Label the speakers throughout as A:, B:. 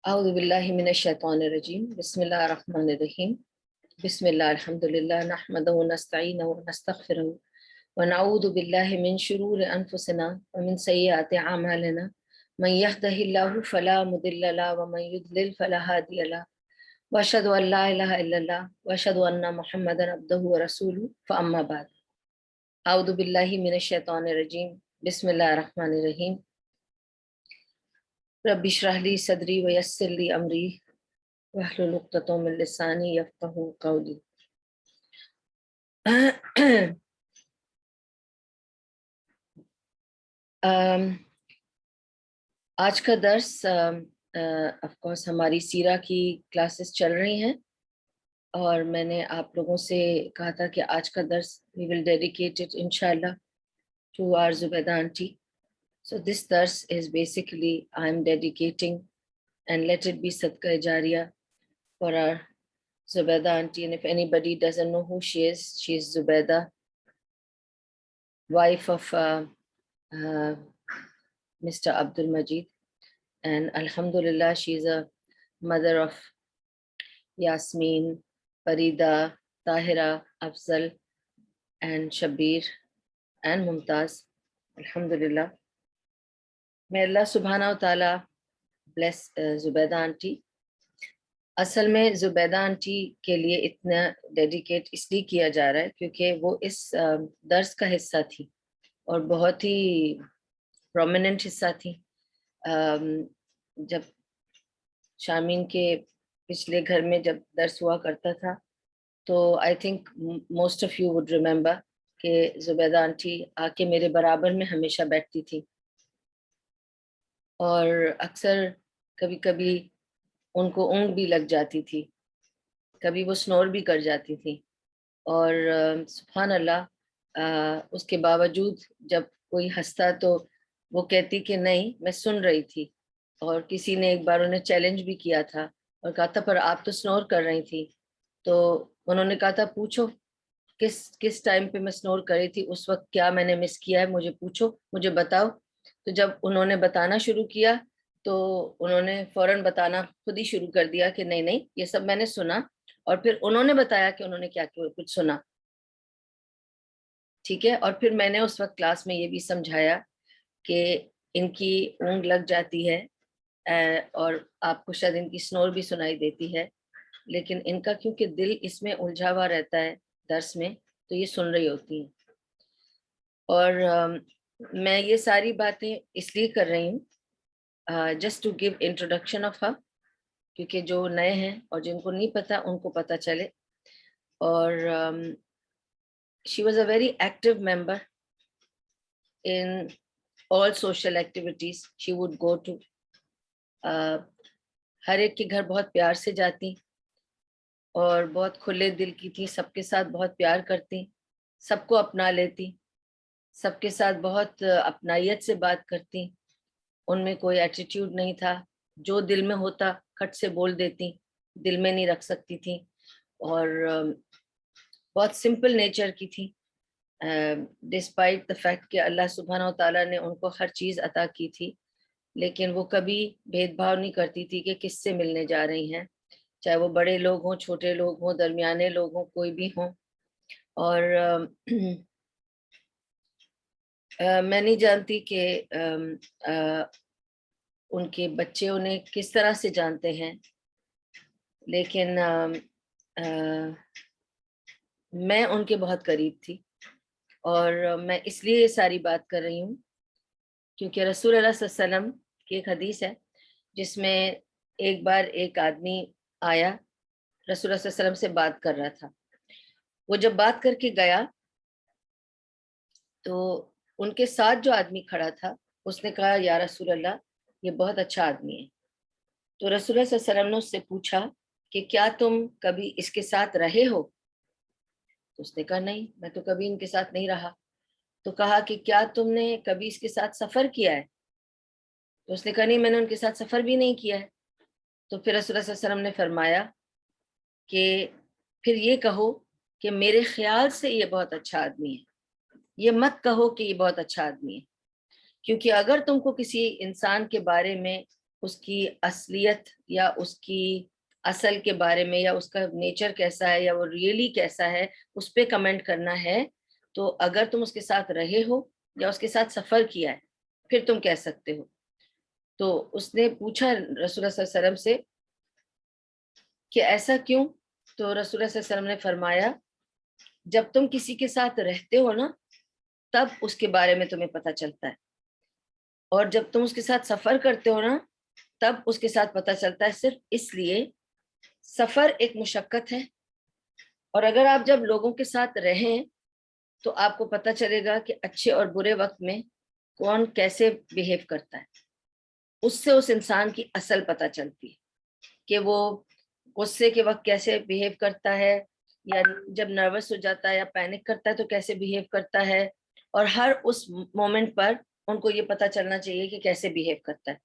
A: اعوذ باللہ من الشیطان الرجیم بسم اللہ الرحمن الرحیم بسم اللہ الحمدللہ نحمدہ ونستعینہ ونستغفرہ ونعوذ باللہ من شرور انفسنا ومن سیئات اعمالنا من یہدہ اللہ فلا مضل له ومن یضلل فلا ہادی له واشہد ان لا الہ الا اللہ واشہد ان محمدا عبدہ ورسولہ فاما بعد اعوذ باللہ من الشیطان الرجیم بسم اللہ الرحمن الرحیم رب اشرح لی صدری ویسر لی امری واحلل عقدۃ من لسانی یفقہوا قولی۔ آج کا درس آف کورس ہماری سیرہ کی کلاسز چل رہی ہیں، اور میں نے آپ لوگوں سے کہا تھا کہ آج کا درس we will dedicate it inshallah to our Zubaydah aunty. So this dars is basically I am dedicating, and let it be Sadqa Jariyah for our Zubaydah aunty. And if anybody doesn't know who she is Zubaydah, wife of Mr. Abdul Majid, and Alhamdulillah she is a mother of Yasmin, Farida, Tahira, Afzal, and Shabir, and Mumtaz. Alhamdulillah. May Allah subhanahu wa ta'ala bless Zubaydah aunty. اصل میں Zubaida aunty کے لیے اتنا dedicate اس لیے کیا جا رہا ہے کیونکہ وہ اس درس کا حصہ تھی اور بہت ہی پرومیننٹ حصہ تھی۔ جب شامین کے پچھلے گھر میں جب درس ہوا کرتا تھا تو I think most of you would remember کہ زبیدہ آنٹی آ کے میرے برابر میں ہمیشہ بیٹھتی تھی، اور اکثر کبھی کبھی ان کو اونگ بھی لگ جاتی تھی، کبھی وہ سنور بھی کر جاتی تھی، اور سبحان اللہ اس کے باوجود جب کوئی ہنستا تو وہ کہتی کہ نہیں میں سن رہی تھی۔ اور کسی نے ایک بار انہیں چیلنج بھی کیا تھا اور کہا تھا پر آپ تو سنور کر رہی تھی، تو انہوں نے کہا تھا پوچھو کس ٹائم پہ میں سنور کر رہی تھی، اس وقت کیا میں نے مس کیا ہے، مجھے پوچھو، مجھے بتاؤ۔ تو جب انہوں نے بتانا شروع کیا تو انہوں نے فوراً بتانا خود ہی شروع کر دیا کہ نہیں یہ سب میں نے سنا، اور پھر انہوں نے بتایا کہ انہوں نے کیا کچھ سنا، ٹھیک ہے۔ اور پھر میں نے اس وقت کلاس میں یہ بھی سمجھایا کہ ان کی اونگ لگ جاتی ہے اور آپ کو شاید ان کی سنور بھی سنائی دیتی ہے، لیکن ان کا کیونکہ دل اس میں الجھا ہوا رہتا ہے درس میں تو یہ سن رہی ہوتی ہیں۔ اور میں یہ ساری باتیں اس لیے کر رہی ہوں just to give introduction of her, کیونکہ جو نئے ہیں اور جن کو نہیں پتا ان کو پتا چلے۔ اور she was a very active member in all social activities she would go to. ہر ایک کے گھر بہت پیار سے جاتی اور بہت کھلے دل کی تھی، سب کے ساتھ بہت پیار کرتی، سب کو اپنا لیتی، سب کے ساتھ بہت اپنائیت سے بات کرتی، ان میں کوئی ایٹیٹیوڈ نہیں تھا، جو دل میں ہوتا کھٹ سے بول دیتی، دل میں نہیں رکھ سکتی تھی، اور بہت سمپل نیچر کی تھی، ڈسپائٹ دا فیکٹ کہ اللہ سبحانہ و تعالیٰ نے ان کو ہر چیز عطا کی تھی، لیکن وہ کبھی بھید بھاؤ نہیں کرتی تھی کہ کس سے ملنے جا رہی ہیں، چاہے وہ بڑے لوگ ہوں، چھوٹے لوگ ہوں، درمیانے لوگ ہوں، کوئی بھی ہوں۔ اور میں نہیں جانتی کہ ان کے بچے انہیں کس طرح سے جانتے ہیں، لیکن میں ان کے بہت قریب تھی، اور میں اس لیے یہ ساری بات کر رہی ہوں کیونکہ رسول اللہ صلی اللہ علیہ وسلم کی ایک حدیث ہے جس میں ایک بار ایک آدمی آیا، رسول اللہ صلی اللہ علیہ وسلم سے بات کر رہا تھا، وہ جب بات کر کے گیا تو ان کے ساتھ جو آدمی کھڑا تھا اس نے کہا یا رسول اللہ یہ بہت اچھا آدمی ہے۔ تو رسول اللہ صلی اللہ علیہ وسلم نے اس سے پوچھا کہ کیا تم کبھی اس کے ساتھ رہے ہو؟ تو اس نے کہا نہیں، میں تو کبھی ان کے ساتھ نہیں رہا۔ تو کہا کہ کیا تم نے کبھی اس کے ساتھ سفر کیا ہے؟ تو اس نے کہا نہیں، میں نے ان کے ساتھ سفر بھی نہیں کیا ہے۔ تو پھر رسول اللہ صلی اللہ علیہ وسلم نے فرمایا کہ پھر یہ کہو کہ میرے خیال سے یہ بہت اچھا آدمی ہے، یہ مت کہو کہ یہ بہت اچھا آدمی ہے، کیونکہ اگر تم کو کسی انسان کے بارے میں اس کی اصلیت یا اس کی اصل کے بارے میں یا اس کا نیچر کیسا ہے یا وہ ریئلی کیسا ہے اس پہ کمنٹ کرنا ہے تو اگر تم اس کے ساتھ رہے ہو یا اس کے ساتھ سفر کیا ہے پھر تم کہہ سکتے ہو. تو اس نے پوچھا رسول اللہ صلی اللہ علیہ وسلم سے کہ ایسا کیوں؟ تو رسول اللہ صلی اللہ علیہ وسلم نے فرمایا جب تم کسی کے ساتھ رہتے ہو نا تب اس کے بارے میں تمہیں پتہ چلتا ہے، اور جب تم اس کے ساتھ سفر کرتے ہو نا تب اس کے ساتھ پتہ چلتا ہے. صرف اس لیے سفر ایک مشقت ہے، اور اگر آپ جب لوگوں کے ساتھ رہیں تو آپ کو پتہ چلے گا کہ اچھے اور برے وقت میں کون کیسے بیہیو کرتا ہے. اس سے اس انسان کی اصل پتہ چلتی ہے کہ وہ غصے کے وقت کیسے بیہیو کرتا ہے، یا جب نروس ہو جاتا ہے یا پینک کرتا ہے تو کیسے بیہیو کرتا ہے، اور ہر اس مومنٹ پر ان کو یہ پتہ چلنا چاہیے کہ کیسے بیہیو کرتا ہے.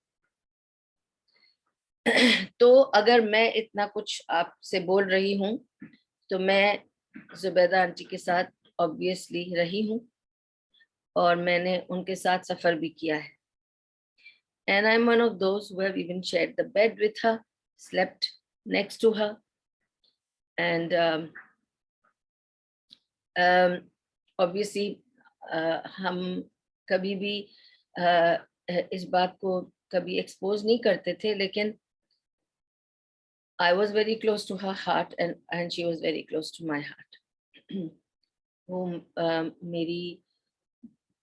A: تو اگر میں اتنا کچھ آپ سے بول رہی ہوں تو میں زبیدہ آنٹی کے ساتھ obviously رہی ہوں اور میں نے ان کے ساتھ سفر بھی کیا ہے. And I'm one of those who have even shared the bed with her, slept next to her. And obviously ہم کبھی بھی اس بات کو کبھی ایکسپوز نہیں کرتے تھے، لیکن I was very close to her heart and she was very close to my heart. وہ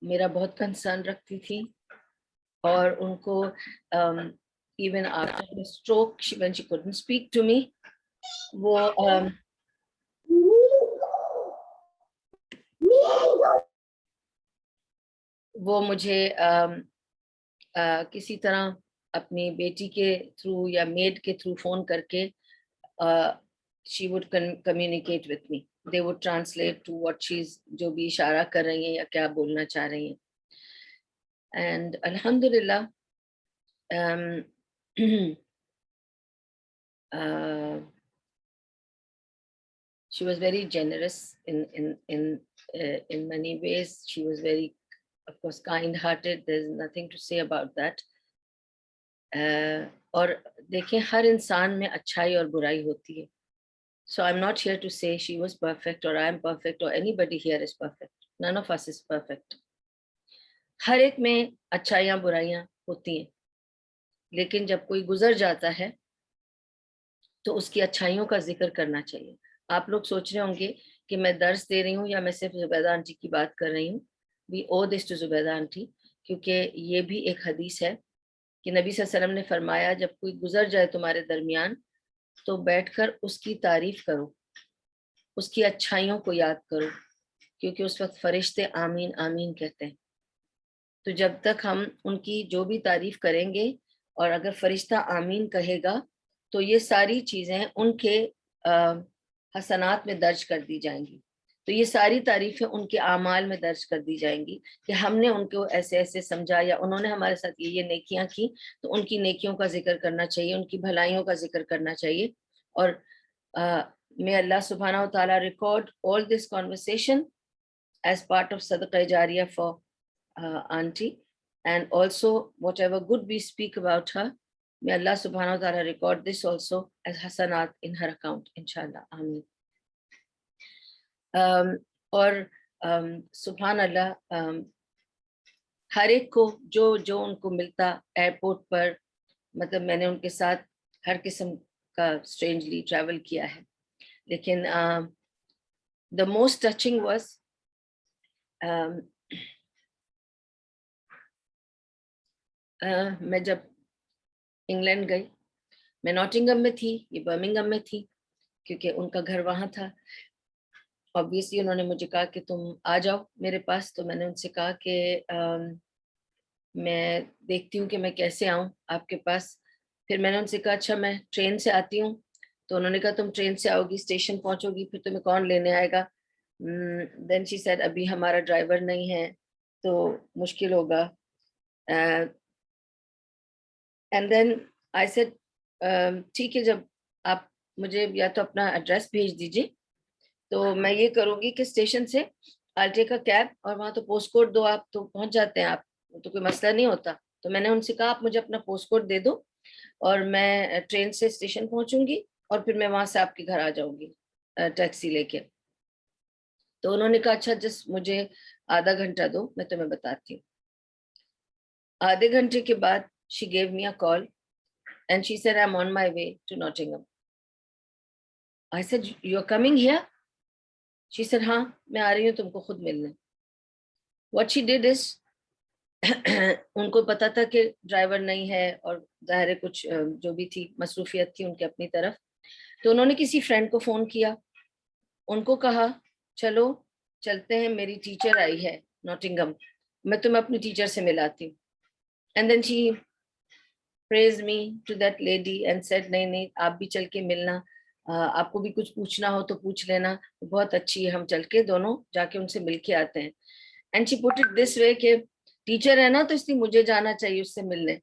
A: میرا بہت کنسرن رکھتی تھی، اور ان کو even after the stroke when she couldn't speak to me وہ مجھے کسی طرح اپنی بیٹی کے تھرو یا میڈ کے تھرو فون کر کے she would communicate with me. They would translate to what she's جو بھی اشارہ کر رہی ہیں یا کیا بولنا چاہ رہی ہیں. And alhamdulillah she was very generous in many ways. She was very, of course, kind-hearted. There's nothing to say about that. اور دیکھیں ہر انسان میں اچھائی اور برائی ہوتی ہے. So I'm not here to say she was perfect or I'm perfect or anybody here is perfect. None of us is perfect. ہر ایک میں اچھائیاں برائیاں ہوتی ہیں، لیکن جب کوئی گزر جاتا ہے تو اس کی اچھائیوں کا ذکر کرنا چاہیے. آپ لوگ سوچ رہے ہوں گے کہ میں درس دے رہی ہوں یا میں صرف زبیدہ آنٹی کی بات کر رہی ہوں. We owe this to Zubaida aunty, کیونکہ یہ بھی ایک حدیث ہے کہ نبی صلی اللہ علیہ وسلم نے فرمایا جب کوئی گزر جائے تمہارے درمیان تو بیٹھ کر اس کی تعریف کرو، اس کی اچھائیوں کو یاد کرو، کیونکہ اس وقت فرشتے آمین آمین کہتے ہیں. تو جب تک ہم ان کی جو بھی تعریف کریں گے اور اگر فرشتہ آمین کہے گا تو یہ ساری چیزیں ان کے حسنات میں درج کر دی جائیں گی. تو یہ ساری تعریفیں ان کے اعمال میں درج کر دی جائیں گی کہ ہم نے ان کو ایسے ایسے سمجھا یا انہوں نے ہمارے ساتھ یہ نیکیاں کی، تو ان کی نیکیوں کا ذکر کرنا چاہیے، ان کی بھلائیوں کا ذکر کرنا چاہیے. اور may Allah subhanahu wa ta'ala record all this conversation as part of Sadaqah Jariyah for Auntie, and also whatever good we speak about her, may Allah subhanahu wa ta'ala record this also as hasanat in her account, inshallah. Ameen. اور سبحان اللہ ہر ایک کو جو ان کو ملتا airport پر، مطلب میں نے ان کے ساتھ ہر قسم کا اسٹرینجلی ٹریول کیا ہے، لیکن دا موسٹ ٹچنگ واز میں جب انگلینڈ گئی، میں ناٹنگھم میں تھی، یہ برمنگھم میں تھی کیونکہ ان کا گھر وہاں تھا. obviously انہوں نے مجھے کہا کہ تم آ جاؤ میرے پاس، تو میں نے ان سے کہا کہ میں دیکھتی ہوں کہ میں کیسے آؤں آپ کے پاس. پھر میں نے ان سے کہا اچھا میں ٹرین سے آتی ہوں، تو انہوں نے کہا تم ٹرین سے آؤ گی، اسٹیشن پہنچو گی، پھر تمہیں کون لینے آئے گا؟ دین شی سیڈ ابھی ہمارا ڈرائیور نہیں ہے تو مشکل ہوگا. اینڈ دین آئی سیڈ ٹھیک ہے، جب آپ مجھے یا تو اپنا ایڈریس بھیج دیجیے تو میں یہ کروں گی کہ اسٹیشن سے I'll take a cab اور وہاں تو پوسٹ کوڈ دو، آپ تو پہنچ جاتے ہیں، آپ تو کوئی مسئلہ نہیں ہوتا. تو میں نے ان سے کہا آپ مجھے اپنا پوسٹ کوڈ دے دو اور میں ٹرین سے اسٹیشن پہنچوں گی اور پھر میں وہاں سے آپ کے گھر آ جاؤں گی ٹیکسی لے کے. تو انہوں نے کہا اچھا جس مجھے آدھا گھنٹہ دو میں تمہیں بتاتی ہوں. آدھے گھنٹے کے بعد she gave me a call and she said I'm on my way to Nottingham. I said you're coming here? She said ہاں میں آ رہی ہوں تم کو خود ملنے. What she did is ان کو پتا تھا کہ ڈرائیور نہیں ہے اور ظاہر کچھ جو بھی تھی مصروفیت تھی ان کے اپنی طرف, تو انہوں نے کسی فرینڈ کو فون کیا, ان کو کہا چلو چلتے ہیں میری ٹیچر آئی ہے نوٹنگم, میں تمہیں اپنی ٹیچر سے ملاتی ہوں. And then she praised me to that lady and said نہیں نہیں آپ بھی چل کے ملنا, آپ کو بھی کچھ پوچھنا ہو تو پوچھ لینا, بہت اچھی ہے, ہم چل کے دونوں جا کے ان سے مل کے آتے ہیں. And she put it this وے کہ ٹیچر ہے نا تو اس لیے مجھے جانا چاہیے اس سے ملنے.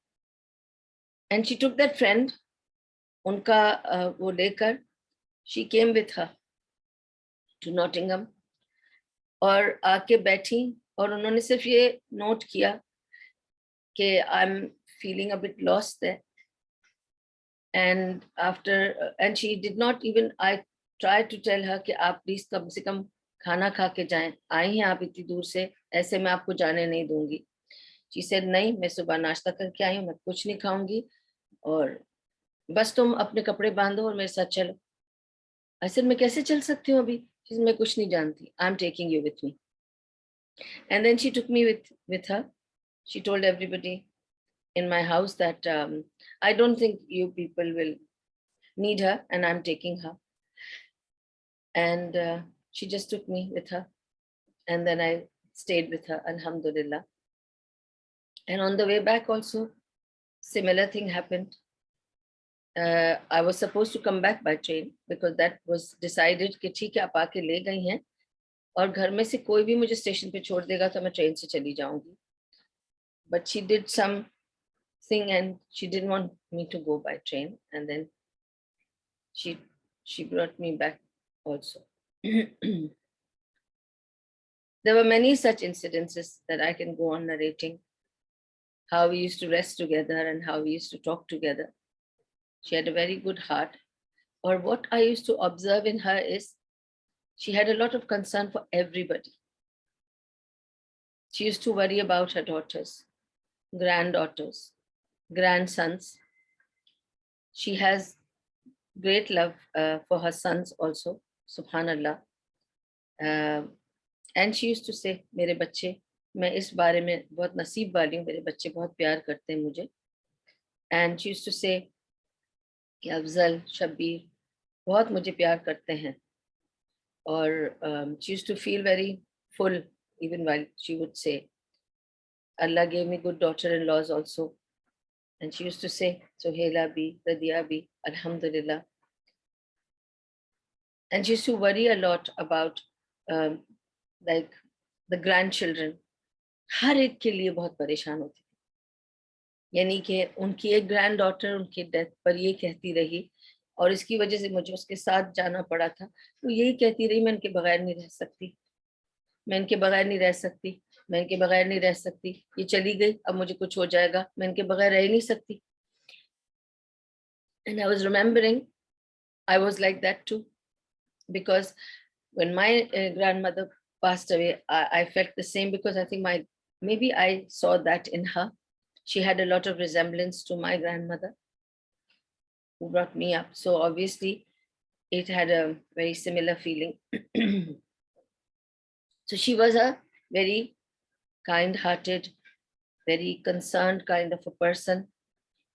A: And she took that friend, ان کا وہ لے کر she came with her to Nottingham, اور آ کے بیٹھی اور انہوں نے صرف یہ نوٹ کیا کہ I am feeling a bit lost there. And after, and she did not even, I tried to tell her کہ آپ پلیز کم سے کم کھانا کھا کے جائیں, آئی ہیں آپ اتنی دور سے, ایسے میں آپ کو جانے نہیں دوں گی. She said نہیں میں صبح ناشتہ کر کے آئی ہوں, میں کچھ نہیں کھاؤں گی, اور بس تم اپنے کپڑے باندھو اور میرے ساتھ چلو. I said میں کیسے چل سکتی ہوں ابھی, She said میں کچھ نہیں جانتی, I'm taking you with me. And then she took me with her. She told everybody in my house that I don't think you people will need her and I'm taking her. And she just took me with her. And then I stayed with her, alhamdulillah. And on the way back also, similar thing happened. I was supposed to come back by train because that was decided کہ ٹھیک ہے آپ آ کے لے گئی ہیں اور گھر میں سے کوئی بھی مجھے اسٹیشن پہ چھوڑ دے گا تو میں ٹرین سے چلی جاؤں گی. But she did some thing and she didn't want me to go by train, and then she brought me back also. There were many such incidences that I can go on narrating, how we used to rest together and how we used to talk together. She had a very good heart, or what I used to observe in her is she had a lot of concern for everybody. She used to worry about her daughters, granddaughters, grandsons. She has great love for her sons also, subhanallah. And she used to say میرے بچے, میں اس بارے میں بہت نصیب والی ہوں, میرے بچے بہت پیار کرتے ہیں مجھے. And she used to say کہ افضل, شبیر بہت مجھے پیار کرتے ہیں. اور she used to feel very full even while she would say Allah gave me good daughter-in-laws also. And she used to say Sohela bhi, Radia bhi, alhamdulillah. And she used to worry a lot about like the grandchildren. ہر ایک کے لیے بہت پریشان ہوتی تھی, یعنی کہ ان کی ایک گرینڈ ڈاٹر ان کی ڈیتھ پر یہ کہتی رہی, اور اس کی وجہ سے مجھے اس کے ساتھ جانا پڑا تھا, تو یہی کہتی رہی میں ان کے بغیر نہیں رہ سکتی, میں ان کے بغیر نہیں رہ سکتی, میں ان کے بغیر نہیں رہ سکتی, یہ چلی گئی اب مجھے کچھ ہو جائے گا, میں ان کے بغیر رہ ہی نہیں سکتی. And I was remembering I was like that too, because when my grandmother passed away, I felt the same, because I think maybe I saw that in her. She had a lot of resemblance to my grandmother who brought me up. So obviously it had a very similar feeling. So she was a very kind-hearted, very concerned kind of a person.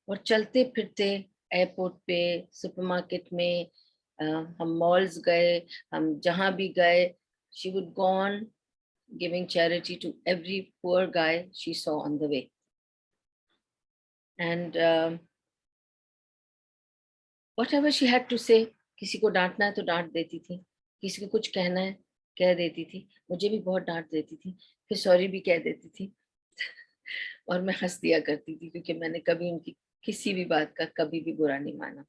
A: اور چلتے پھرتے airport پہ, super market میں, ہم malls گئے, ہم جہاں بھی گئے, she would go on giving charity to every poor guy she saw on the way. And whatever she had to say, کسی کو ڈانٹنا ہے تو ڈانٹ دیتی تھی, کسی کو کچھ کہنا ہے کہہ دیتی تھی, مجھے بھی بہت ڈانٹ دیتی تھی, پھر سوری بھی کہہ دیتی تھی. اور میں ہنس دیا کرتی تھی کیونکہ میں نے کبھی ان کی کسی بھی بات کا کبھی بھی برا نہیں مانا.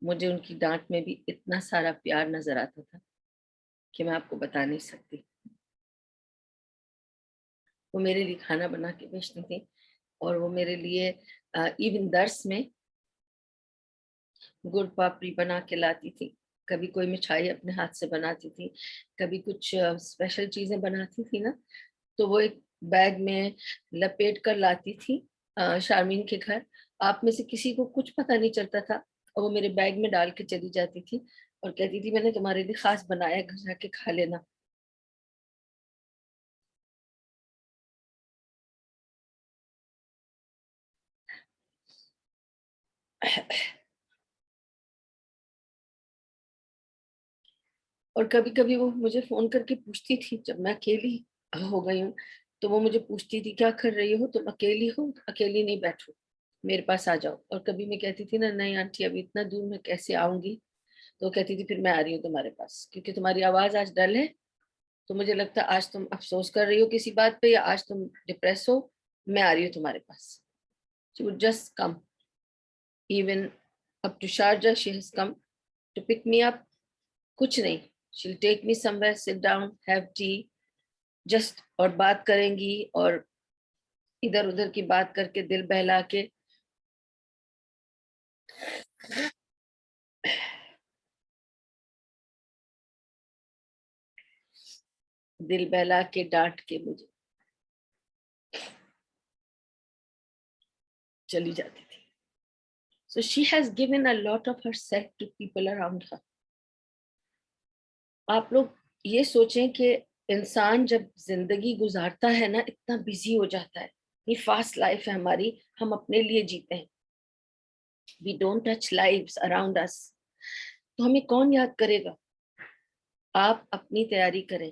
A: مجھے ان کی ڈانٹ میں بھی اتنا سارا پیار نظر آتا تھا کہ میں آپ کو بتا نہیں سکتی. وہ میرے لیے کھانا بنا کے بیچتی تھی, اور وہ میرے لیے ایون درس میں گڑ پاپڑی بنا کے لاتی تھی، کبھی کوئی مٹھائی اپنے ہاتھ سے بناتی تھی، کبھی کچھ اسپیشل چیزیں بناتی تھی نا، تو وہ ایک بیگ میں لپیٹ کر لاتی تھی شارمین کے گھر. آپ میں سے کسی کو کچھ پتہ نہیں چلتا تھا، اور وہ میرے بیگ میں ڈال کے چلی جاتی تھی اور کہتی تھی میں نے تمہارے لیے خاص بنایا، گھر جا کے کھا لینا. اور کبھی کبھی وہ مجھے فون کر کے پوچھتی تھی، جب میں اکیلی ہو گئی ہوں تو وہ مجھے پوچھتی تھی کیا کر رہی ہو تم، اکیلی ہو، اکیلی نہیں بیٹھو، میرے پاس آ جاؤ. اور کبھی میں کہتی تھی نا نہیں آنٹی ابھی اتنا دور میں کیسے آؤں گی، تو وہ کہتی تھی پھر میں آ رہی ہوں تمہارے پاس، کیونکہ تمہاری آواز آج ڈل ہے، تو مجھے لگتا ہے آج تم افسوس کر رہی ہو کسی بات پہ، یا آج تم ڈپریس ہو، میں آ رہی ہوں تمہارے پاس. She would just come. Even up to Sharjah, she has come to pick me up. کچھ نہیں. She'll take me somewhere, sit down, have tea, just اور بات کریں گی، اور ادھر ادھر کی بات کر کے دل بہلا کے ڈانٹ کے مجھے چلی جاتی تھی. So she has given a lot of herself to people around her. آپ لوگ یہ سوچیں کہ انسان جب زندگی گزارتا ہے نا، اتنا بزی ہو جاتا ہے، یہ فاسٹ لائف ہے ہماری، ہم اپنے لیے جیتے ہیں. We don't touch lives around us. تو ہمیں کون یاد کرے گا؟ آپ اپنی تیاری کریں.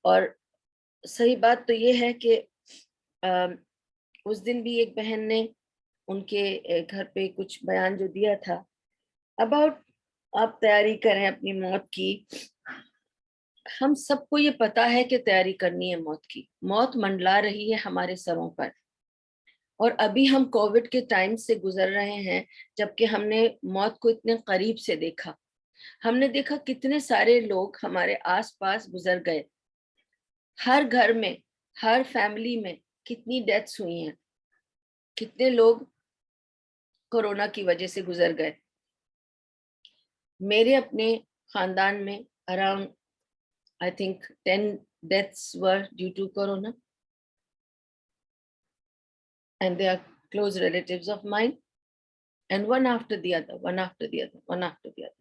A: اور صحیح بات تو یہ ہے کہ اس دن بھی ایک بہن نے ان کے گھر پہ کچھ بیان جو دیا تھا اباؤٹ آپ تیاری کریں اپنی موت کی. ہم سب کو یہ پتا ہے کہ تیاری کرنی ہے موت کی، موت منڈلا رہی ہے ہمارے سروں پر، اور ابھی ہم کووڈ کے ٹائم سے گزر رہے ہیں جبکہ ہم نے موت کو اتنے قریب سے دیکھا. ہم نے دیکھا کتنے سارے لوگ ہمارے آس پاس گزر گئے، ہر گھر میں، ہر فیملی میں کتنی ڈیتھس ہوئی ہیں، کتنے لوگ کورونا کی وجہ سے گزر گئے. میرے اپنے خاندان میں around I think 10 deaths were due to corona, and they are close relatives of mine, and one after the other, one after the other, one after the other.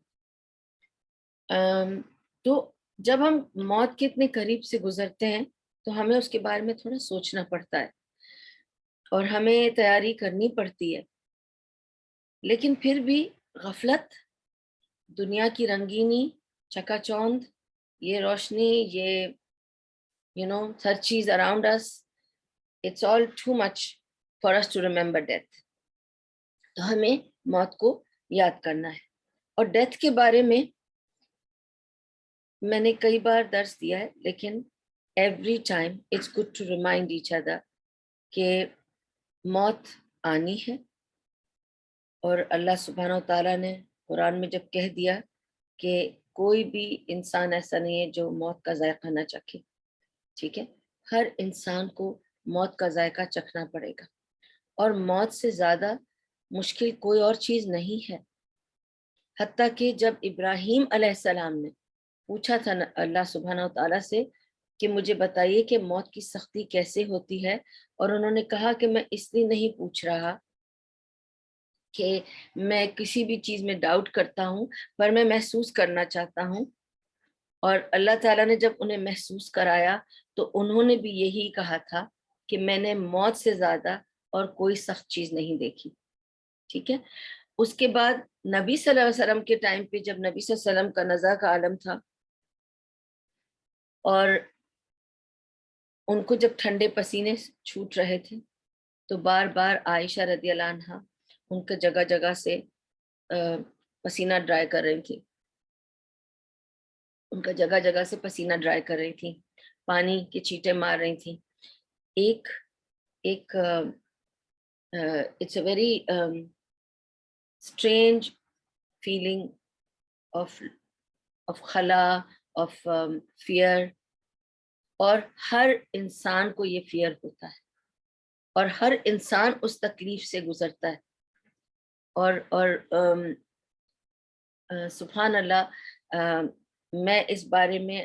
A: تو جب ہم موت کے اتنے قریب سے گزرتے ہیں تو ہمیں اس کے بارے میں تھوڑا سوچنا پڑتا ہے اور ہمیں تیاری کرنی پڑتی ہے. لیکن پھر بھی غفلت، دنیا کی رنگینی، چکا چوند، یہ روشنی، یہ ہر چیز around us, it's all too much for us to remember death. تو ہمیں موت کو یاد کرنا ہے. اور ڈیتھ کے بارے میں نے کئی بار درس دیا ہے، لیکن every time it's good to remind each other کہ موت آنی ہے. اور اللہ سبحانہ و تعالیٰ نے قرآن میں جب کہہ دیا کہ کوئی بھی انسان ایسا نہیں ہے جو موت کا ذائقہ نہ چکھے، ٹھیک ہے، ہر انسان کو موت کا ذائقہ چکھنا پڑے گا. اور موت سے زیادہ مشکل کوئی اور چیز نہیں ہے. حتیٰ کہ جب ابراہیم علیہ السلام نے پوچھا تھا اللہ سبحانہ و تعالیٰ سے کہ مجھے بتائیے کہ موت کی سختی کیسے ہوتی ہے، اور انہوں نے کہا کہ میں اس لیے نہیں پوچھ رہا کہ میں کسی بھی چیز میں ڈاؤٹ کرتا ہوں، پر میں محسوس کرنا چاہتا ہوں. اور اللہ تعالیٰ نے جب انہیں محسوس کرایا تو انہوں نے بھی یہی کہا تھا کہ میں نے موت سے زیادہ اور کوئی سخت چیز نہیں دیکھی. ٹھیک ہے. اس کے بعد نبی صلی اللہ علیہ وسلم کے ٹائم پہ جب نبی صلی اللہ علیہ وسلم کا نزع کا عالم تھا اور ان کو جب ٹھنڈے پسینے چھوٹ رہے تھے تو بار بار عائشہ رضی اللہ عنہا ان کا جگہ جگہ سے پسینہ ڈرائی کر رہی تھی، ان کا جگہ جگہ سے پسینہ ڈرائی کر رہی تھی، پانی کے چھینٹے مار رہی تھی. ایک it's a very strange feeling of خلا of fear. اور ہر انسان کو یہ فیئر ہوتا ہے اور ہر انسان اس تکلیف سے گزرتا ہے. اور سبحان اللہ، میں اس بارے میں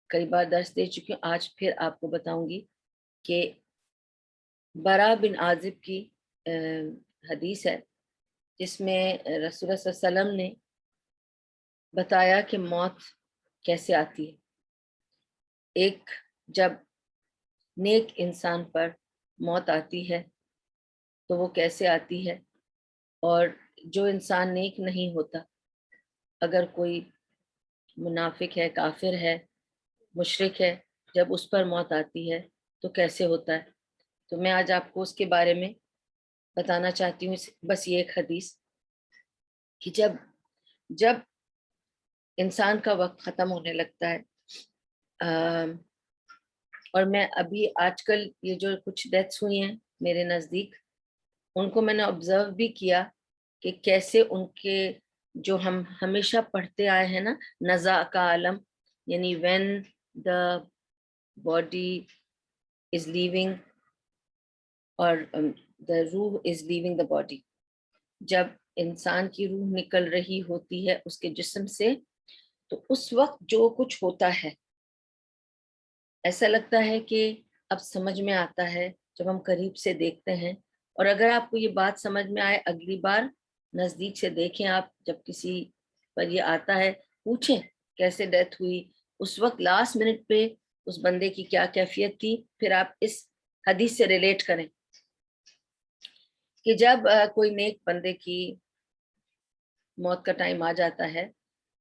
A: کئی بار درس دے چکی ہوں، آج پھر آپ کو بتاؤں گی کہ برا بن عازب کی حدیث ہے جس میں رسول اللہ صلی اللہ علیہ وسلم نے بتایا کہ موت کیسے آتی ہے. ایک جب نیک انسان پر موت آتی ہے تو وہ کیسے آتی ہے، اور جو انسان نیک نہیں ہوتا، اگر کوئی منافق ہے، کافر ہے، مشرک ہے، جب اس پر موت آتی ہے تو کیسے ہوتا ہے. تو میں آج آپ کو اس کے بارے میں بتانا چاہتی ہوں، بس یہ ایک حدیث کہ جب انسان کا وقت ختم ہونے لگتا ہے، اور میں ابھی آج کل یہ جو کچھ ڈیتھس ہوئی ہیں میرے نزدیک، ان کو میں نے آبزرو بھی کیا کہ کیسے ان کے جو ہم ہمیشہ پڑھتے آئے ہیں نا، نزا کا عالم، یعنی when the body is leaving اور دا روح از لیونگ دا باڈی، جب انسان کی روح نکل رہی ہوتی ہے اس کے جسم سے، تو اس وقت جو کچھ ہوتا ہے ایسا لگتا ہے کہ اب سمجھ میں آتا ہے جب ہم قریب سے دیکھتے ہیں. اور اگر آپ کو یہ بات سمجھ میں آئے، اگلی بار نزدیک سے دیکھیں، آپ جب کسی پر یہ آتا ہے پوچھیں کیسے ڈیتھ ہوئی، اس وقت لاسٹ منٹ پہ اس بندے کی کیا کیفیت تھی، پھر آپ اس حدیث سے ریلیٹ کریں کہ جب کوئی نیک بندے کی موت کا ٹائم آ جاتا ہے،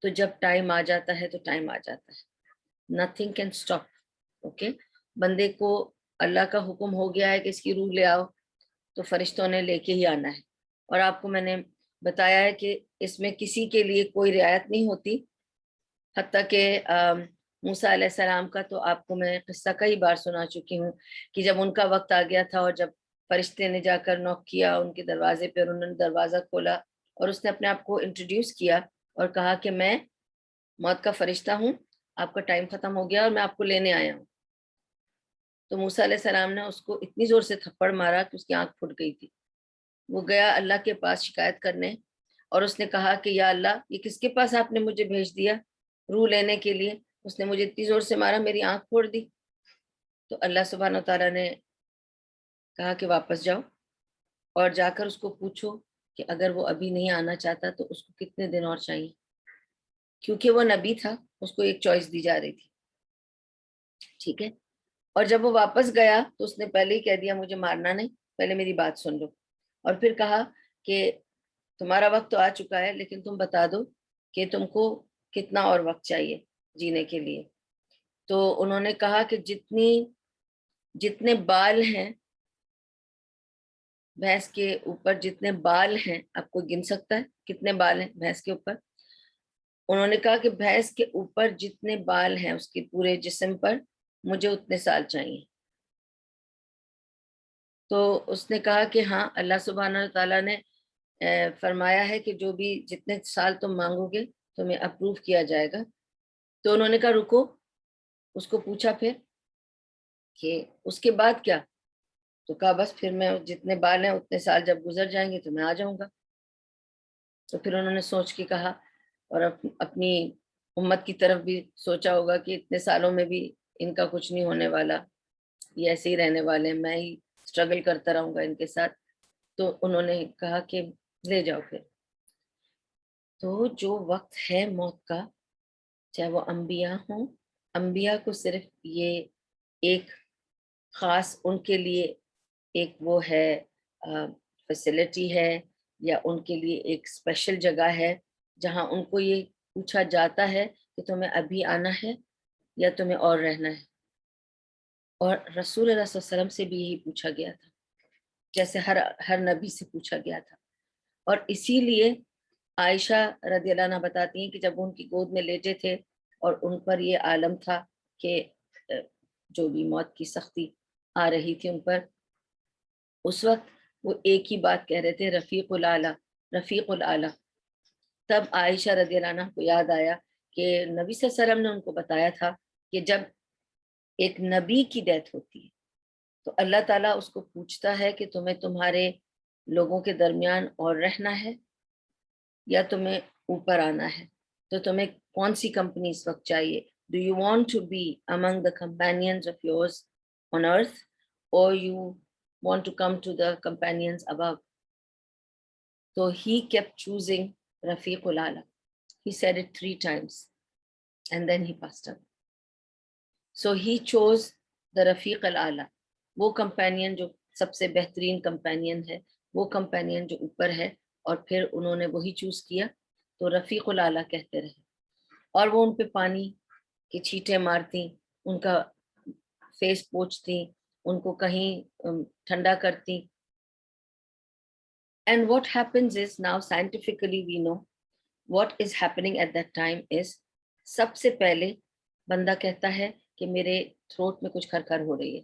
A: تو جب ٹائم آ جاتا ہے تو ٹائم آ جاتا ہے، nothing can stop. اوکے، بندے کو اللہ کا حکم ہو گیا ہے کہ اس کی روح لے آؤ، تو فرشتوں نے لے کے ہی آنا ہے. اور آپ کو میں نے بتایا ہے کہ اس میں کسی کے لیے کوئی رعایت نہیں ہوتی، حتیٰ کہ موسیٰ علیہ السلام کا تو آپ کو میں قصہ کئی بار سنا چکی ہوں کہ جب ان کا وقت آ گیا تھا اور جب فرشتے نے جا کر نوک کیا ان کے دروازے پہ، اور انہوں نے دروازہ کھولا اور اس نے اپنے آپ کو انٹروڈیوس کیا اور کہا کہ میں موت کا فرشتہ ہوں، آپ کا ٹائم ختم ہو گیا اور میں آپ کو لینے آیا ہوں. تو موسیٰ علیہ السلام نے اس کو اتنی زور سے تھپڑ مارا کہ اس کی آنکھ پھٹ گئی تھی. وہ گیا اللہ کے پاس شکایت کرنے، اور اس نے کہا کہ یا اللہ، یہ کس کے پاس آپ نے مجھے بھیج دیا روح لینے کے لیے، اس نے مجھے اتنی زور سے مارا، میری آنکھ پھوڑ دی. تو اللہ سبحانہ وتعالیٰ نے کہا کہ واپس جاؤ اور جا کر اس کو پوچھو کہ اگر وہ ابھی نہیں آنا چاہتا تو اس کو کتنے دن اور چاہیے، کیونکہ وہ نبی تھا، اس کو ایک چوائس دی جا رہی تھی. ٹھیک ہے. اور جب وہ واپس گیا تو اس نے پہلے ہی کہہ دیا مجھے مارنا نہیں، پہلے میری بات سن لو. اور پھر کہا کہ تمہارا وقت تو آ چکا ہے، لیکن تم بتا دو کہ تم کو کتنا اور وقت چاہیے جینے کے لیے. تو انہوں نے کہا کہ جتنے بال ہیں بھینس کے اوپر، جتنے بال ہیں، آپ کو گن سکتا ہے کتنے بال ہیں بھینس کے اوپر؟ انہوں نے کہا کہ بھینس کے اوپر جتنے بال ہیں اس کے پورے جسم پر، مجھے اتنے سال چاہیے. تو اس نے کہا کہ ہاں، اللہ سبحانہ تعالیٰ نے فرمایا ہے کہ جو بھی جتنے سال تم مانگو گے تمہیں اپروو کیا جائے گا. تو انہوں نے کہا رکو، اس کو پوچھا پھر کہ اس کے بعد کیا؟ تو کہا بس پھر میں جتنے بال ہیں اتنے سال جب گزر جائیں گے تو میں آ جاؤں گا. تو پھر انہوں نے سوچ کے کہا، اور اپنی امت کی طرف بھی سوچا ہوگا کہ اتنے سالوں میں بھی ان کا کچھ نہیں ہونے والا، یہ ایسے ہی رہنے والے ہیں، میں ہی اسٹرگل کرتا رہوں گا ان کے ساتھ. تو انہوں نے کہا کہ لے جاؤ پھر. تو جو وقت ہے موت کا، چاہے وہ انبیاء ہوں، انبیاء کو صرف یہ ایک خاص ان کے لیے ایک وہ ہے فیسلٹی ہے، یا ان کے لیے ایک اسپیشل جگہ ہے جہاں ان کو یہ پوچھا جاتا ہے کہ تمہیں ابھی آنا ہے یا تمہیں اور رہنا ہے. اور رسول اللہ صلی اللہ علیہ وسلم سے بھی یہی پوچھا گیا تھا، جیسے ہر نبی سے پوچھا گیا تھا. اور اسی لیے عائشہ رضی اللہ عنہ بتاتی ہیں کہ جب ان کی گود میں لیٹے تھے اور ان پر یہ عالم تھا کہ جو بھی موت کی سختی آ رہی تھی ان پر، اس وقت وہ ایک ہی بات کہہ رہے تھے، رفیق العلیٰ، رفیق العلیٰ. تب عائشہ رضی اللہ عنہ کو یاد آیا کہ نبی صلی اللہ علیہ وسلم نے ان کو بتایا تھا کہ جب ایک نبی کی ڈیتھ ہوتی ہے تو اللہ تعالیٰ اس کو پوچھتا ہے کہ تمہیں تمہارے لوگوں کے درمیان اور رہنا ہے یا تمہیں اوپر آنا ہے. تو تمہیں کون سی کمپنی اس وقت چاہیے؟ Do you want to be among the companions of yours on earth, or you want to come to the companions above? So he kept choosing Rafiqul Ala. He said it 3 times and then he passed away. So he chose the Rafiq al-Ala, وہ companion جو سب سے بہترین companion ہے، وہ companion جو اوپر ہے، اور پھر انہوں نے وہی چوز کیا. تو رفیق العلیٰ کہتے رہے، اور وہ ان پہ پانی کی چھینٹیں مارتی، ان کا فیس پوچھتی، ان کو کہیں ٹھنڈا کرتی. And what happens is, now scientifically we know what is happening at that time is, سب سے پہلے بندہ کہتا ہے کہ میرے تھروٹ میں کچھ کھرکھر ہو رہی ہے.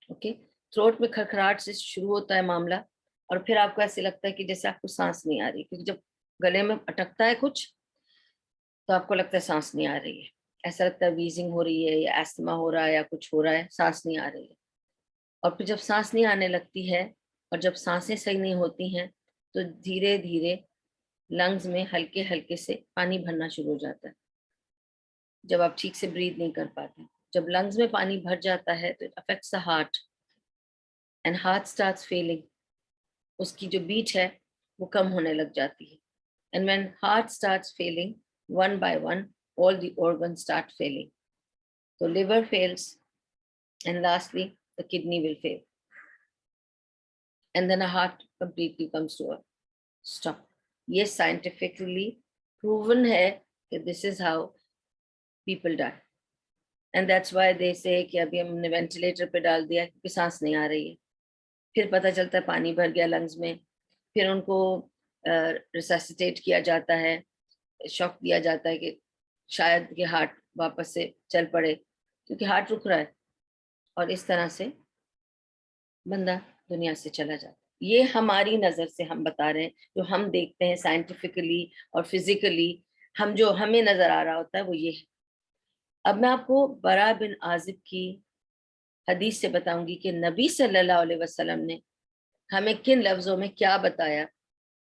A: اوکے، تھروٹ میں کھرکھراہٹ سے شروع ہوتا ہے معاملہ، اور پھر آپ کو ایسے لگتا ہے کہ جیسے آپ کو سانس نہیں آ رہی، کیونکہ جب گلے میں اٹکتا ہے کچھ تو آپ کو لگتا ہے سانس نہیں آ رہی ہے، ایسا لگتا ہے ویزنگ ہو رہی ہے یا ایستھما ہو رہا ہے یا کچھ ہو رہا ہے، سانس نہیں آ رہی ہے. اور پھر جب سانس نہیں آنے لگتی ہے اور جب سانسیں صحیح نہیں ہوتی ہیں تو دھیرے دھیرے لنگز میں ہلکے ہلکے سے پانی بھرنا شروع ہو جاتا ہے. جب آپ ٹھیک سے بریتھ نہیں کر پاتے، جب لنگز میں پانی بھر جاتا ہے تو affects the heart, and heart starts feeling, اس کی جو بیٹ ہے وہ کم ہونے لگ جاتی ہے. And when heart starts feeling one by one all the organs start failing. So liver fails, and lastly the kidney will fail, and then a heart completely comes to a stop. یہ scientifically proven ہے کہ this is how people die, and that's why they say کہ ابھی ہم نے ventilator پہ ڈال دیا کیونکہ سانس نہیں آ رہی ہے. پھر پتہ چلتا ہے پانی بھر گیا لنگز میں، پھر ان کو ریسسیٹیٹ کیا جاتا ہے، شاک دیا جاتا ہے کہ شاید کہ ہارٹ واپس سے چل پڑے، کیونکہ ہارٹ رک رہا ہے، اور اس طرح سے بندہ دنیا سے چلا جاتا ہے. یہ ہماری نظر سے ہم بتا رہے ہیں، جو ہم دیکھتے ہیں سائنٹیفکلی اور فزیکلی، ہم جو ہمیں نظر آ رہا ہوتا ہے وہ یہ ہے. اب میں آپ کو برا بن عازب کی حدیث سے بتاؤں گی کہ نبی صلی اللہ علیہ وسلم نے ہمیں کن لفظوں میں کیا بتایا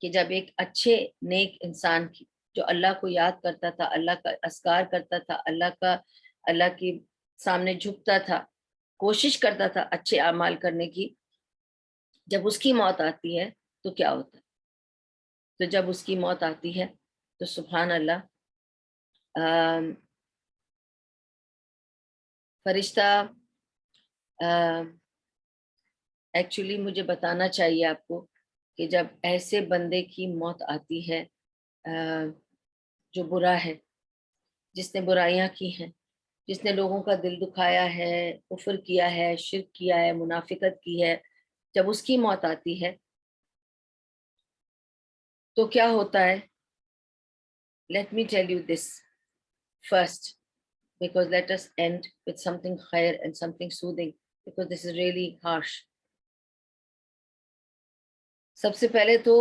A: کہ جب ایک اچھے نیک انسان کی جو اللہ کو یاد کرتا تھا، اللہ کا اذکار کرتا تھا، اللہ کے سامنے جھکتا تھا، کوشش کرتا تھا اچھے اعمال کرنے کی، جب اس کی موت آتی ہے تو کیا ہوتا ہے؟ تو جب اس کی موت آتی ہے تو سبحان اللہ، فرشتہ ایکچولی مجھے بتانا چاہیے آپ کو کہ جب ایسے بندے کی موت آتی ہے جو برا ہے، جس نے برائیاں کی ہیں، جس نے لوگوں کا دل دکھایا ہے، کفر کیا ہے، شرک کیا ہے، منافقت کی ہے، جب اس کی موت آتی ہے تو کیا ہوتا ہے؟ Let me tell you this first, because let us end with something khair and something soothing, because this is really harsh. سب سے پہلے تو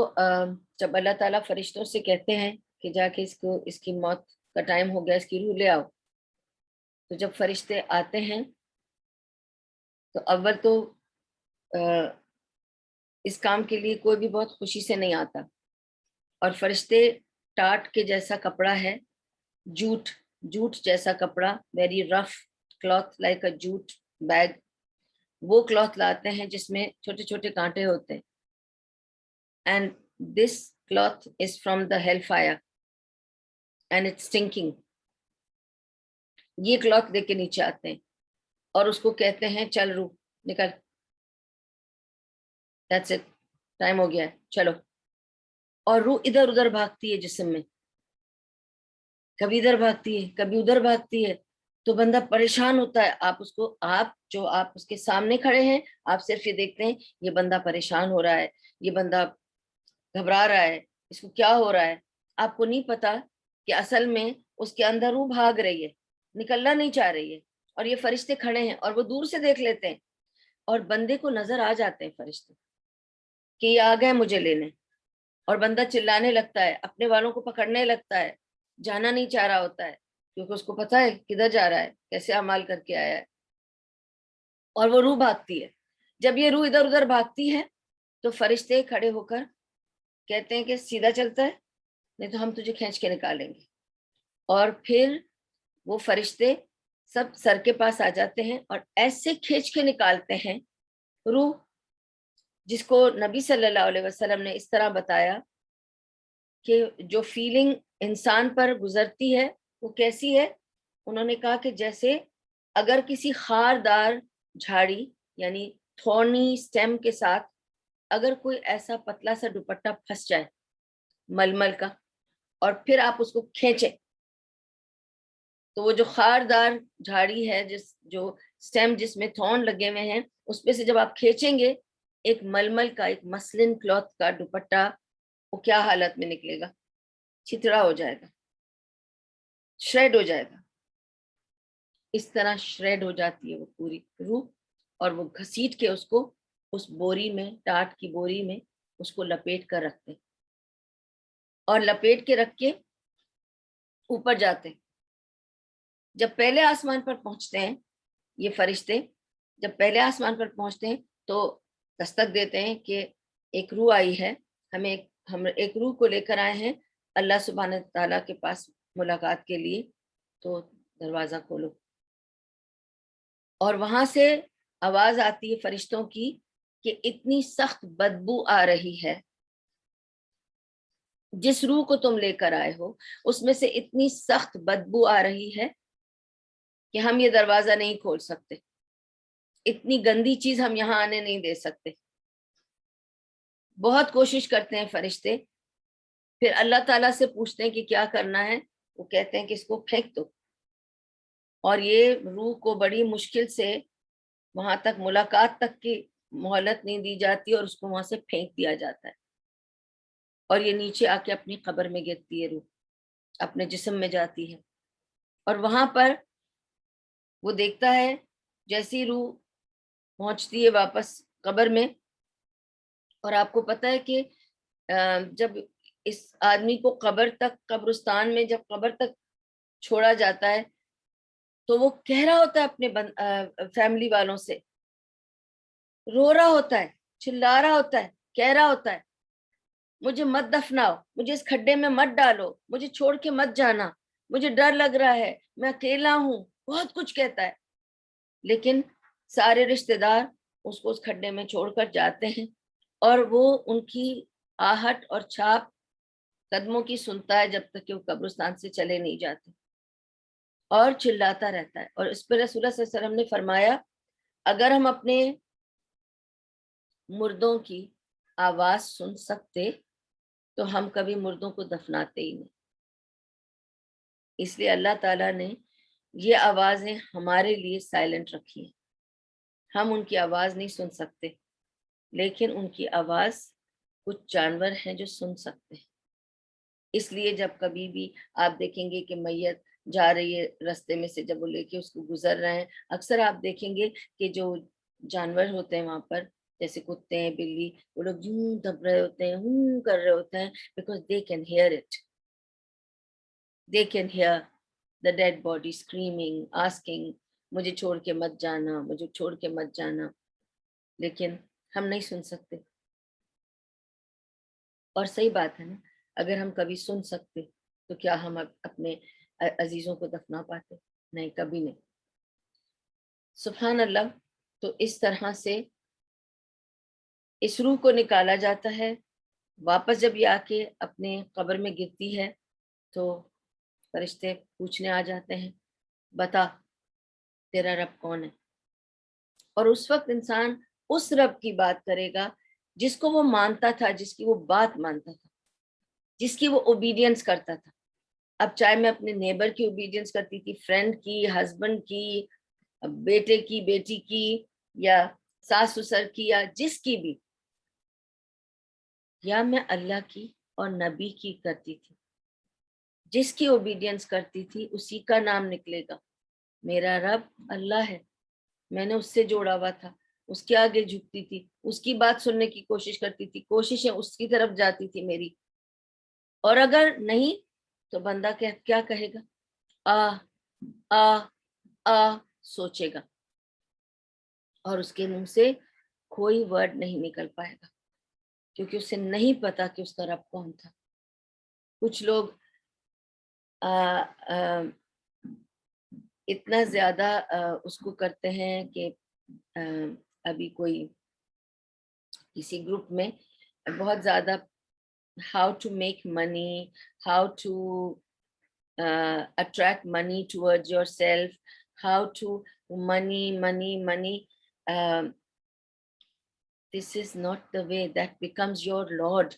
A: جب اللہ تعالیٰ فرشتوں سے کہتے ہیں کہ جا کے اس کی موت کا ٹائم ہو گیا، اس کی روح لے آؤ، تو جب فرشتے آتے ہیں تو اول تو اس کام کے لیے کوئی بھی بہت خوشی سے نہیں آتا، اور فرشتے ٹاٹ کے جیسا کپڑا ہے، جوٹ جیسا کپڑا، very rough cloth like a jute bag, وہ کلاتھ لاتے ہیں جس میں چھوٹے چھوٹے کانٹے ہوتے ہیں. And this cloth is from the hellfire and it's stinking. یہ کلاتھ لے کے نیچے آتے ہیں اور اس کو کہتے ہیں چل روح نکل، that's it، ٹائم ہو گیا ہے، چلو. اور روح ادھر ادھر بھاگتی ہے جسم میں، کبھی ادھر بھاگتی ہے کبھی ادھر بھاگتی ہے، تو بندہ پریشان ہوتا ہے. آپ اس کے سامنے کھڑے ہیں، آپ صرف یہ دیکھتے ہیں یہ بندہ پریشان ہو رہا ہے، یہ بندہ گھبرا رہا ہے، اس کو کیا ہو رہا ہے. آپ کو نہیں پتا کہ اصل میں اس کے اندر روح بھاگ رہی ہے، نکلنا نہیں چاہ رہی ہے، اور یہ فرشتے کھڑے ہیں اور وہ دور سے دیکھ لیتے ہیں، اور بندے کو نظر آ جاتے ہیں فرشتے کہ یہ آ گئے مجھے لینے، اور بندہ چلانے لگتا ہے، اپنے والوں کو پکڑنے لگتا ہے، جانا نہیں چاہ رہا ہوتا ہے، کیونکہ اس کو پتا ہے کدھر جا رہا ہے، کیسے اعمال کر کے آیا ہے، اور وہ روح بھاگتی ہے. جب یہ روح ادھر ادھر بھاگتی ہے تو فرشتے کھڑے ہو کر کہتے ہیں کہ سیدھا چلتا ہے نہیں تو ہم تجھے کھینچ کے نکالیں گے. اور پھر وہ فرشتے سب سر کے پاس آ جاتے ہیں اور ایسے کھینچ کے نکالتے ہیں روح، جس کو نبی صلی اللہ علیہ وسلم نے اس طرح بتایا کہ جو فیلنگ انسان پر گزرتی ہے وہ کیسی ہے. انہوں نے کہا کہ جیسے اگر کسی خاردار جھاڑی یعنی تھورنی سٹیم کے ساتھ اگر کوئی ایسا پتلا سا دوپٹہ پھنس جائے ململ کا اور پھر آپ اس کو کھینچیں تو وہ جو خاردار جھاڑی ہے جو سٹیم جس میں تھورن لگے ہوئے ہیں اس پہ سے جب آپ کھینچیں گے ایک ململ کا ایک مسلن کلوتھ کا دوپٹہ وہ کیا حالت میں نکلے گا؟ چھترا ہو جائے گا، شریڈ ہو جائے گا. اس طرح شریڈ ہو جاتی ہے وہ پوری روح اور وہ گھسیٹ کے اس کو اس بوری میں، ٹاٹ کی بوری میں اس کو لپیٹ کر رکھتے ہیں اور لپیٹ کے رکھ کے اوپر جاتے ہیں. جب پہلے آسمان پر پہنچتے ہیں یہ فرشتے، جب پہلے آسمان پر پہنچتے ہیں تو دستک دیتے ہیں کہ ایک روح آئی ہے، ہم ایک روح کو لے کر آئے ہیں اللہ سبحانہ تعالیٰ کے پاس ملاقات کے لیے، تو دروازہ کھولو. اور وہاں سے آواز آتی ہے فرشتوں کی کہ اتنی سخت بدبو آ رہی ہے، جس روح کو تم لے کر آئے ہو اس میں سے اتنی سخت بدبو آ رہی ہے کہ ہم یہ دروازہ نہیں کھول سکتے، اتنی گندی چیز ہم یہاں آنے نہیں دے سکتے. بہت کوشش کرتے ہیں فرشتے، پھر اللہ تعالیٰ سے پوچھتے ہیں کہ کیا کرنا ہے، وہ کہتے ہیں کہ اس کو پھینک دو. اور یہ روح کو بڑی مشکل سے وہاں تک ملاقات تک کی مہلت نہیں دی جاتی اور اس کو وہاں سے پھینک دیا جاتا ہے اور یہ نیچے آ کے اپنی قبر میں گرتی ہے، روح اپنے جسم میں جاتی ہے. اور وہاں پر وہ دیکھتا ہے جیسی روح پہنچتی ہے واپس قبر میں. اور آپ کو پتہ ہے کہ جب اس آدمی کو قبر تک، قبرستان میں جب قبر تک چھوڑا جاتا ہے تو وہ کہہ رہا ہوتا ہے اپنے فیملی والوں سے، رو رہا ہوتا ہے، چلا رہا ہوتا ہے، کہہ رہا ہوتا ہے مجھے مت دفناؤ، مجھے اس کھڈے میں مت ڈالو، مجھے چھوڑ کے مت جانا، مجھے ڈر لگ رہا ہے، میں اکیلا ہوں، بہت کچھ کہتا ہے. لیکن سارے رشتہ دار اس کو اس کھڈے میں چھوڑ کر جاتے ہیں اور وہ ان کی آہٹ اور چھاپ قدموں کی سنتا ہے جب تک کہ وہ قبرستان سے چلے نہیں جاتے اور چلاتا رہتا ہے. اور اس پر رسول اللہ صلی اللہ علیہ وسلم نے فرمایا اگر ہم اپنے مردوں کی آواز سن سکتے تو ہم کبھی مردوں کو دفناتے ہی نہیں. اس لیے اللہ تعالیٰ نے یہ آوازیں ہمارے لیے سائلنٹ رکھی ہیں. ہم ان کی آواز نہیں سن سکتے لیکن ان کی آواز کچھ جانور ہیں جو سن سکتے ہیں. اس لیے جب کبھی بھی آپ دیکھیں گے کہ میت جا رہی ہے رستے میں سے، جب وہ لے کے اس کو گزر رہے ہیں، اکثر آپ دیکھیں گے کہ جو جانور ہوتے ہیں وہاں پر جیسے کتے ہیں، بلی، وہ لوگ یوں دب رہے ہوتے ہیں، ہوں کر رہے ہوتے ہیں because they can hear it. They can hear the dead body screaming, asking مجھے چھوڑ کے مت جانا، مجھے چھوڑ کے مت جانا. لیکن ہم نہیں سن سکتے. اور صحیح بات ہے نا، اگر ہم کبھی سن سکتے تو کیا ہم اپنے عزیزوں کو دفنا پاتے؟ نہیں، کبھی نہیں. سبحان اللہ. تو اس طرح سے اس روح کو نکالا جاتا ہے. واپس جب یہ آ کے اپنے قبر میں گرتی ہے تو فرشتے پوچھنے آ جاتے ہیں بتا تیرا رب کون ہے. اور اس وقت انسان اس رب کی بات کرے گا جس کو وہ مانتا تھا، جس کی وہ بات مانتا تھا، جس کی وہ اوبیڈینس کرتا تھا. اب چاہے میں اپنے نیبر کی اوبیڈینس کرتی تھی، فرینڈ کی، ہسبینڈ کی، بیٹے کی، بیٹی کی، یا ساس سسر کی، یا جس کی بھی، یا میں اللہ کی اور نبی کی کرتی تھی. جس کی اوبیڈینس کرتی تھی اسی کا نام نکلے گا. میرا رب اللہ ہے، میں نے اس سے جوڑا ہوا تھا، اس کے آگے جھکتی تھی، اس کی بات سننے کی کوشش کرتی تھی، کوششیں اس کی طرف جاتی تھی میری. اور اگر نہیں تو بندہ کیا کہے گا؟ آ آ سوچے گا اور اس کے منہ سے کوئی ورڈ نہیں نکل پائے گا. کیونکہ اسے نہیں پتا کہ اس کا رب کون تھا. کچھ لوگ اتنا زیادہ اس کو کرتے ہیں کہ ابھی کوئی کسی گروپ میں بہت زیادہ how to make money, how to attract money towards yourself, how to money. This is not the way. That becomes your Lord,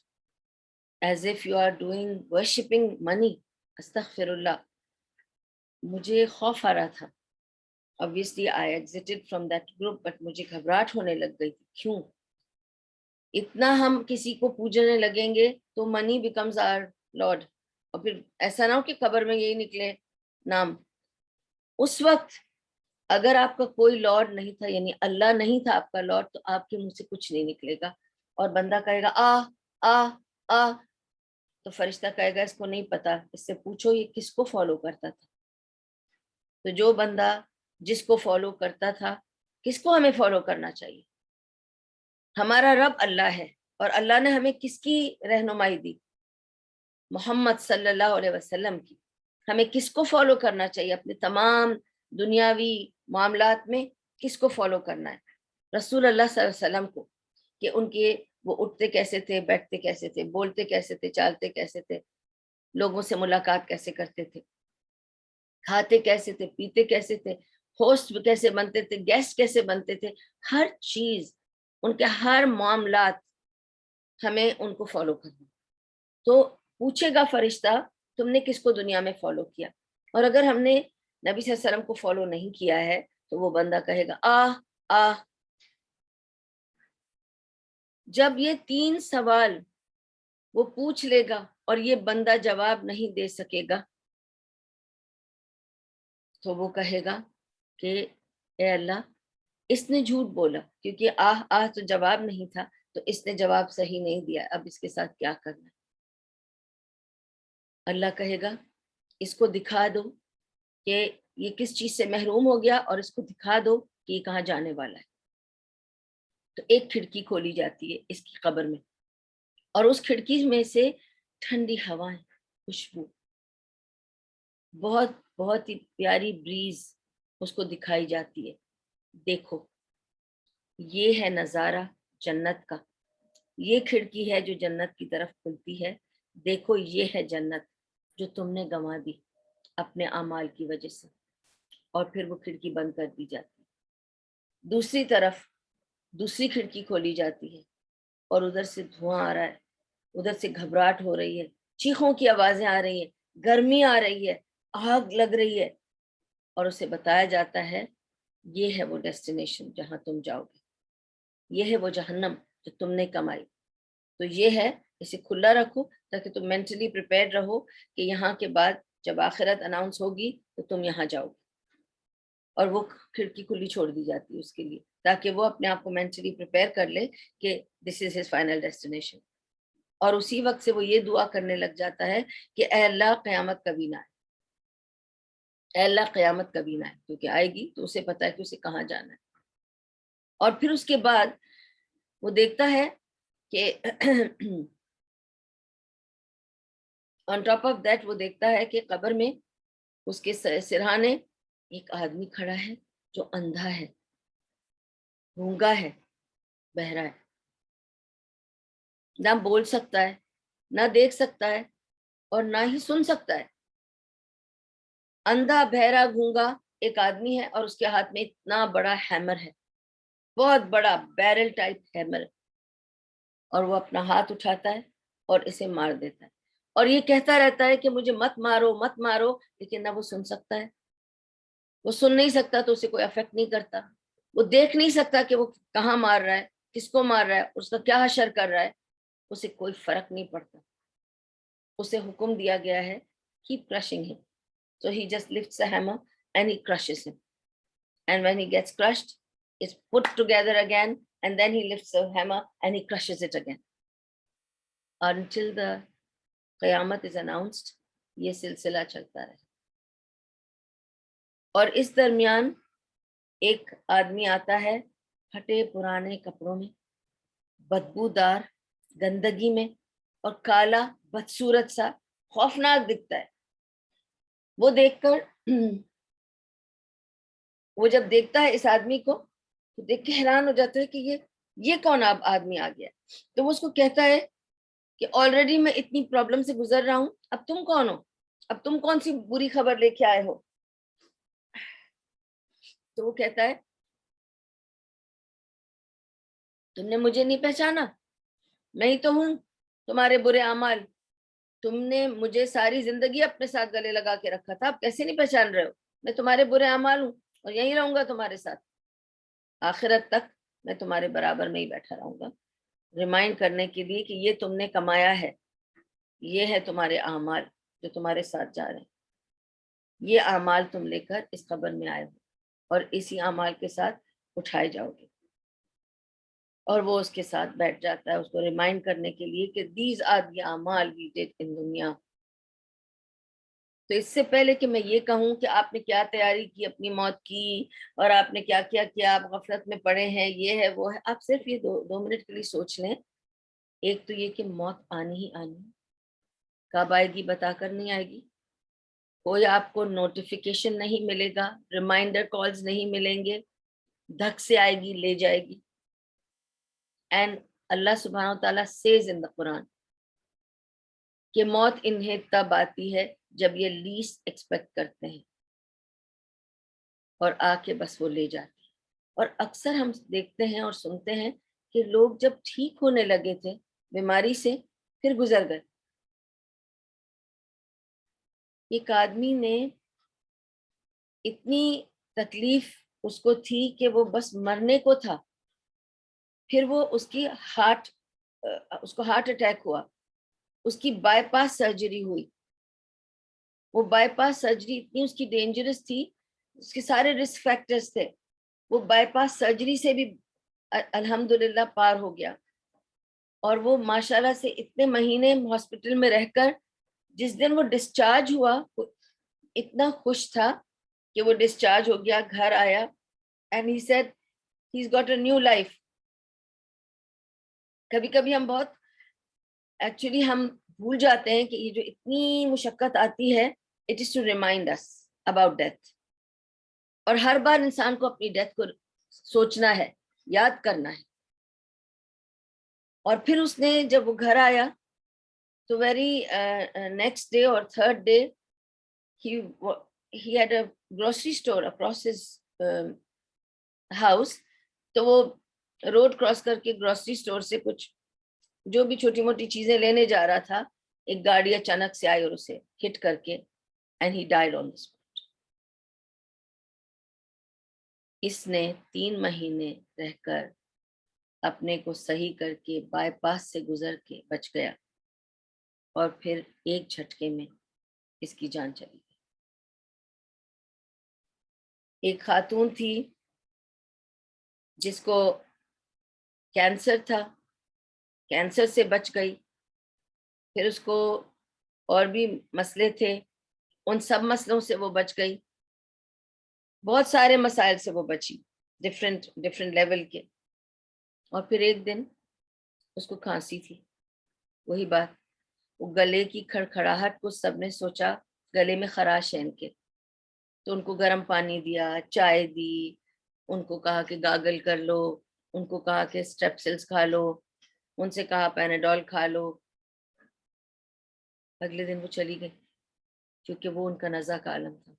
A: as if you are doing worshipping money. Astaghfirullah. مجھے خوف آ رہا تھا. Obviously I exited from that group, but مجھے گھبراہٹ ہونے لگ گئی تھی. کیوں؟ اتنا ہم کسی کو پوجنے لگیں گے تو منی بیکمز آر لارڈ. اور پھر ایسا نہ ہو کہ قبر میں یہی نکلے نام. اس وقت اگر آپ کا کوئی لارڈ نہیں تھا، یعنی اللہ نہیں تھا آپ کا لارڈ، تو آپ کے منہ سے کچھ نہیں نکلے گا. اور بندہ کہے گا آ آ آ، تو فرشتہ کہے گا اس کو نہیں پتا، اس سے پوچھو یہ کس کو فالو کرتا تھا. تو جو بندہ جس کو فالو کرتا تھا، کس کو ہمیں فالو کرنا چاہیے؟ ہمارا رب اللہ ہے، اور اللہ نے ہمیں کس کی رہنمائی دی؟ محمد صلی اللہ علیہ وسلم کی. ہمیں کس کو فالو کرنا چاہیے اپنے تمام دنیاوی معاملات میں؟ کس کو فالو کرنا ہے؟ رسول اللہ صلی اللہ علیہ وسلم کو، کہ ان کے وہ اٹھتے کیسے تھے، بیٹھتے کیسے تھے، بولتے کیسے تھے، چالتے کیسے تھے، لوگوں سے ملاقات کیسے کرتے تھے، کھاتے کیسے تھے، پیتے کیسے تھے، ہوسٹ کیسے بنتے تھے، گیسٹ کیسے بنتے تھے. ہر چیز، ان کے ہر معاملات ہمیں ان کو فالو کرنا. تو پوچھے گا فرشتہ تم نے کس کو دنیا میں فالو کیا؟ اور اگر ہم نے نبی صلی اللہ علیہ وسلم کو فالو نہیں کیا ہے تو وہ بندہ کہے گا آ. جب یہ 3 سوال وہ پوچھ لے گا اور یہ بندہ جواب نہیں دے سکے گا تو وہ کہے گا کہ اے اللہ اس نے جھوٹ بولا، کیونکہ تو جواب نہیں تھا، تو اس نے جواب صحیح نہیں دیا، اب اس کے ساتھ کیا کرنا ہے؟ اللہ کہے گا اس کو دکھا دو کہ یہ کس چیز سے محروم ہو گیا، اور اس کو دکھا دو کہ یہ کہاں جانے والا ہے. تو ایک کھڑکی کھولی جاتی ہے اس کی قبر میں، اور اس کھڑکی میں سے ٹھنڈی ہوائیں، خوشبو، بہت بہت ہی پیاری بریز اس کو دکھائی جاتی ہے. دیکھو یہ ہے نظارہ جنت کا، یہ کھڑکی ہے جو جنت کی طرف کھلتی ہے. دیکھو یہ ہے جنت جو تم نے گنوا دی اپنے اعمال کی وجہ سے. اور پھر وہ کھڑکی بند کر دی جاتی. دوسری طرف دوسری کھڑکی کھولی جاتی ہے، اور ادھر سے دھواں آ رہا ہے، ادھر سے گھبراہٹ ہو رہی ہے، چیخوں کی آوازیں آ رہی ہیں، گرمی آ رہی ہے، آگ لگ رہی ہے، اور اسے بتایا جاتا ہے یہ ہے وہ ڈیسٹینیشن جہاں تم جاؤ گے، یہ ہے وہ جہنم جو تم نے کمائی. تو یہ ہے، اسے کھلا رکھو تاکہ تم مینٹلی پریپیئرڈ رہو کہ یہاں کے بعد جب آخرت اناؤنس ہوگی تو تم یہاں جاؤ گے. اور وہ کھڑکی کھلی چھوڑ دی جاتی ہے اس کے لیے، تاکہ وہ اپنے آپ کو مینٹلی پریپیئر کر لے کہ دس از ہز فائنل ڈیسٹینیشن. اور اسی وقت سے وہ یہ دعا کرنے لگ جاتا ہے کہ اے اللہ قیامت کبھی نہ آئے، اے اللہ قیامت کبھی نہ آئے، کیونکہ آئے گی تو اسے پتا ہے کہ اسے کہاں جانا ہے. اور پھر اس کے بعد وہ دیکھتا ہے کہ آن ٹاپ آف دیٹ وہ دیکھتا ہے کہ قبر میں اس کے سرہانے ایک آدمی کھڑا ہے جو اندھا ہے، گونگا ہے، بہرا ہے، نہ بول سکتا ہے، نہ دیکھ سکتا ہے، اور نہ ہی سن سکتا ہے. اندھا، بہرا، گونگا ایک آدمی ہے، اور اس کے ہاتھ میں اتنا بڑا ہیمر ہے، بہت بڑا بیرل ٹائپ ہیمر، اور وہ اپنا ہاتھ اٹھاتا ہے اور اسے مار دیتا ہے. اور یہ کہتا رہتا ہے کہ مجھے مت مارو مت مارو، لیکن نہ وہ سن سکتا ہے، وہ سن نہیں سکتا تو اسے کوئی افیکٹ نہیں کرتا، وہ دیکھ نہیں سکتا کہ وہ کہاں مار رہا ہے، کس کو مار رہا ہے، اس کا کیا حشر کر رہا ہے، اسے کوئی فرق نہیں پڑتا. اسے حکم دیا گیا ہے keep crushing him. So he just lifts a hammer and he crushes him. And when he gets crushed, it's put together again, and then he lifts the hammer and he crushes it again. Until the قیامت is announced, یہ سلسلہ چلتا رہے. اور اس درمیان ایک آدمی آتا ہے پھٹے پرانے کپڑوں میں، بدبودار، گندگی میں اور کالا بدصورت سا خوفناک دکھتا ہے. وہ دیکھ کر وہ جب دیکھتا ہے اس آدمی کو تو دیکھ کے حیران ہو جاتا ہے کہ یہ کون آدمی آ گیا. تو وہ اس کو کہتا ہے کہ آلریڈی میں اتنی پرابلم سے گزر رہا ہوں, اب تم کون ہو, اب تم کون سی بری خبر لے کے آئے ہو. تو وہ کہتا ہے تم نے مجھے نہیں پہچانا, میں ہی تو ہوں تمہارے برے اعمال, تم نے مجھے ساری زندگی اپنے ساتھ گلے لگا کے رکھا تھا, اب کیسے نہیں پہچان رہے ہو, میں تمہارے برے اعمال ہوں اور یہیں رہوں گا تمہارے ساتھ, آخرت تک میں تمہارے برابر میں ہی بیٹھا رہوں گا, ریمائنڈ کرنے کے لیے کہ یہ تم نے کمایا ہے, یہ ہے تمہارے اعمال جو تمہارے ساتھ جا رہے ہیں, یہ اعمال تم لے کر اس قبر میں آئے ہو اور اسی اعمال کے ساتھ اٹھائے جاؤ گے. اور وہ اس کے ساتھ بیٹھ جاتا ہے اس کو ریمائنڈ کرنے کے لیے کہ دیز آر دی اعمال وی ڈیڈ ان دنیا. تو اس سے پہلے کہ میں یہ کہوں کہ آپ نے کیا تیاری کی اپنی موت کی اور آپ نے کیا کیا کیا, آپ غفلت میں پڑے ہیں, یہ ہے وہ ہے, آپ صرف یہ دو منٹ کے لیے سوچ لیں. ایک تو یہ کہ موت آنی ہی آنی, کب آئے گی بتا کر نہیں آئے گی, کوئی آپ کو نوٹیفیکیشن نہیں ملے گا, ریمائنڈر کالز نہیں ملیں گے, دھک سے آئے گی, لے جائے گی. اینڈ اللہ سبحانہ وتعالیٰ says in the Quran کہ موت انہیں تب آتی ہے جب یہ لیسٹ ایکسپیکٹ کرتے ہیں اور آ کے بس وہ لے جاتی ہے. اور اکثر ہم دیکھتے ہیں اور سنتے ہیں کہ لوگ جب ٹھیک ہونے لگے تھے بیماری سے پھر گزر گئے. ایک آدمی نے اتنی تکلیف اس کو تھی کہ وہ بس مرنے کو تھا, پھر وہ اس کو ہارٹ اٹیک ہوا, اس کی بائی پاس سرجری ہوئی. وہ بائی پاس سرجری اتنی اس کی ڈینجرس تھی, اس کے سارے رسک فیکٹرز تھے, وہ بائی پاس سرجری سے بھی الحمدللہ پار ہو گیا. اور وہ ماشاءاللہ سے اتنے مہینے ہاسپٹل میں رہ کر جس دن وہ ڈسچارج ہوا اتنا خوش تھا کہ وہ ڈسچارج ہو گیا, گھر آیا, and he said he's got a new life. کبھی کبھی ہم بہت ایکچولی ہم بھول جاتے ہیں کہ یہ جو اتنی مشقت آتی ہے it is to remind us about death. اور ہر بار انسان کو اپنی ڈیتھ کو سوچنا ہے, یاد کرنا ہے. اور پھر اس نے جب وہ گھر آیا تو ویری نیکسٹ ڈے اور third day he had a grocery store across his house. تو وہ روڈ کراس کر کے گروسری اسٹور سے کچھ جو بھی چھوٹی موٹی چیزیں لینے جا رہا تھا, ایک گاڑی اچانک سے آئی اور اسے ہٹ کر کے and he died on the spot. اس نے 3 مہینے رہ کر اپنے کو صحیح کر کے بائی پاس سے گزر کے بچ گیا, اور پھر ایک جھٹکے میں اس کی جان چلی گئی. ایک خاتون تھی جس کو کینسر تھا, کینسر سے بچ گئی, پھر اس کو اور بھی مسئلے تھے, ان سب مسئلوں سے وہ بچ گئی, بہت سارے مسائل سے وہ بچی, ڈفرینٹ لیول کے. اور پھر ایک دن اس کو کھانسی تھی, وہی بات, وہ گلے کی کھڑکھڑاہٹ کو سب نے سوچا گلے میں خراش ہے ان کے, تو ان کو گرم پانی دیا, چائے دی, ان کو کہا کہ گاگل کر لو, ان کو کہا کہ اسٹریپسلز کھا لو, ان سے کہا پیناڈول کھا لو. اگلے دن وہ چلی گئی کیونکہ وہ ان کا نزع کا عالم تھا.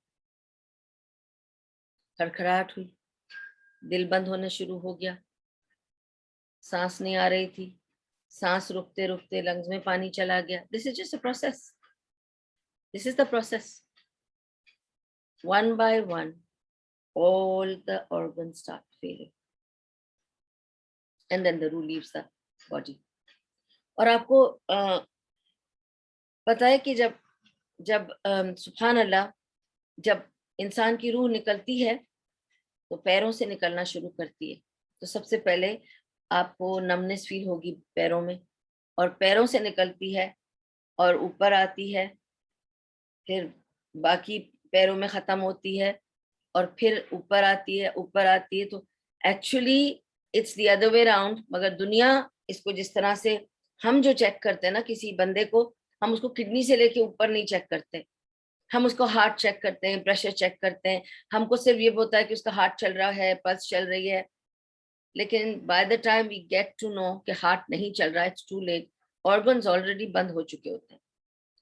A: کھڑکھڑاہٹ ہوئی, دل بند ہونا شروع ہو گیا, سانس نہیں آ رہی تھی, سانس رکتے رکتے لنگز میں پانی چلا گیا. This is just a process, this is the process. One by one all the organs start failing and then the ruh leaves the body. اور آپ کو پتہ ہے کہ جب سبحان اللہ, جب انسان کی روح نکلتی ہے تو پیروں سے نکلنا شروع کرتی ہے. تو سب سے پہلے آپ کو نمنس فیل ہوگی پیروں میں, اور پیروں سے نکلتی ہے اور اوپر آتی ہے, پھر باقی پیروں میں ختم ہوتی ہے اور پھر اوپر آتی ہے. تو actually it's the other way round, مگر دنیا اس کو جس طرح سے ہم جو چیک کرتے ہیں نا کسی بندے کو، ہم اس کو کڈنی سے لے کے اوپر نہیں چیک کرتے، ہم اس کو ہارٹ چیک کرتے ہیں، پریشر چیک کرتے ہیں، ہم کو صرف یہ ہوتا ہے کہ اس کا ہارٹ چل رہا ہے، پلس چل رہی ہے، لیکن by the time we get to know کہ ہارٹ نہیں چل رہا ہے، it's too late, organs already بند ہو چکے ہوتے ہیں،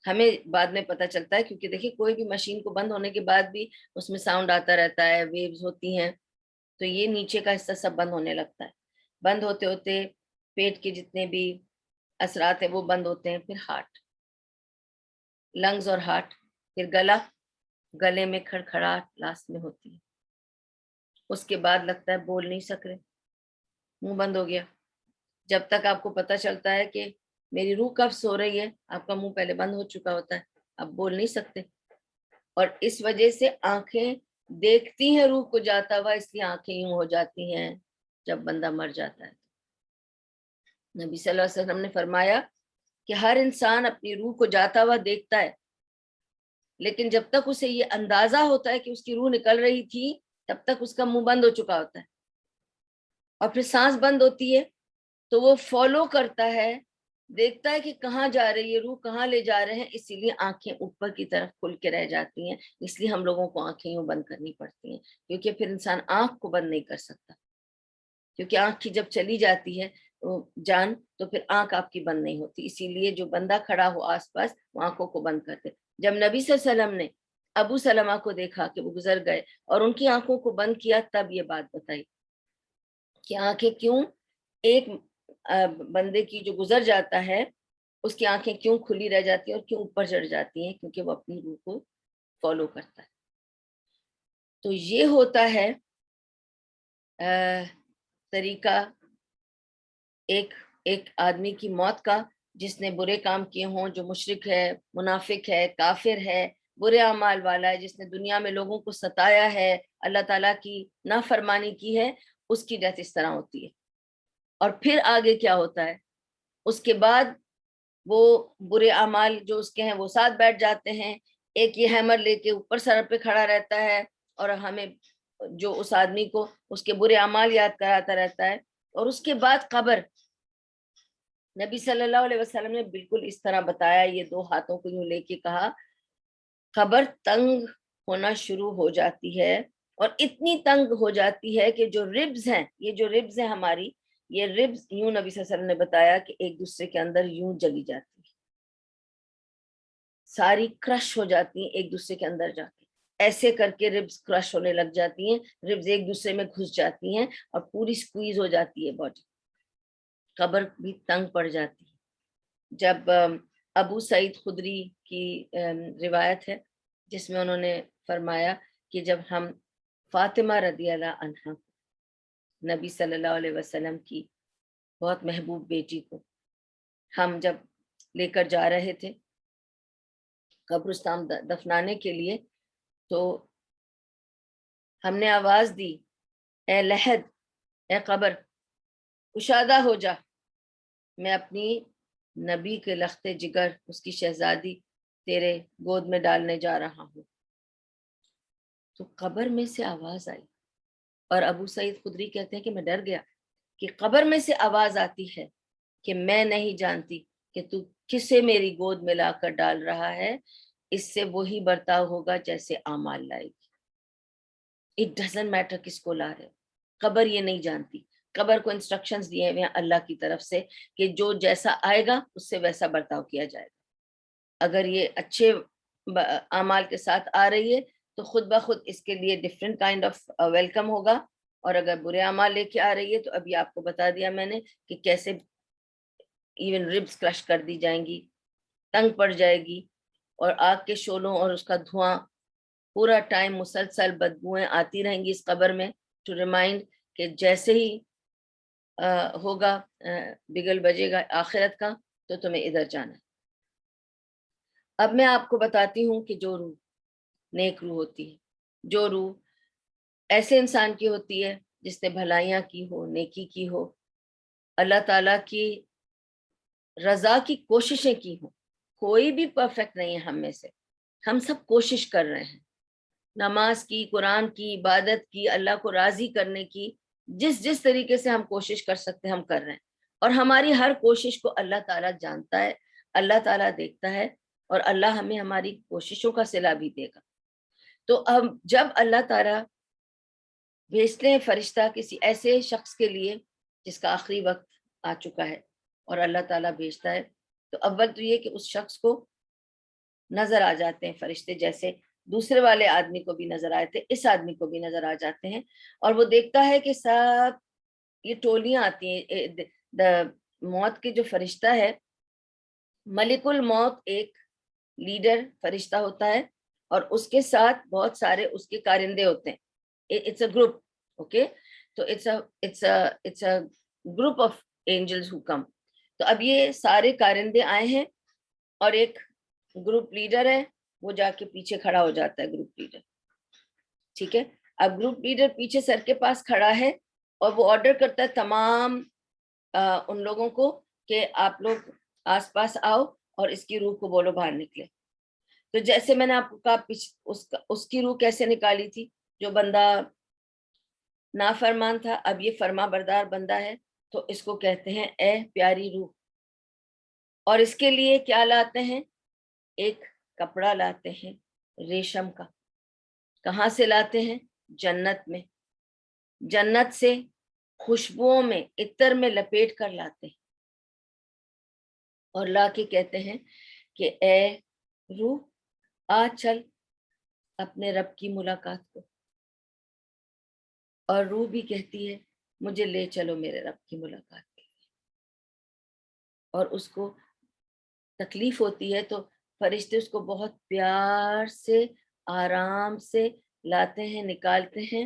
A: ہمیں بعد میں پتہ چلتا ہے، کیونکہ دیکھیے کوئی بھی مشین کو بند ہونے کے بعد بھی اس میں ساؤنڈ آتا رہتا ہے، ویوز ہوتی ہیں، تو یہ نیچے کا حصہ سب بند ہونے لگتا ہے، بند ہوتے ہوتے پیٹ کے جتنے بھی اثرات ہیں وہ بند ہوتے ہیں، پھر ہارٹ، لنگز اور ہارٹ، پھر گلا، گلے میں کھڑکھڑاہٹ لاسٹ میں ہوتی ہے، اس کے بعد لگتا ہے بول نہیں سک رہے، منہ بند ہو گیا، جب تک آپ کو پتہ چلتا ہے کہ میری روح کب سو رہی ہے، آپ کا منہ پہلے بند ہو چکا ہوتا ہے، آپ بول نہیں سکتے، اور اس وجہ سے آنکھیں دیکھتی ہیں روح کو جاتا ہوا، اس لیے آنکھیں یوں ہو جاتی ہیں جب بندہ مر جاتا ہے۔ نبی صلی اللہ علیہ وسلم نے فرمایا کہ ہر انسان اپنی روح کو جاتا ہوا دیکھتا ہے، لیکن جب تک اسے یہ اندازہ ہوتا ہے کہ اس کی روح نکل رہی تھی تب تک اس کا منہ بند ہو چکا ہوتا ہے، اور پھر سانس بند ہوتی ہے تو وہ فالو کرتا ہے، دیکھتا ہے کہ کہاں جا رہی ہے روح، کہاں لے جا رہے ہیں، اسی لیے آنکھیں اوپر کی طرف کھل کے رہ جاتی ہیں، اس لیے ہم لوگوں کو آنکھیں یوں بند کرنی پڑتی ہیں، کیونکہ پھر انسان آنکھ کو بند نہیں کر سکتا، کیونکہ آنکھ کی جب چلی جاتی ہے جان تو پھر آنکھ آپ کی بند نہیں ہوتی، اسی لیے جو بندہ کھڑا ہو آس پاس وہ آنکھوں کو بند کرتے۔ جب نبی صلی اللہ علیہ وسلم نے ابو سلمہ کو دیکھا کہ وہ گزر گئے اور ان کی آنکھوں کو بند کیا، تب یہ بات بتائی کہ آنکھیں کیوں، ایک بندے کی جو گزر جاتا ہے اس کی آنکھیں کیوں کھلی رہ جاتی ہیں اور کیوں اوپر چڑھ جاتی ہیں، کیونکہ وہ اپنی روح کو فالو کرتا ہے۔ تو یہ ہوتا ہے طریقہ ایک آدمی کی موت کا جس نے برے کام کیے ہوں، جو مشرک ہے، منافق ہے، کافر ہے، برے اعمال والا ہے، جس نے دنیا میں لوگوں کو ستایا ہے، اللہ تعالیٰ کی نافرمانی کی ہے، اس کی ڈیتھ اس طرح ہوتی ہے۔ اور پھر آگے کیا ہوتا ہے، اس کے بعد وہ برے اعمال جو اس کے ہیں وہ ساتھ بیٹھ جاتے ہیں، ایک یہ ہیمر لے کے اوپر سر پہ کھڑا رہتا ہے اور ہمیں جو اس آدمی کو اس کے برے اعمال یاد کراتا رہتا ہے، اور اس کے بعد قبر، نبی صلی اللہ علیہ وسلم نے بالکل اس طرح بتایا، یہ دو ہاتھوں کو یوں لے کے کہا، قبر تنگ ہونا شروع ہو جاتی ہے، اور اتنی تنگ ہو جاتی ہے کہ جو ربز ہیں، یہ جو ربز ہیں ہماری، یہ ربز یوں نبی صلی اللہ علیہ وسلم نے بتایا کہ ایک دوسرے کے اندر یوں جلی جاتی ہے، ساری کرش ہو جاتی ہیں ایک دوسرے کے اندر جا کے، ایسے کر کے ربز کرش ہونے لگ جاتی ہیں، ربز ایک دوسرے میں گھس جاتی ہیں اور پوری سکویز ہو جاتی ہے باڈی، قبر بھی تنگ پڑ جاتی ہے۔ جب ابو سعید خدری کی روایت ہے جس میں انہوں نے فرمایا کہ جب ہم فاطمہ رضی اللہ عنہا، نبی صلی اللہ علیہ وسلم کی بہت محبوب بیٹی کو ہم جب لے کر جا رہے تھے قبرستان دفنانے کے لیے، تو ہم نے آواز دی، اے لحد، اے قبر کشادہ ہو جا، میں اپنی نبی کے لخت جگر، اس کی شہزادی تیرے گود میں ڈالنے جا رہا ہوں۔ تو قبر میں سے آواز آئی، اور ابو سعید خدری کہتے ہیں کہ میں ڈر گیا کہ قبر میں سے آواز آتی ہے کہ میں نہیں جانتی کہ تو کسے میری گود میں لا کر ڈال رہا ہے، اس سے وہی برتاؤ ہوگا جیسے اعمال لائے گی۔ اٹ ڈزنٹ میٹر کس کو لا رہے، قبر یہ نہیں جانتی، قبر کو انسٹرکشنز دیے ہوئے ہیں اللہ کی طرف سے کہ جو جیسا آئے گا اس سے ویسا برتاؤ کیا جائے گا، اگر یہ اچھے اعمال کے ساتھ آ رہی ہے تو خود بخود اس کے لیے ڈفرینٹ کائنڈ آف ویلکم ہوگا، اور اگر برے اعمال لے کے آ رہی ہے تو ابھی آپ کو بتا دیا میں نے کہ کیسے ایون ربز کرش کر دی جائیں گی، تنگ پڑ جائے گی، اور آگ کے شعلوں اور اس کا دھواں پورا ٹائم مسلسل بدبوئیں آتی رہیں گی اس قبر میں، ٹو ریمائنڈ کہ جیسے ہی ہوگا بگل بجے گا آخرت کا تو تمہیں ادھر جانا ہے۔ اب میں آپ کو بتاتی ہوں کہ جو روح نیک روح ہوتی ہے، جو روح ایسے انسان کی ہوتی ہے جس نے بھلائیاں کی ہو، نیکی کی ہو، اللہ تعالیٰ کی رضا کی کوششیں کی ہوں، کوئی بھی پرفیکٹ نہیں ہے ہم میں سے، ہم سب کوشش کر رہے ہیں، نماز کی، قرآن کی، عبادت کی، اللہ کو راضی کرنے کی، جس طریقے سے ہم کوشش کر سکتے ہیں ہم کر رہے ہیں، اور ہماری ہر کوشش کو اللہ تعالیٰ جانتا ہے، اللہ تعالیٰ دیکھتا ہے، اور اللہ ہمیں ہماری کوششوں کا صلہ بھی دے گا۔ تو اب جب اللہ تعالیٰ بھیجتے ہیں فرشتہ کسی ایسے شخص کے لیے جس کا آخری وقت آ چکا ہے، اور اللہ تعالیٰ بھیجتا ہے، تو اول تو یہ کہ اس شخص کو نظر آ جاتے ہیں فرشتے، جیسے دوسرے والے آدمی کو بھی نظر آئے تھے، اس آدمی کو بھی نظر آ جاتے ہیں، اور وہ دیکھتا ہے کہ سب یہ ٹولیاں آتی ہیں۔ موت کے جو فرشتہ ہے، ملک الموت ایک لیڈر فرشتہ ہوتا ہے، اور اس کے ساتھ بہت سارے اس کے کارندے ہوتے ہیں، اٹس اے گروپ، اوکے، تو it's a group of angels who come. تو اب یہ سارے کارندے آئے ہیں، اور ایک گروپ لیڈر ہے، وہ جا کے پیچھے کھڑا ہو جاتا ہے گروپ لیڈر، ٹھیک ہے۔ اب گروپ لیڈر پیچھے سر کے پاس کھڑا ہے، اور وہ آرڈر کرتا ہے تمام ان لوگوں کو کہ آپ لوگ آس پاس آؤ اور اس کی روح کو بولو باہر نکلے۔ تو جیسے میں نے آپ کو کہا اس کی روح کیسے نکالی تھی، جو بندہ نافرمان تھا، اب یہ فرما بردار بندہ ہے، تو اس کو کہتے ہیں اے پیاری روح۔ اور اس کے لیے کیا لاتے ہیں؟ ایک کپڑا لاتے ہیں ریشم کا۔ کہاں سے لاتے ہیں؟ جنت میں، جنت سے خوشبوؤں میں، عطر میں لپیٹ کر لاتے ہیں، اور لا کے کہتے ہیں کہ اے روح آ چل اپنے رب کی ملاقات کو۔ اور روح بھی کہتی ہے مجھے لے چلو میرے رب کی ملاقات کے لیے۔ اور اس کو تکلیف ہوتی ہے تو فرشتے اس کو بہت پیار سے، آرام سے لاتے ہیں، نکالتے ہیں۔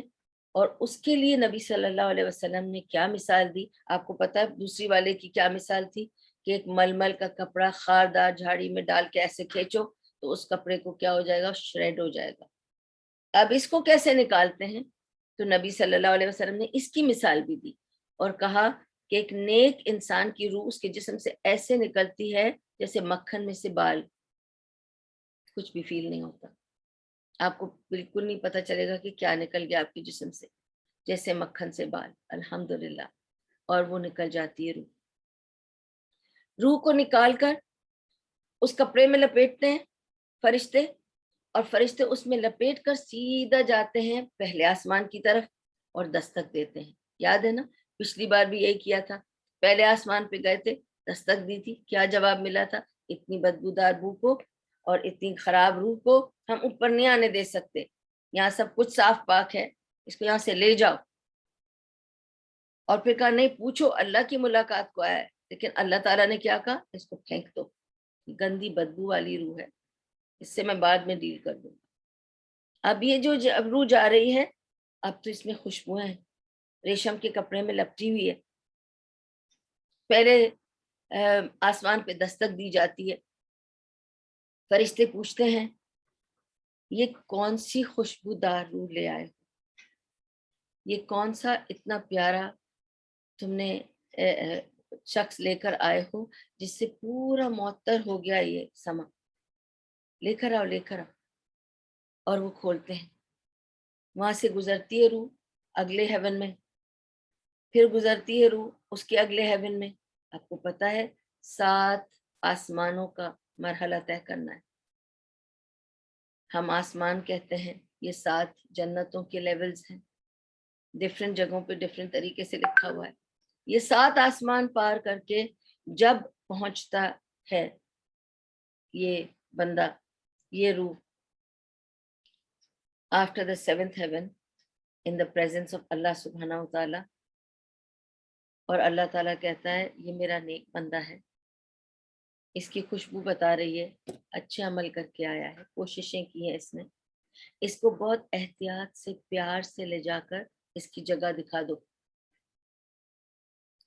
A: اور اس کے لیے نبی صلی اللہ علیہ وسلم نے کیا مثال دی؟ آپ کو پتا ہے دوسری والے کی کیا مثال تھی؟ کہ ایک ململ کا کپڑا خاردار جھاڑی میں ڈال کے ایسے کھینچو تو اس کپڑے کو کیا ہو جائے گا؟ شریڈ ہو جائے گا۔ اب اس کو کیسے نکالتے ہیں؟ تو نبی صلی اللہ علیہ وسلم نے اس کی مثال بھی دی، اور کہا کہ ایک نیک انسان کی روح اس کے جسم سے ایسے نکلتی ہے جیسے مکھن میں سے بال، کچھ بھی فیل نہیں ہوتا، آپ کو بالکل نہیں پتا چلے گا کہ کیا نکل گیا آپ کے جسم سے، جیسے مکھن سے بال، الحمدللہ۔ اور وہ نکل جاتی ہے روح۔ روح کو نکال کر اس کپڑے میں لپیٹتے ہیں فرشتے، اور فرشتے اس میں لپیٹ کر سیدھا جاتے ہیں پہلے آسمان کی طرف اور دستک دیتے ہیں۔ یاد ہے نا، پچھلی بار بھی یہی کیا تھا، پہلے آسمان پہ گئے تھے، دستک دی تھی، کیا جواب ملا تھا؟ اتنی بدبودار بو کو اور اتنی خراب روح کو ہم اوپر نہیں آنے دے سکتے، یہاں سب کچھ صاف پاک ہے، اس کو یہاں سے لے جاؤ۔ اور پھر کہا نہیں پوچھو، اللہ کی ملاقات کو آیا ہے، لیکن اللہ تعالیٰ نے کیا کہا؟ اس کو پھینک دو، گندی بدبو والی روح ہے، اس سے میں بعد میں ڈیل کر دوں گا۔ اب یہ جو روح جا رہی ہے، اب تو اس میں خوشبوئیں ہیں، ریشم کے کپڑے میں لپٹی ہوئی ہے۔ پہلے آسمان پہ دستک دی جاتی ہے، فرشتے پوچھتے ہیں یہ کون سی خوشبودار روح لے آئے، یہ کون سا اتنا پیارا تم نے شخص لے کر آئے ہو جس سے پورا معطر ہو گیا یہ سما، لے کر آؤ، لے کر آؤ۔ اور وہ کھولتے ہیں، وہاں سے گزرتی ہے روح اگلے ہیون میں، پھر گزرتی ہے روح اس کے اگلے ہیون میں۔ آپ کو پتا ہے 7 آسمانوں کا مرحلہ طے کرنا ہے۔ ہم آسمان کہتے ہیں، یہ 7 جنتوں کے لیولز ہیں، ڈفرینٹ جگہوں پہ ڈفرینٹ طریقے سے لکھا ہوا ہے۔ یہ 7 آسمان پار کر کے جب پہنچتا ہے یہ بندہ، یہ روح، after the 7th heaven in the presence of اللہ سبحانہ و تعالی، اور اللہ تعالیٰ کہتا ہے یہ میرا نیک بندہ ہے، اس کی خوشبو بتا رہی ہے اچھے عمل کر کے آیا ہے، کوششیں کی ہیں اس نے، اس کو بہت احتیاط سے پیار سے لے جا کر اس کی جگہ دکھا دو۔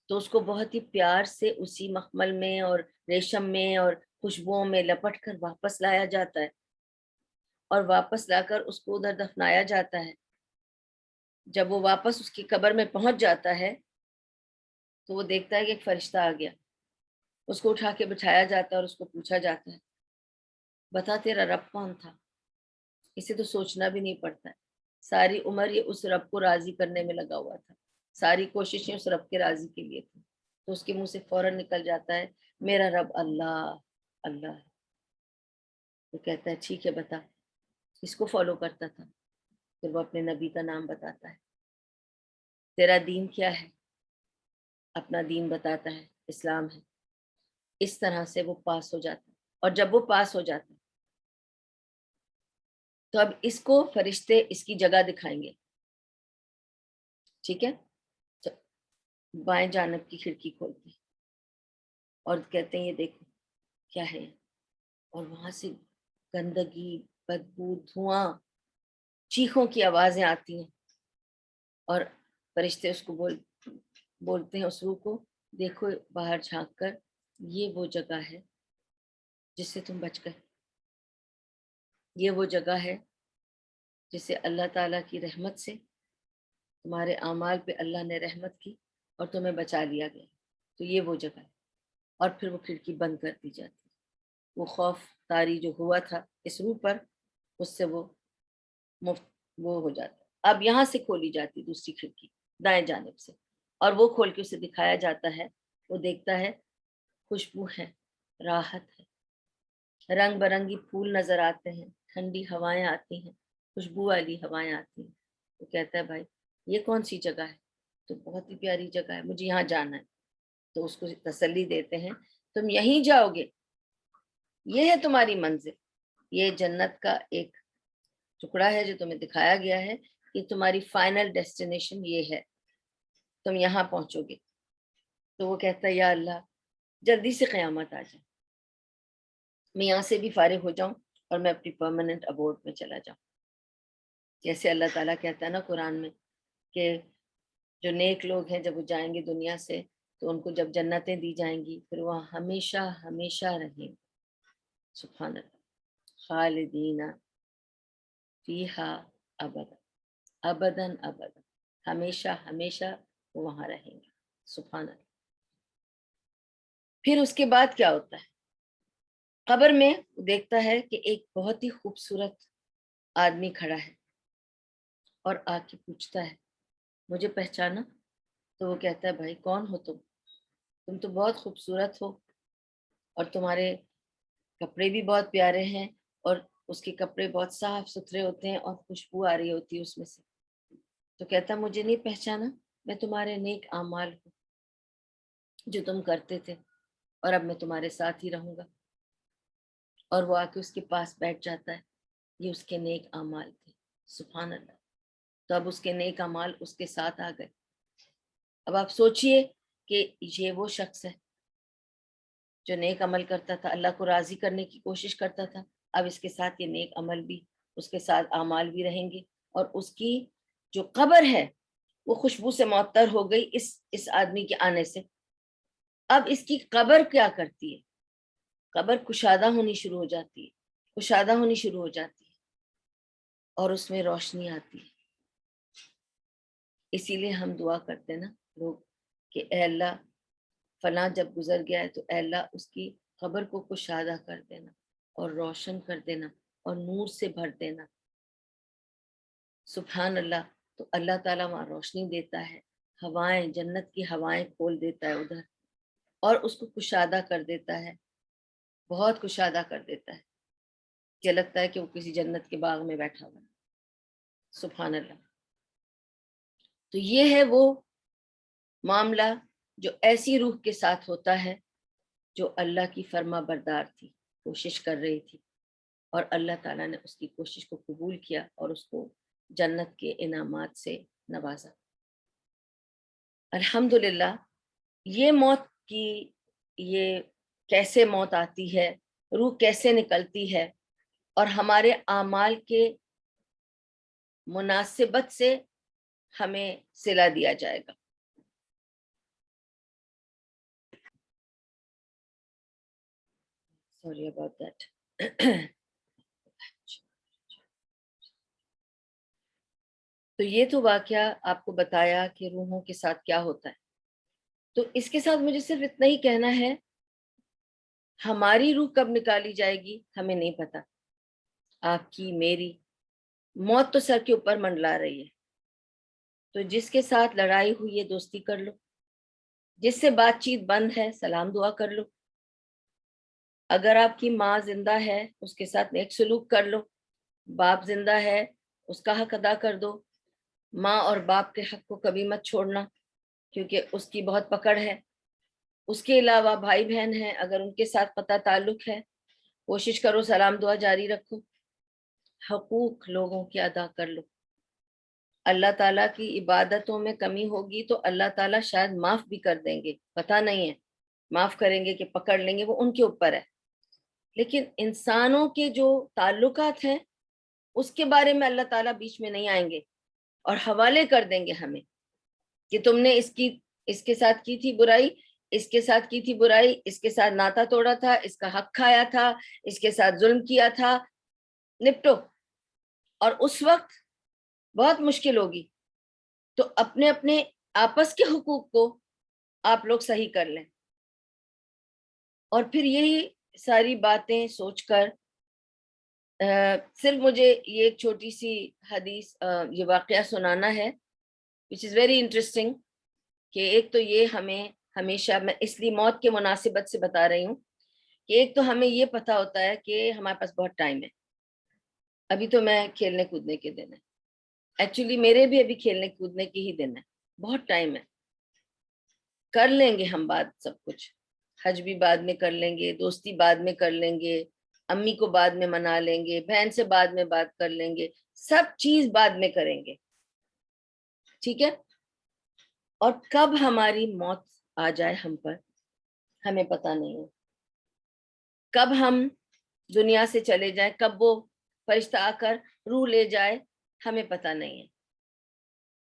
A: تو اس کو بہت ہی پیار سے اسی مخمل میں اور ریشم میں اور خوشبوؤں میں لپٹ کر واپس لایا جاتا ہے، اور واپس لا کر اس کو ادھر دفنایا جاتا ہے۔ جب وہ واپس اس کی قبر میں پہنچ جاتا ہے تو وہ دیکھتا ہے کہ ایک فرشتہ آ گیا، اس کو اٹھا کے بٹھایا جاتا ہے اور اس کو پوچھا جاتا ہے بتا تیرا رب کون تھا؟ اسے تو سوچنا بھی نہیں پڑتا ہے، ساری عمر یہ اس رب کو راضی کرنے میں لگا ہوا تھا، ساری کوششیں اس رب کے راضی کے لیے تھی، تو اس کے منہ سے فوراً نکل جاتا ہے میرا رب اللہ اللہ ہے۔ تو کہتا ہے ٹھیک ہے بتا، اس کو فالو کرتا تھا، پھر وہ اپنے نبی کا نام بتاتا ہے، تیرا دین کیا ہے، اپنا دین بتاتا ہے اسلام ہے، اس طرح سے وہ پاس ہو جاتا ہے۔ اور جب وہ پاس ہو جاتا ہے تو اب اس کو فرشتے اس کی جگہ دکھائیں گے، ٹھیک ہے، تو بائیں جانب کی کھڑکی کھولتے ہیں اور کہتے ہیں یہ دیکھو کیا ہے، اور وہاں سے گندگی، بدبو، دھواں، چیخوں کی آوازیں آتی ہیں، اور فرشتے اس کو بولتے ہیں اس روح کو، دیکھو باہر جھانک کر، یہ وہ جگہ ہے جس سے تم بچ گئے، یہ وہ جگہ ہے جسے اللہ تعالیٰ کی رحمت سے، تمہارے اعمال پہ اللہ نے رحمت کی اور تمہیں بچا لیا گیا، تو یہ وہ جگہ ہے۔ اور پھر وہ کھڑکی بند کر دی جاتی، وہ خوف طاری جو ہوا تھا اس روح پر، اس سے وہ مفت وہ ہو جاتا۔ اب یہاں سے کھولی جاتی دوسری کھڑکی دائیں جانب سے، اور وہ کھول کے اسے دکھایا جاتا ہے، وہ دیکھتا ہے خوشبو ہے، راحت ہے، رنگ برنگی پھول نظر آتے ہیں، ٹھنڈی ہوائیں آتی ہیں، خوشبو والی ہوائیں آتی ہیں۔ وہ کہتا ہے بھائی یہ کون سی جگہ ہے؟ تو بہت ہی پیاری جگہ ہے، مجھے یہاں جانا ہے۔ تو اس کو تسلی دیتے ہیں تم یہیں جاؤ گے، یہ ہے تمہاری منزل، یہ جنت کا ایک ٹکڑا ہے جو تمہیں دکھایا گیا ہے کہ تمہاری فائنل ڈیسٹینیشن یہ ہے، تم یہاں پہنچو گے۔ تو وہ کہتا ہے یا اللہ جلدی سے قیامت آ جائے، میں یہاں سے بھی فارغ ہو جاؤں اور میں اپنی پرماننٹ ابورڈ میں چلا جاؤں۔ جیسے اللہ تعالیٰ کہتا ہے نا قرآن میں کہ جو نیک لوگ ہیں جب وہ جائیں گے دنیا سے تو ان کو جب جنتیں دی جائیں گی پھر وہاں ہمیشہ ہمیشہ رہیں گے، سبحان اللہ، خالدین فیہا ابدا، ابداً ابدا، ہمیشہ ہمیشہ وہ وہاں رہیں گے، سبحان اللہ۔ پھر اس کے بعد کیا ہوتا ہے؟ قبر میں دیکھتا ہے کہ ایک بہت ہی خوبصورت آدمی کھڑا ہے اور آ کے پوچھتا ہے مجھے پہچانا؟ تو وہ کہتا ہے بھائی کون ہو تم تو بہت خوبصورت ہو اور تمہارے کپڑے بھی بہت پیارے ہیں، اور اس کے کپڑے بہت صاف ستھرے ہوتے ہیں اور خوشبو آ رہی ہوتی ہے اس میں سے۔ تو کہتا مجھے نہیں پہچانا؟ میں تمہارے نیک اعمال ہوں جو تم کرتے تھے، اور اب میں تمہارے ساتھ ہی رہوں گا۔ اور وہ آ کے اس کے پاس بیٹھ جاتا ہے، یہ اس کے نیک اعمال تھے، سبحان اللہ۔ تو اب اس کے نیک اعمال اس کے ساتھ آ گئے۔ اب آپ سوچئے کہ یہ وہ شخص ہے جو نیک عمل کرتا تھا، اللہ کو راضی کرنے کی کوشش کرتا تھا، اب اس کے ساتھ یہ نیک عمل بھی، اس کے ساتھ اعمال بھی رہیں گے، اور اس کی جو قبر ہے وہ خوشبو سے معطر ہو گئی اس آدمی کے آنے سے۔ اب اس کی قبر کیا کرتی ہے؟ قبر کشادہ ہونی شروع ہو جاتی ہے، کشادہ ہونی شروع ہو جاتی ہے، اور اس میں روشنی آتی ہے۔ اسی لیے ہم دعا کرتے ہیں نا لوگ کہ اے اللہ فلاں جب گزر گیا ہے تو اے اللہ اس کی قبر کو کشادہ کر دینا اور روشن کر دینا اور نور سے بھر دینا، سبحان اللہ۔ تو اللہ تعالیٰ وہاں روشنی دیتا ہے، ہوائیں، جنت کی ہوائیں کھول دیتا ہے ادھر، اور اس کو کشادہ کر دیتا ہے، بہت کشادہ کر دیتا ہے کہ لگتا ہے کہ وہ کسی جنت کے باغ میں بیٹھا ہوا ہے، سبحان اللہ۔ تو یہ ہے وہ معاملہ جو ایسی روح کے ساتھ ہوتا ہے جو اللہ کی فرما بردار تھی، کوشش کر رہی تھی، اور اللہ تعالیٰ نے اس کی کوشش کو قبول کیا اور اس کو جنت کے انعامات سے نوازا۔ الحمدللہ، یہ موت کی، یہ کیسے موت آتی ہے، روح کیسے نکلتی ہے، اور ہمارے اعمال کے مناسبت سے ہمیں صلہ دیا جائے گا۔ Sorry about that۔ تو یہ تو واقعہ آپ کو بتایا کہ روحوں کے ساتھ کیا ہوتا ہے۔ تو اس کے ساتھ مجھے صرف اتنا ہی کہنا ہے، ہماری روح کب نکالی جائے گی ہمیں نہیں پتا، آپ کی میری موت تو سر کے اوپر منڈلا رہی ہے، تو جس کے ساتھ لڑائی ہوئی ہے دوستی کر لو، جس سے بات چیت بند ہے سلام دعا کر لو. اگر آپ کی ماں زندہ ہے اس کے ساتھ نیک سلوک کر لو. باپ زندہ ہے اس کا حق ادا کر دو. ماں اور باپ کے حق کو کبھی مت چھوڑنا کیونکہ اس کی بہت پکڑ ہے. اس کے علاوہ بھائی بہن ہیں اگر ان کے ساتھ قطع تعلق ہے کوشش کرو سلام دعا جاری رکھو. حقوق لوگوں کے ادا کر لو. اللہ تعالیٰ کی عبادتوں میں کمی ہوگی تو اللہ تعالیٰ شاید معاف بھی کر دیں گے, پتہ نہیں ہے, معاف کریں گے کہ پکڑ لیں گے وہ ان کے اوپر ہے. لیکن انسانوں کے جو تعلقات ہیں اس کے بارے میں اللہ تعالیٰ بیچ میں نہیں آئیں گے اور حوالے کر دیں گے ہمیں کہ تم نے اس کے ساتھ کی تھی برائی, اس کے ساتھ کی تھی برائی, اس کے ساتھ ناتا توڑا تھا, اس کا حق کھایا تھا, اس کے ساتھ ظلم کیا تھا, نپٹو. اور اس وقت بہت مشکل ہوگی. تو اپنے اپنے آپس کے حقوق کو آپ لوگ صحیح کر لیں. اور پھر یہی ساری باتیں سوچ کر صرف مجھے یہ ایک چھوٹی سی حدیث یہ واقعہ سنانا ہے which is very interesting کہ ایک تو یہ ہمیں ہمیشہ, میں اس لیے موت کے مناسبت سے بتا رہی ہوں کہ ایک تو ہمیں یہ پتہ ہوتا ہے کہ ہمارے پاس بہت ٹائم ہے. ابھی تو میں کھیلنے کودنے کے دن ہے, ایکچولی میرے بھی ابھی کھیلنے کودنے کے ہی دن ہے, بہت ٹائم ہے. کر لیں گے ہم بات سب کچھ, حج بھی بعد میں کر لیں گے, دوستی بعد میں کر لیں گے, امی کو بعد میں منا لیں گے, بہن سے بعد میں بات کر لیں گے, سب چیز بعد میں کریں گے, ٹھیک ہے. اور کب ہماری موت آ جائے ہم پر ہمیں پتہ نہیں ہے. کب ہم دنیا سے چلے جائیں, کب وہ فرشتہ آ کر روح لے جائے ہمیں پتہ نہیں ہے.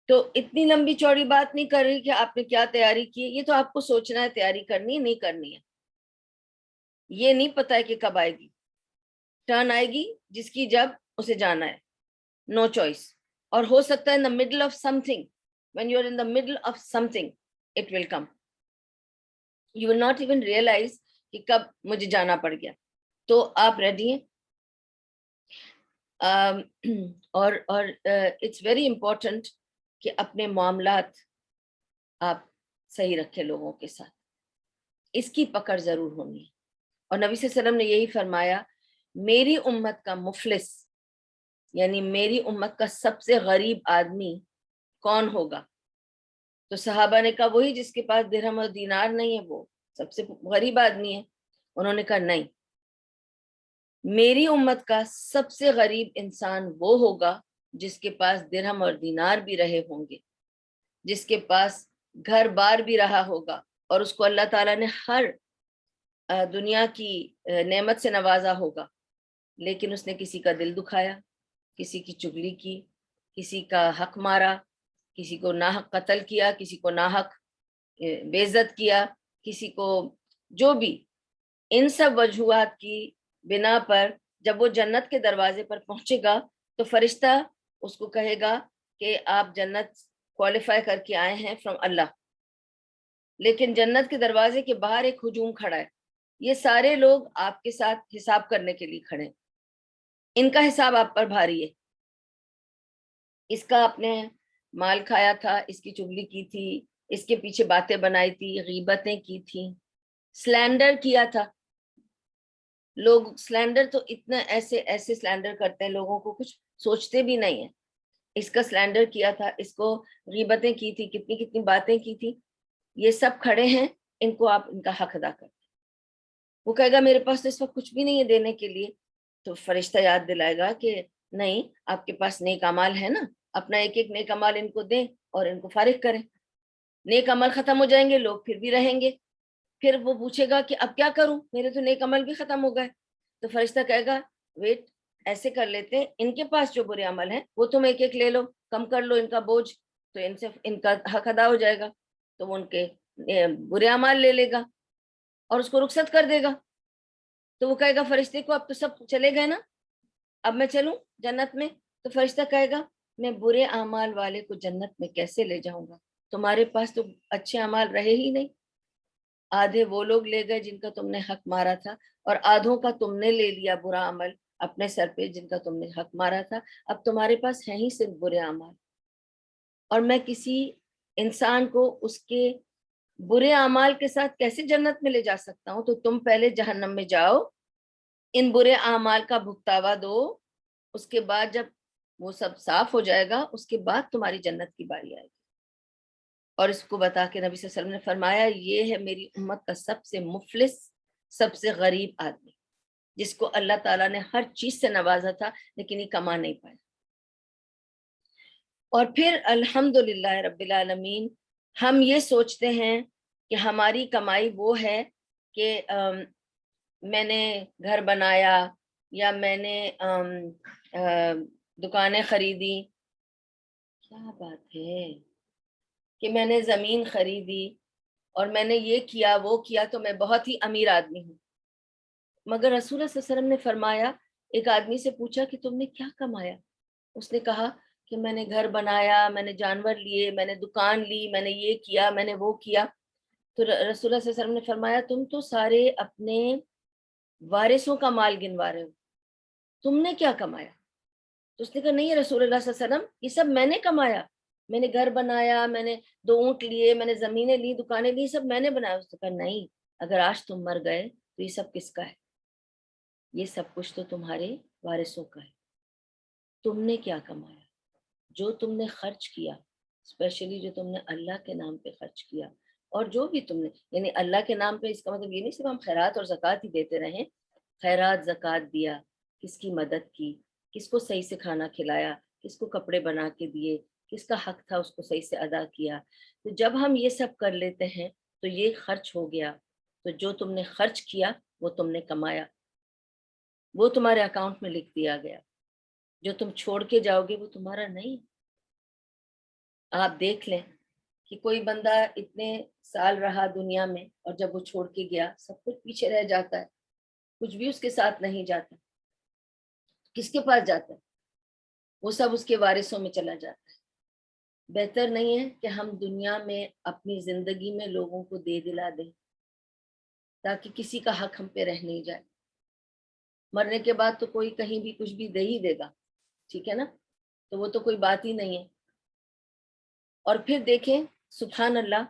A: تو اتنی لمبی چوڑی بات نہیں کر رہی کہ آپ نے کیا تیاری کی, یہ تو آپ کو سوچنا ہے تیاری کرنی ہے نہیں کرنی ہے. یہ نہیں پتہ ہے کہ کب آئے گی, ٹرن آئے گی جس کی جب اسے جانا ہے, نو چوائس. اور ہو سکتا ہے in the middle of something, when you are in the middle of something, it will come. You will not even realize کہ کب مجھے جانا پڑ گیا. تو آپ ریڈی ہیں. اور اٹس ویری امپورٹنٹ کہ اپنے معاملات آپ صحیح رکھیں لوگوں کے ساتھ, اس کی پکڑ ضرور ہونی ہے. اور نبی صلی اللہ علیہ وسلم نے یہی فرمایا, میری امت کا مفلس یعنی میری امت کا سب سے غریب آدمی کون ہوگا؟ تو صحابہ نے کہا وہی جس کے پاس درہم اور دینار نہیں ہے, وہ سب سے غریب آدمی ہے. انہوں نے کہا نہیں, میری امت کا سب سے غریب انسان وہ ہوگا جس کے پاس درہم اور دینار بھی رہے ہوں گے, جس کے پاس گھر بار بھی رہا ہوگا اور اس کو اللہ تعالیٰ نے ہر دنیا کی نعمت سے نوازا ہوگا, لیکن اس نے کسی کا دل دکھایا, کسی کی چغلی کی, کسی کا حق مارا, کسی کو ناحق قتل کیا, کسی کو ناحق بے عزت کیا, کسی کو جو بھی. ان سب وجوہات کی بنا پر جب وہ جنت کے دروازے پر پہنچے گا تو فرشتہ اس کو کہے گا کہ آپ جنت کوالیفائی کر کے آئے ہیں فرام اللہ. لیکن جنت کے دروازے کے باہر ایک ہجوم کھڑا ہے, یہ سارے لوگ آپ کے ساتھ حساب کرنے کے لیے کھڑے ہیں, ان کا حساب آپ پر بھاری ہے. اس کا آپ نے مال کھایا تھا, اس کی چغلی کی تھی, اس کے پیچھے باتیں بنائی تھی, غیبتیں کی تھیں, سلینڈر کیا تھا. لوگ سلینڈر تو اتنا ایسے سلینڈر کرتے ہیں, لوگوں کو کچھ سوچتے بھی نہیں ہیں. اس کا سلینڈر کیا تھا, اس کو غیبتیں کی تھی, کتنی کتنی باتیں کی تھی. یہ سب کھڑے ہیں, ان کو آپ ان کا حق ادا کرتے. وہ کہے گا میرے پاس تو اس وقت کچھ بھی نہیں ہے دینے کے لیے. تو فرشتہ یاد دلائے گا کہ نہیں, آپ کے پاس نیک اعمال ہے نا, اپنا ایک ایک نیک اعمال ان کو دیں اور ان کو فارغ کریں. نیک عمل ختم ہو جائیں گے, لوگ پھر بھی رہیں گے. پھر وہ پوچھے گا کہ اب کیا کروں, میرے تو نیک عمل بھی ختم ہو گئے. تو فرشتہ کہے گا ویٹ, ایسے کر لیتے ہیں, ان کے پاس جو برے عمل ہیں وہ تم ایک ایک لے لو, کم کر لو ان کا بوجھ, تو ان سے ان کا حق ادا ہو جائے گا. تو وہ ان کے برے اعمال لے لے گا اور اس کو رخصت کر دے گا. تو وہ کہے گا فرشتے کو اب تو سب چلے گئے نا, اب میں چلوں جنت میں؟ تو فرشتہ کہے گا میں برے اعمال والے کو جنت میں کیسے لے جاؤں گا, تمہارے پاس تو اچھے اعمال رہے ہی نہیں. آدھے وہ لوگ لے گئے جن کا تم نے حق مارا تھا, اور آدھوں کا تم نے لے لیا برا عمل اپنے سر پہ جن کا تم نے حق مارا تھا. اب تمہارے پاس ہیں ہی صرف برے اعمال. اور میں کسی انسان کو اس کے برے اعمال کے ساتھ کیسے جنت میں لے جا سکتا ہوں؟ تو تم پہلے جہنم میں جاؤ، ان برے اعمال کا بھگتاوا دو، اس کے بعد جب وہ سب صاف ہو جائے گا اس کے بعد تمہاری جنت کی باری آئے گی۔ اور اس کو بتا کے نبی صلی اللہ علیہ وسلم نے فرمایا یہ ہے میری امت کا سب سے مفلس، سب سے غریب آدمی، جس کو اللہ تعالیٰ نے ہر چیز سے نوازا تھا لیکن یہ کما نہیں پایا۔ اور پھر الحمدللہ رب العالمین ہم یہ سوچتے ہیں کہ ہماری کمائی وہ ہے کہ میں نے گھر بنایا یا میں نے دکانیں خریدی، کیا بات ہے کہ میں نے زمین خریدی اور میں نے یہ کیا وہ کیا تو میں بہت ہی امیر آدمی ہوں۔ مگر رسول اللہ صلی اللہ علیہ وسلم نے فرمایا، ایک آدمی سے پوچھا کہ تم نے کیا کمایا؟ اس نے کہا کہ میں نے گھر بنایا، میں نے جانور لیے، میں نے دکان لی، میں نے یہ کیا، میں نے وہ کیا۔ تو رسول اللہ صلی اللہ علیہ وسلم نے فرمایا تم تو سارے اپنے وارثوں کا مال گنوا رہے ہو، تم نے کیا کمایا؟ تو اس نے کہا نہیں رسول اللہ صلی اللہ علیہ وسلم، یہ سب میں نے کمایا، میں نے گھر بنایا، میں نے 2 اونٹ لیے، میں نے زمینیں لی، دکانیں لی، سب میں نے بنایا۔ اس نے کہا نہیں، اگر آج تم مر گئے تو یہ سب کس کا ہے؟ یہ سب کچھ تو تمہارے وارثوں کا ہے۔ تم نے کیا کمایا؟ جو تم نے خرچ کیا، اسپیشلی جو تم نے اللہ کے نام پہ خرچ کیا، اور جو بھی تم نے، یعنی اللہ کے نام پہ اس کا مطلب یہ نہیں صرف ہم خیرات اور زکوٰۃ ہی دیتے رہیں، خیرات زکوٰۃ دیا، کس کی مدد کی، کس کو صحیح سے کھانا کھلایا، کس کو کپڑے بنا کے دیے، کس کا حق تھا اس کو صحیح سے ادا کیا۔ تو جب ہم یہ سب کر لیتے ہیں تو یہ خرچ ہو گیا، تو جو تم نے خرچ کیا وہ تم نے کمایا، وہ تمہارے اکاؤنٹ میں لکھ دیا گیا۔ جو تم چھوڑ کے جاؤ گے وہ تمہارا نہیں۔ آپ دیکھ لیں کہ کوئی بندہ اتنے سال رہا دنیا میں اور جب وہ چھوڑ کے گیا سب کچھ پیچھے رہ جاتا ہے، کچھ بھی اس کے ساتھ نہیں جاتا، کس کے پاس جاتا ہے؟ وہ سب اس کے وارثوں میں چلا جاتا ہے۔ بہتر نہیں ہے کہ ہم دنیا میں اپنی زندگی میں لوگوں کو دے دلا دیں تاکہ کسی کا حق ہم پہ رہ نہیں جائے؟ مرنے کے بعد تو کوئی کہیں بھی کچھ بھی دے ہی دے گا، ٹھیک ہے نا؟ تو وہ تو کوئی بات ہی نہیں ہے۔ اور پھر دیکھیں سبحان اللہ،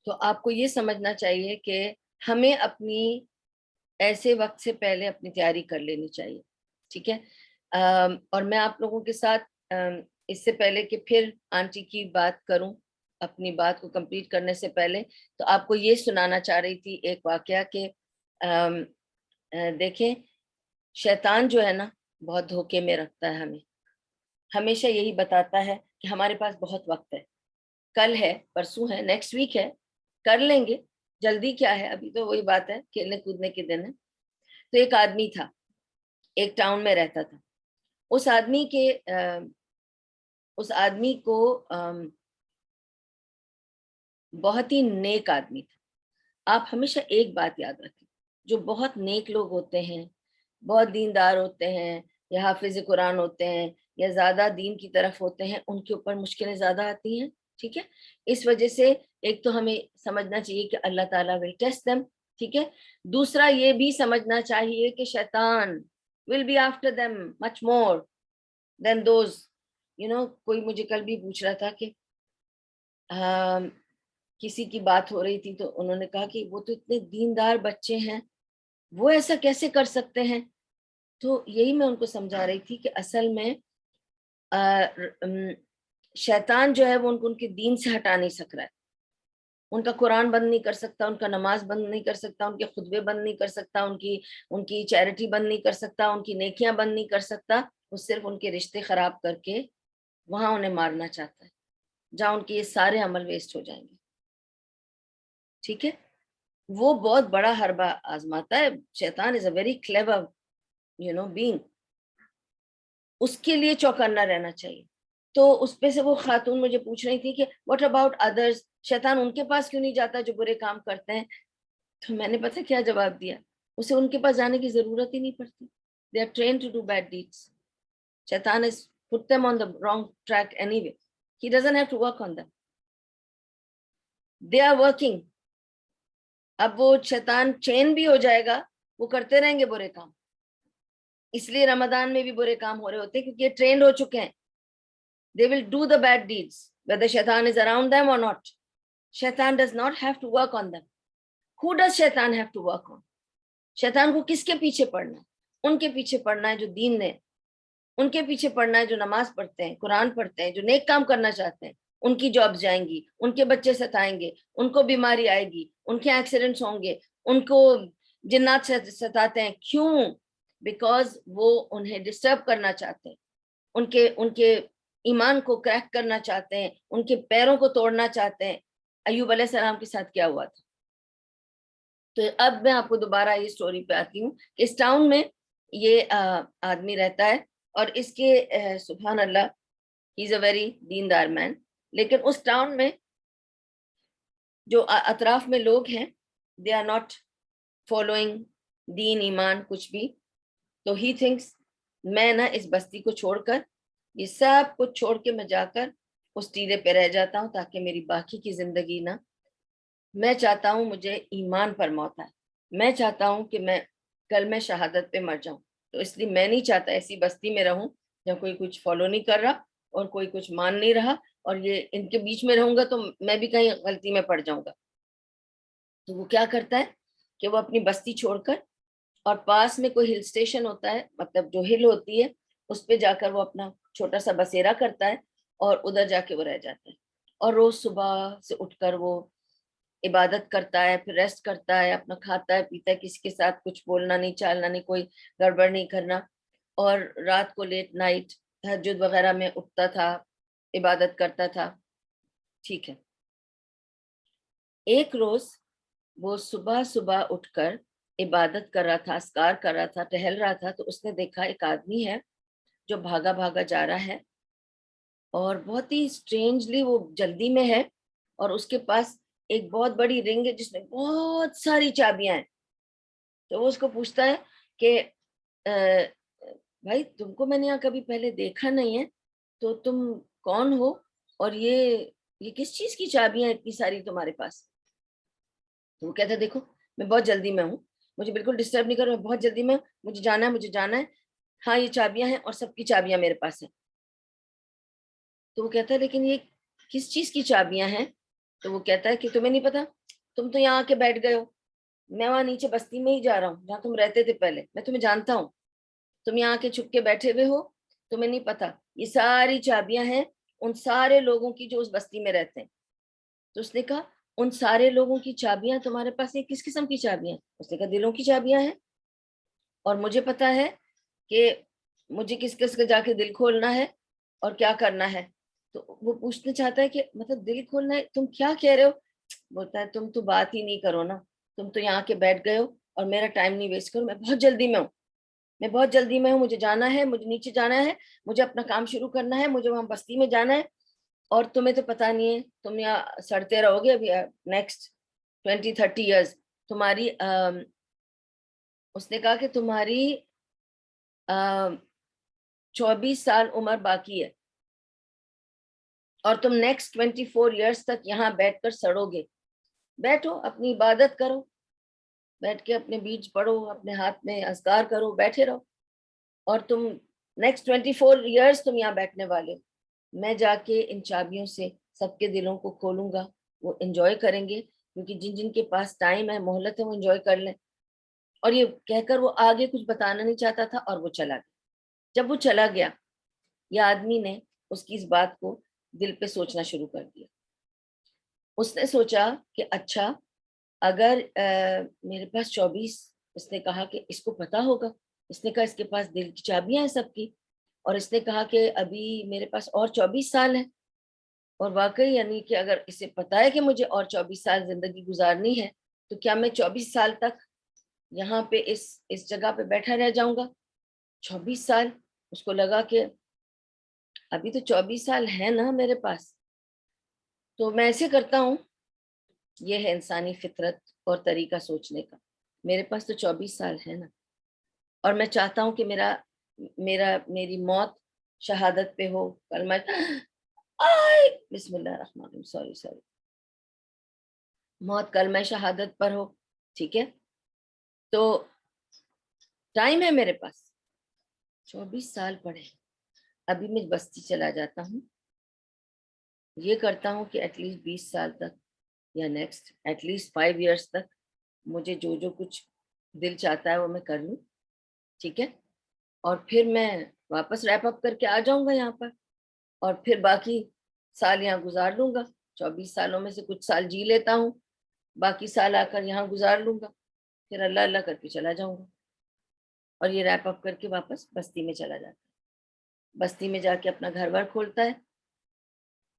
A: تو آپ کو یہ سمجھنا چاہیے کہ ہمیں اپنی ایسے وقت سے پہلے اپنی تیاری کر لینی چاہیے، ٹھیک ہے؟ اور میں آپ لوگوں کے ساتھ اس سے پہلے کہ پھر آنٹی کی بات کروں، اپنی بات کو کمپلیٹ کرنے سے پہلے تو آپ کو یہ سنانا چاہ رہی تھی ایک واقعہ کہ دیکھیں شیطان جو ہے نا بہت دھوکے میں رکھتا ہے ہمیں، ہمیشہ یہی بتاتا ہے کہ ہمارے پاس بہت وقت ہے، کل ہے، پرسوں ہے، نیکسٹ ویک ہے، کر لیں گے، جلدی کیا ہے، ابھی تو وہی بات ہے کھیلنے کودنے کے دن ہے۔ تو ایک آدمی تھا، ایک ٹاؤن میں رہتا تھا، اس آدمی کو بہت ہی نیک آدمی تھا۔ آپ ہمیشہ ایک بات یاد رکھیں، جو بہت نیک لوگ ہوتے ہیں، بہت دیندار ہوتے ہیں یا حافظ قرآن ہوتے ہیں یا زیادہ دین کی طرف ہوتے ہیں، ان کے اوپر مشکلیں زیادہ آتی ہیں، ٹھیک ہے؟ اس وجہ سے ایک تو ہمیں سمجھنا چاہیے کہ اللہ تعالیٰ will test them، ٹھیک ہے؟ دوسرا یہ بھی سمجھنا چاہیے کہ شیطان will be after them much more than those کوئی مجھے کل بھی پوچھ رہا تھا کہ کسی کی بات ہو رہی تھی تو انہوں نے کہا کہ وہ تو اتنے دیندار بچے ہیں، وہ ایسا کیسے کر سکتے ہیں؟ تو یہی میں ان کو سمجھا رہی تھی کہ اصل میں شیطان جو ہے وہ ان کے دین سے ہٹا نہیں سک رہا ہے، ان کا قرآن بند نہیں کر سکتا، ان کا نماز بند نہیں کر سکتا، ان کے خطبے بند نہیں کر سکتا، ان کی چیریٹی بند نہیں کر سکتا، ان کی نیکیاں بند نہیں کر سکتا، وہ صرف ان کے رشتے خراب کر کے وہاں انہیں مارنا چاہتا ہے جہاں ان کے یہ سارے عمل ویسٹ ہو جائیں گے، ٹھیک ہے؟ وہ بہت بڑا حربہ آزماتا ہے، شیطان is a very clever being، اس کے لیے چوکنا رہنا چاہیے۔ تو اس پہ سے وہ خاتون مجھے پوچھ رہی تھی کہ what about others، شیطان ان کے پاس کیوں نہیں جاتا جو برے کام کرتے ہیں؟ تو میں نے پتہ کیا جواب دیا، اسے ان کے پاس جانے کی ضرورت ہی نہیں پڑتی، they are trained to do bad deeds، شیطان has put them on the wrong track anyway، he doesn't have to work on them۔ They are working. اب وہ شیطان چین بھی ہو جائے گا, وہ کرتے رہیں گے برے کام. اس لیے رمضان میں بھی برے کام ہو رہے ہوتے ہیں کیونکہ یہ ٹرینڈ ہو چکے ہیں. They will do the bad deeds whether shaitan is around them or not. Shaitan does not have to work on them. Who does shaitan have to work on? شیطان کو کس کے پیچھے پڑنا ہے؟ ان کے پیچھے پڑنا ہے جو دین نے, ان کے پیچھے پڑنا ہے جو نماز پڑھتے ہیں, قرآن پڑھتے ہیں, جو نیک کام کرنا چاہتے ہیں. ان کی جاب جائیں گی, ان کے بچے ستائیں گے, ان کو بیماری آئے گی, ان کے ایکسیڈنٹس ہوں گے, ان کو جنات ستاتے ہیں. کیوں؟ بیکاز وہ انہیں ڈسٹرب کرنا چاہتے ہیں, ان کے ایمان کو کریک کرنا چاہتے ہیں, ان کے پیروں کو توڑنا چاہتے ہیں. ایوب علیہ السلام کے ساتھ کیا ہوا تھا؟ تو اب میں آپ کو دوبارہ یہ سٹوری پہ آتی ہوں کہ اس ٹاؤن میں یہ آدمی رہتا ہے, اور اس کے سبحان اللہ ہی از اے ویری دیندار مین. لیکن اس ٹاؤن میں جو اطراف میں لوگ ہیں دے آر ناٹ فالوئنگ دین ایمان کچھ بھی. تو ہی تھنکس میں نا اس بستی کو چھوڑ کر, یہ سب کچھ چھوڑ کے میں جا کر اس ٹیلے پہ رہ جاتا ہوں تاکہ میری باقی کی زندگی نا, میں چاہتا ہوں مجھے ایمان پر موت آئے, میں چاہتا ہوں کہ میں کلمہ شہادت پہ مر جاؤں. تو اس لیے میں نہیں چاہتا ایسی بستی میں رہوں جہاں کوئی کچھ فالو نہیں کر رہا اور کوئی کچھ مان نہیں رہا, اور یہ ان کے بیچ میں رہوں گا تو میں بھی کہیں غلطی میں پڑ جاؤں گا. تو وہ کیا کرتا ہے کہ وہ اپنی بستی چھوڑ کر, اور پاس میں کوئی ہل اسٹیشن ہوتا ہے, مطلب جو ہل ہوتی ہے اس پہ جا کر وہ اپنا چھوٹا سا بسیرا کرتا ہے اور ادھر جا کے وہ رہ جاتا ہے. اور روز صبح سے اٹھ کر وہ عبادت کرتا ہے, پھر ریسٹ کرتا ہے, اپنا کھاتا ہے پیتا ہے, کسی کے ساتھ کچھ بولنا نہیں, چالنا نہیں, کوئی گڑبڑ نہیں کرنا. اور رات کو لیٹ نائٹ تہجد وغیرہ میں اٹھتا تھا, عبادت کرتا تھا. ٹھیک ہے. ایک روز وہ صبح صبح اٹھ کر عبادت کر رہا تھا, اذکار کر رہا تھا, ٹہل رہا تھا, تو اس نے دیکھا ایک آدمی ہے جو بھاگا بھاگا جا رہا ہے, اور بہت ہی اسٹرینجلی وہ جلدی میں ہے, اور اس کے پاس ایک بہت بڑی رنگ ہے جس میں بہت ساری چابیاں ہیں. تو وہ اس کو پوچھتا ہے کہ بھائی تم کو میں نے یہاں کبھی پہلے دیکھا نہیں ہے, تو تم کون ہو, اور یہ کس چیز کی چابیاں اتنی ساری تمہارے پاس؟ تو وہ کہتا ہے دیکھو میں بہت جلدی میں ہوں, مجھے بالکل ڈسٹرب نہیں کرو, میں بہت جلدی میں, مجھے جانا ہے. ہاں یہ چابیاں ہیں اور سب کی چابیاں میرے پاس ہیں. تو وہ کہتا ہے لیکن یہ کس چیز کی چابیاں ہیں؟ تو وہ کہتا ہے کہ تمہیں نہیں پتا, تم تو یہاں آ کے بیٹھ گئے ہو, میں وہاں نیچے بستی میں ہی جا رہا ہوں جہاں تم رہتے تھے پہلے, میں تمہیں جانتا ہوں, تم یہاں آ کے چھپ کے بیٹھے ہوئے ہو, تمہیں نہیں پتا یہ ساری چابیاں ہیں ان سارے لوگوں کی جو اس بستی میں رہتے ہیں. تو اس نے کہا ان سارے لوگوں کی چابیاں تمہارے پاس یہ کس قسم کی چابیاں؟ اس نے کہا دلوں کی چابیاں ہیں, اور مجھے پتا ہے کہ مجھے کس کس کا جا کے دل کھولنا ہے اور کیا کرنا ہے. تو وہ پوچھنا چاہتا ہے کہ مطلب دل کھولنا ہے, تم کیا کہہ رہے ہو؟ بولتا ہے تم تو بات ہی نہیں کرو نا, تم تو یہاں کے بیٹھ گئے ہو اور میرا ٹائم نہیں ویسٹ کرو, میں بہت جلدی میں ہوں, میں بہت جلدی میں ہوں, مجھے جانا ہے, مجھے نیچے جانا ہے, مجھے اپنا کام شروع کرنا ہے, مجھے وہاں بستی میں جانا ہے, اور تمہیں تو پتا نہیں ہے, تم یہاں سڑتے رہو گے ابھی نیکسٹ 20-30 ایئرز. تمہاری اس نے کہا کہ تمہاری 24 سال عمر باقی ہے, اور تم نیکسٹ 24 ایئرس تک یہاں بیٹھ کر سڑو گے. بیٹھو اپنی عبادت کرو, بیٹھ کے اپنے بیج پڑھو, اپنے ہاتھ میں اذکار کرو, بیٹھے رہو, اور تم نیکسٹ 24 ایئرس تم یہاں بیٹھنے والے ہو. میں جا کے ان چابیوں سے سب کے دلوں کو کھولوں گا, وہ انجوائے کریں گے, کیونکہ جن جن کے پاس ٹائم ہے, مہلت ہے, وہ انجوائے کر لیں. اور یہ کہہ کر وہ آگے کچھ بتانا نہیں چاہتا تھا, اور وہ چلا گیا. جب وہ چلا گیا, یہ آدمی نے اس کی اس بات کو دل پہ سوچنا شروع کر دیا. اس نے سوچا کہ اچھا اگر میرے پاس 24, اس نے کہا کہ اس کو پتا ہوگا, اس نے کہا اس کے پاس دل کی چابیاں ہیں سب کی, اور اس نے کہا کہ ابھی میرے پاس اور 24 سال ہیں, اور واقعی یعنی کہ اگر اسے پتا ہے کہ مجھے اور 24 سال زندگی گزارنی ہے, تو کیا میں 24 سال تک یہاں پہ اس جگہ پہ بیٹھا رہ جاؤں گا؟ 24 سال. اس کو لگا کہ ابھی تو 24 سال ہے نا میرے پاس, تو میں ایسے کرتا ہوں, یہ ہے انسانی فطرت اور طریقہ سوچنے کا, میرے پاس تو 24 سال ہے نا, اور میں چاہتا ہوں کہ میری موت شہادت پہ ہو, کلمہ بسم اللہ الرحمن الرحیم, سوری موت کلمہ شہادت پر ہو, ٹھیک ہے. تو ٹائم ہے میرے پاس, 24 سال پڑے. ابھی میں بستی چلا جاتا ہوں, یہ کرتا ہوں کہ ایٹ لیسٹ 20 سال تک یا نیکسٹ ایٹ لیسٹ 5 ایئرس تک مجھے جو کچھ دل چاہتا ہے وہ میں کر لوں, ٹھیک ہے. اور پھر میں واپس ریپ اپ کر کے آ جاؤں گا یہاں پر, اور پھر باقی سال یہاں گزار لوں گا. 24 سالوں میں سے کچھ سال جی لیتا ہوں, باقی سال آ کر یہاں گزار لوں گا, پھر اللہ اللہ کر کے چلا جاؤں گا. اور یہ ریپ اپ کر کے واپس بستی میں چلا جاتا ہے. بستی میں جا کے اپنا گھر ور کھولتا ہے,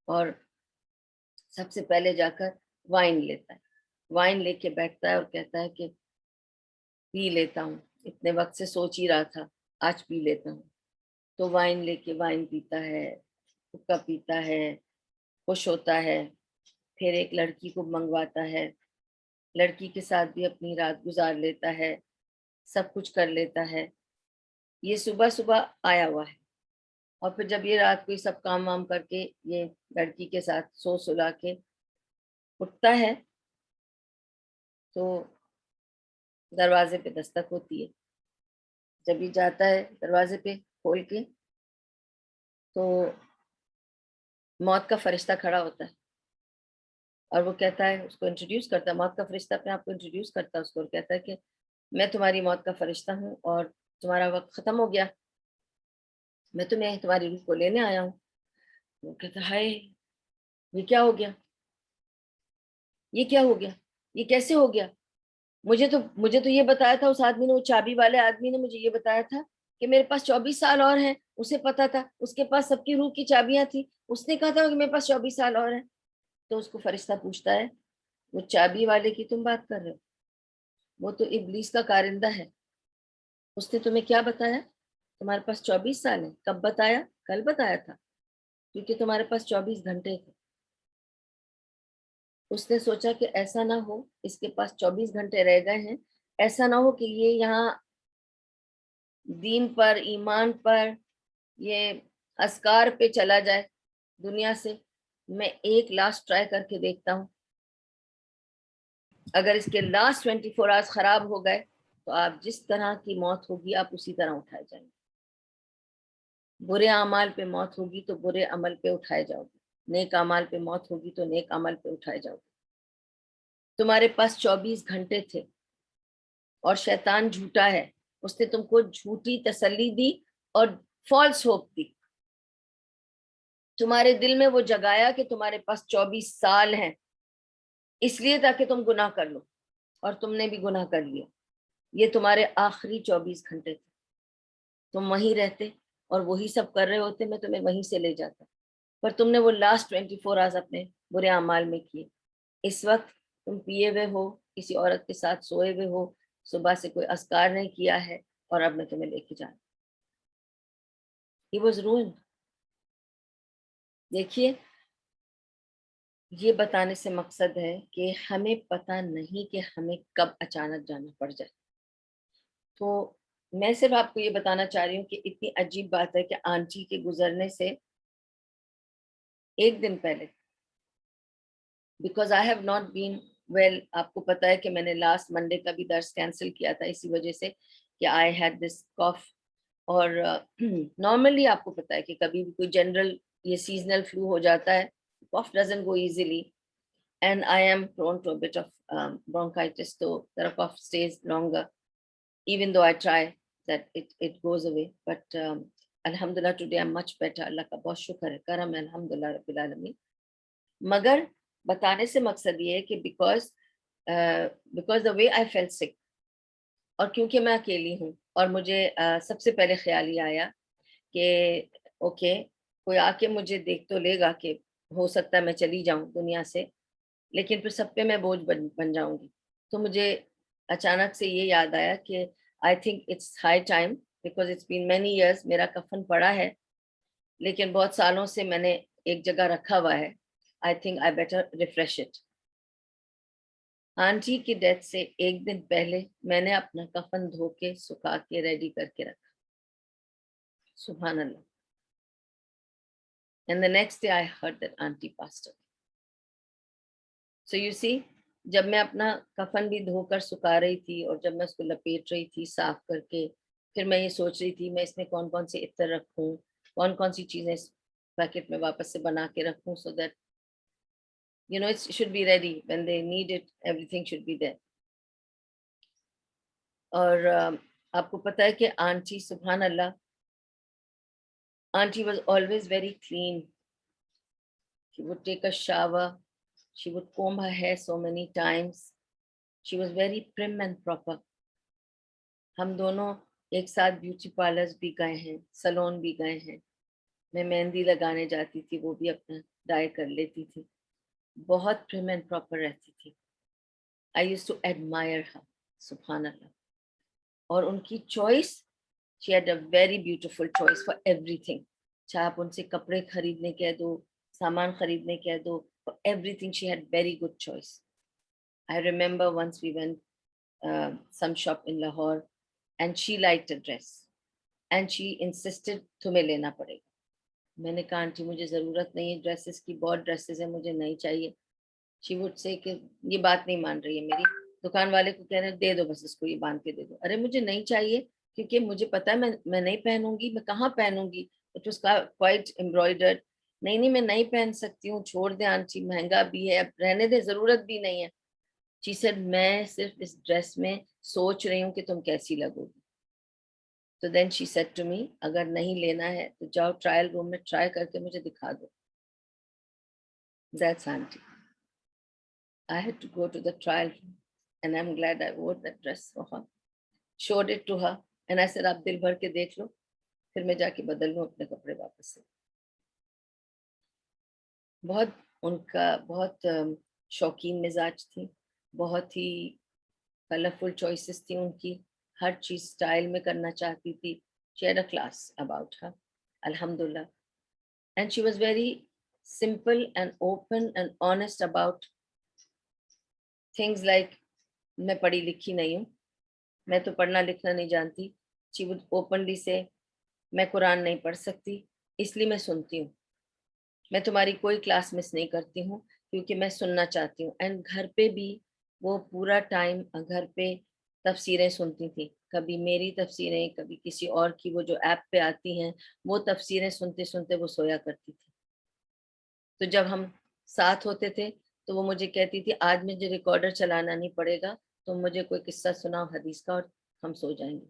A: اور سب سے پہلے جا کر وائن لیتا ہے. وائن لے کے بیٹھتا ہے اور کہتا ہے کہ پی لیتا ہوں, اتنے وقت سے سوچ ہی رہا تھا, آج پی لیتا ہوں. تو وائن لے کے وائن پیتا ہے, حقہ پیتا ہے, خوش ہوتا ہے. پھر ایک لڑکی کو منگواتا ہے, لڑکی کے ساتھ بھی اپنی رات گزار لیتا ہے, سب کچھ کر لیتا ہے. یہ صبح صبح آیا ہوا ہے, اور پھر جب یہ رات کو یہ سب کام وام کر کے یہ لڑکی کے ساتھ سو سلا کے اٹھتا ہے, تو دروازے پہ دستک ہوتی ہے. جب یہ جاتا ہے دروازے پہ کھول کے, تو موت کا فرشتہ کھڑا ہوتا ہے, اور وہ کہتا ہے, اس کو انٹروڈیوس کرتا ہے, موت کا فرشتہ اپنے آپ کو انٹروڈیوس کرتا ہے اس کو, اور کہتا ہے کہ میں تمہاری موت کا فرشتہ ہوں, اور تمہارا وقت ختم ہو گیا, میں تمہیں تمہاری روح کو لینے آیا ہوں. وہ کہتا ہے ہائے یہ کیا ہو گیا, یہ کیا ہو گیا, یہ کیسے ہو گیا؟ مجھے تو یہ بتایا تھا اس آدمی نے, وہ چابی والے آدمی نے مجھے یہ بتایا تھا کہ میرے پاس 24 سال اور ہیں. اسے پتا تھا, اس کے پاس سب کی روح کی چابیاں تھی, اس نے کہا تھا کہ میرے پاس 24 سال اور ہیں. تو اس کو فرشتہ پوچھتا ہے, وہ چابی والے کی تم بات کر رہے ہو؟ وہ تو ابلیس کا کارندہ ہے, اس نے تمہیں کیا بتایا؟ تمہارے پاس 24 سال ہے. کب بتایا؟ کل بتایا تھا, کیونکہ تمہارے پاس 24 گھنٹے تھے. اس نے سوچا کہ ایسا نہ ہو, اس کے پاس 24 گھنٹے رہ گئے ہیں, ایسا نہ ہو کہ یہ یہاں دین پر, ایمان پر, یہ اذکار پہ چلا جائے دنیا سے. میں ایک لاسٹ ٹرائی کر کے دیکھتا ہوں, اگر اس کے لاسٹ 24 آورس خراب ہو گئے تو آپ جس طرح کی موت ہوگی آپ اسی طرح اٹھائے جائیں گے. برے اعمال پہ موت ہوگی تو برے عمل پہ اٹھائے جاؤ گے, نیک اعمال پہ موت ہوگی تو نیک عمل پہ اٹھائے جاؤ گے. تمہارے پاس 24 گھنٹے تھے, اور شیطان جھوٹا ہے, اس نے تم کو جھوٹی تسلی دی اور فالس ہوپ دی. تمہارے دل میں وہ جگایا کہ تمہارے پاس 24 سال ہیں, اس لیے تاکہ تم گناہ کر لو, اور تم نے بھی گناہ کر لیا. یہ تمہارے آخری 24 گھنٹے تھے. تم وہیں رہتے اور وہی سب کر رہے ہوتے, میں تمہیں وہیں سے لے جاتا, پر تم نے وہ لاسٹ 24 آورس اپنے برے اعمال میں کیے. اس وقت تم پیے ہوئے ہو, کسی عورت کے ساتھ سوئے ہوئے ہو, صبح سے کوئی اذکار نہیں کیا ہے, اور اب میں تمہیں لے کے جانا. He was ruined. دیکھیے, یہ بتانے سے مقصد ہے کہ ہمیں پتہ نہیں کہ ہمیں کب اچانک جانا پڑ جائے. تو میں صرف آپ کو یہ بتانا چاہ رہی ہوں کہ اتنی عجیب بات ہے کہ آنٹی کے گزرنے سے ایک دن پہلے, because I have not been well, آپ کو پتا ہے کہ میں نے لاسٹ منڈے کا بھی درس کینسل کیا تھا اسی وجہ سے کہ آئی ہیڈ دس کاف. اور نارملی آپ کو پتا ہے کہ کبھی بھی کوئی جنرل یہ سیزنل فلو ہو جاتا ہے, cough doesn't go easily, and I am prone to a bit of bronchitis, so the cough stays longer, even though I try that it goes away. But alhamdulillah today I'm much better. اللہ کا بہت شکر ہے, کرم ہے, الحمدللہ رب العالمین. مگر بتانے سے مقصد یہ ہے کہ because the way I felt sick, اور کیونکہ میں اکیلی ہوں, اور مجھے سب سے پہلے خیال یہ آیا کہ اوکے, کوئی آ کے مجھے دیکھ تو لے گا کہ ہو سکتا ہے میں چلی جاؤں دنیا سے, لیکن پھر سب پہ میں بوجھ بن جاؤں گی. تو مجھے اچانک سے یہ یاد آیا کہ I think it's high time, because it's been many years, میرا کفن پڑا ہے لیکن بہت سالوں سے میں نے ایک جگہ رکھا ہوا ہے. I think I better refresh it. Aunty کی ڈیتھ سے ایک دن پہلے میں نے اپنا کفن دھو کے سکھا کے ریڈی کر کے رکھا. سبحان اللہ. And the next day I heard that auntie passed away. So you see, جب میں اپنا کفن بھی دھو کر سکھا رہی تھی اور جب میں اس کو لپیٹ رہی تھی صاف کر کے، پھر میں یہ سوچ رہی تھی میں اس میں کون کون سے عطر رکھوں، کون کون سی چیزیں اس پیکٹ میں واپس سے بنا کے رکھوں، so that it should be ready when they need it, everything should be there. اور آپ کو پتہ ہے کہ آنٹی سبحان اللہ auntie was always very clean. She would take a shower, she would comb her hair so many times. She was very prim and proper. ہم دونوں ایک ساتھ بیوٹی پارلرز بھی گئے ہیں، سلون بھی گئے ہیں. میں مہندی لگانے جاتی تھی، وہ بھی اپنا ڈائی کر لیتی تھی. بہت پرم اینڈ پراپر رہتی تھی. I used to admire her, سبحان اللہ. اور ان کی choice, she had a very beautiful choice for everything. چاہے آپ ان سے کپڑے خریدنے کہہ دو، سامان خریدنے کہہ دو، for everything she had very good choice. I remember once we went some shop in Lahore and she liked a dress and she insisted تمہیں لینا پڑے گا. میں نے کہا آنٹی مجھے ضرورت نہیں ہے ڈریسز کی، بہت ڈریسز ہیں مجھے نہیں چاہیے. She would say کہ یہ بات نہیں مان رہی ہے میری. دکان والے کو کہہ رہے دے دو بس اس کو، یہ باندھ کے دے دو. ارے مجھے نہیں چاہیے کیونکہ مجھے پتا ہے میں نہیں پہنوں گی، میں کہاں پہنوں گی. It was quite embroidered. نہیں میں نہیں پہن سکتی ہوں، چھوڑ دیں آنٹی، مہنگا بھی ہے، اب رہنے دیں، ضرورت بھی نہیں ہے. She said میں صرف اس ڈریس میں سوچ رہی ہوں کہ تم کیسی لگو گی. تو دین شی سیڈ ٹو می اگر نہیں لینا ہے تو جاؤ ٹرائل روم میں ٹرائی کر کے مجھے دکھا دو. That's auntie. I had to go to the trial room and I'm glad I wore that dress for her. Showed it to her and I said آپ دل بھر کے دیکھ لو، پھر میں جا کے بدل لوں اپنے کپڑے واپس سے. بہت ان کا بہت شوقین مزاج تھی، بہت ہی کلرفل چوائسیز تھی ان کی، ہر چیز اسٹائل میں کرنا چاہتی تھی. She had a class about her, alhamdulillah. And she was very simple and open and honest about things like میں پڑھی لکھی نہیں ہوں، میں تو پڑھنا لکھنا نہیں جانتی. She would openly say میں قرآن نہیں پڑھ سکتی اس لیے میں سنتی ہوں، میں تمہاری کوئی کلاس مس نہیں کرتی ہوں کیونکہ میں سننا چاہتی ہوں. اینڈ گھر پہ بھی وہ پورا ٹائم گھر پہ تفسیریں سنتی تھیں، کبھی میری تفسیریں، کبھی کسی اور کی، وہ جو ایپ پہ آتی ہیں وہ تفسیریں سنتے سنتے وہ سویا کرتی تھی. تو جب ہم ساتھ ہوتے تھے تو وہ مجھے کہتی تھی آج مجھے ریکارڈر چلانا نہیں پڑے گا، تم مجھے کوئی قصہ سناؤ حدیث کا اور ہم سو جائیں گے.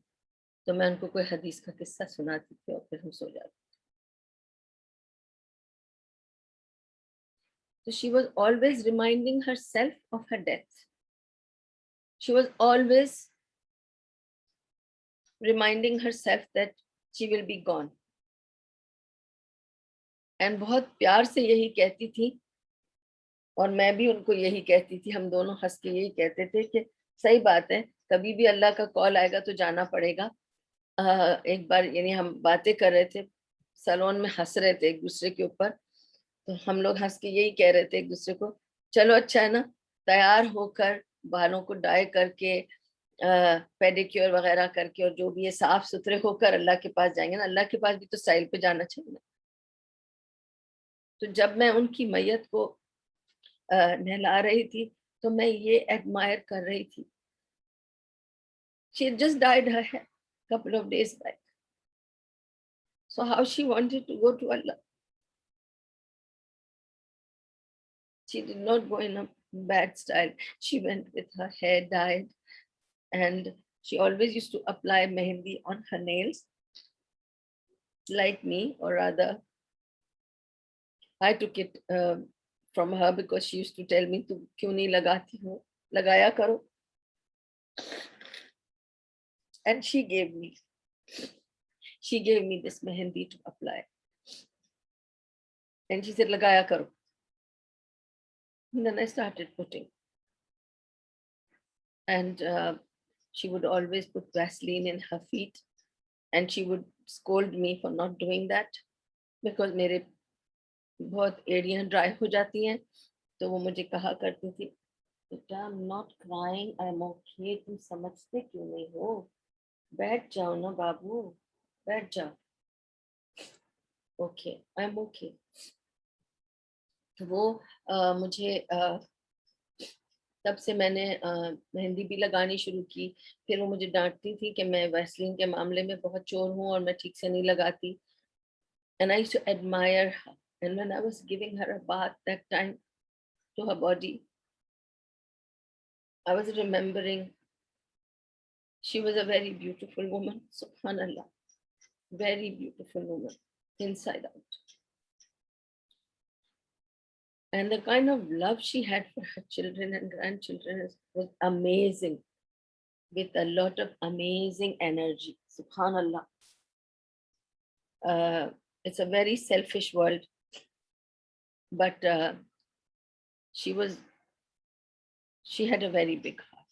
A: تو میں ان کو کوئی حدیث کا قصہ سناتی تھی اور پھر ہم سو جاتے. So she was always reminding herself of her death. She was always reminding herself that she will be gone. And بہت پیار سے یہی کہتی تھی اور میں بھی ان کو یہی کہتی تھی. ہم دونوں ہنس کے یہی کہتے تھے کہ صحیح بات ہے، کبھی بھی اللہ کا کال آئے گا تو جانا پڑے گا. ایک بار یعنی ہم باتیں کر رہے تھے سلون میں، ہنس رہے تھے ایک دوسرے کے اوپر، تو ہم لوگ ہنس کے یہی کہہ رہے تھے ایک دوسرے کو چلو اچھا ہے نا، تیار ہو کر بالوں کو ڈائی کر کے پیڈیکیور وغیرہ کر کے اور جو بھی ہے صاف ستھرے ہو کر اللہ کے پاس جائیں گے نا. اللہ کے پاس بھی تو اسٹائل پہ جانا چاہیے. تو جب میں ان کی میت کو نہلا رہی تھی تو میں یہ ایڈمائر کر رہی تھی. She had just dyed her hair couple of days back. So how she wanted to go to Allah. She did not go in a bad style. She went with her hair dyed and she always used to apply mehendi on her nails like me, or rather I took it from her because she used to tell me to kyun nahi lagati ho, lagaya karo. And she gave me this mehendi to apply and she said lagaya karo. And then I started putting. And she would always put Vaseline in her feet and she would scold me for not doing that because میرے بہت ایڑیاں dry ہو جاتی ہیں. تو وہ مجھے کہا کرتی تھی بیٹا I'm not crying, I'm okay. تم سمجھتے کیوں نہیں ہو؟ بیٹھ جاؤ نا بابو، بیٹھ جاؤ. Okay I'm okay. تو وہ مجھے تب سے میں نے مہندی بھی لگانی شروع کی. پھر وہ مجھے ڈانٹتی تھی کہ میں ویسلین کے معاملے میں بہت چور ہوں اور میں ٹھیک سے نہیں لگاتی. And I used to admire her. And when I was giving her a bath that time to her body, I was remembering she was a very beautiful woman, subhanallah, very beautiful woman, inside out. And the kind of love she had for her children and grandchildren was amazing, with a lot of amazing energy, subhanallah. It's a very selfish world, but she had a very big heart.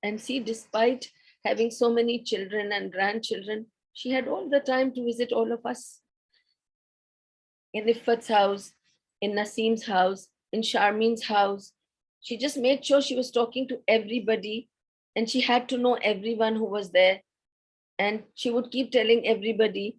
A: And see, despite having so many children and grandchildren, she had all the time to visit all of us. In Riffat's house, in Naseem's house, in Sharmeen's house. She just made sure she was talking to everybody, and she had to know everyone who was there. And she would keep telling everybody,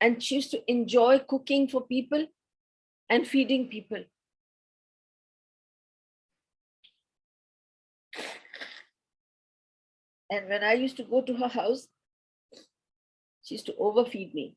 A: And she used to enjoy cooking for people and feeding people. And when I used to go to her house, she used to overfeed me.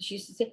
A: she used to say,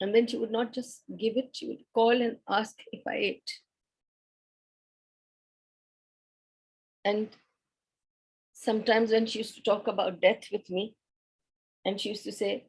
A: And then she would not just give it, she would call and ask if I ate. And sometimes when she used to talk about death with me, and she used to say,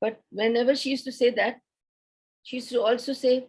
A: But whenever she used to say that, she used to also say,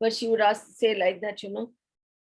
A: But she would say like that,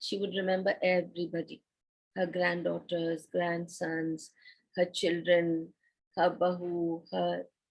A: She would remember everybody, her granddaughters, grandsons, her children, her bahu, her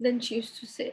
A: Then she used to say,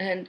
A: and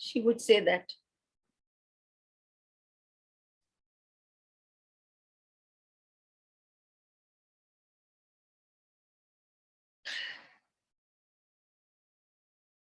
A: She would say that.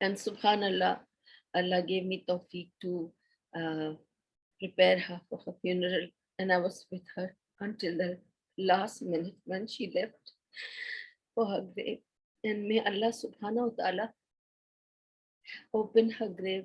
A: And subhanallah, Allah gave me tawfiq to prepare her for her funeral, and I was with her until the last minute when she left for her grave. And may Allah subhanahu wa ta'ala open her grave.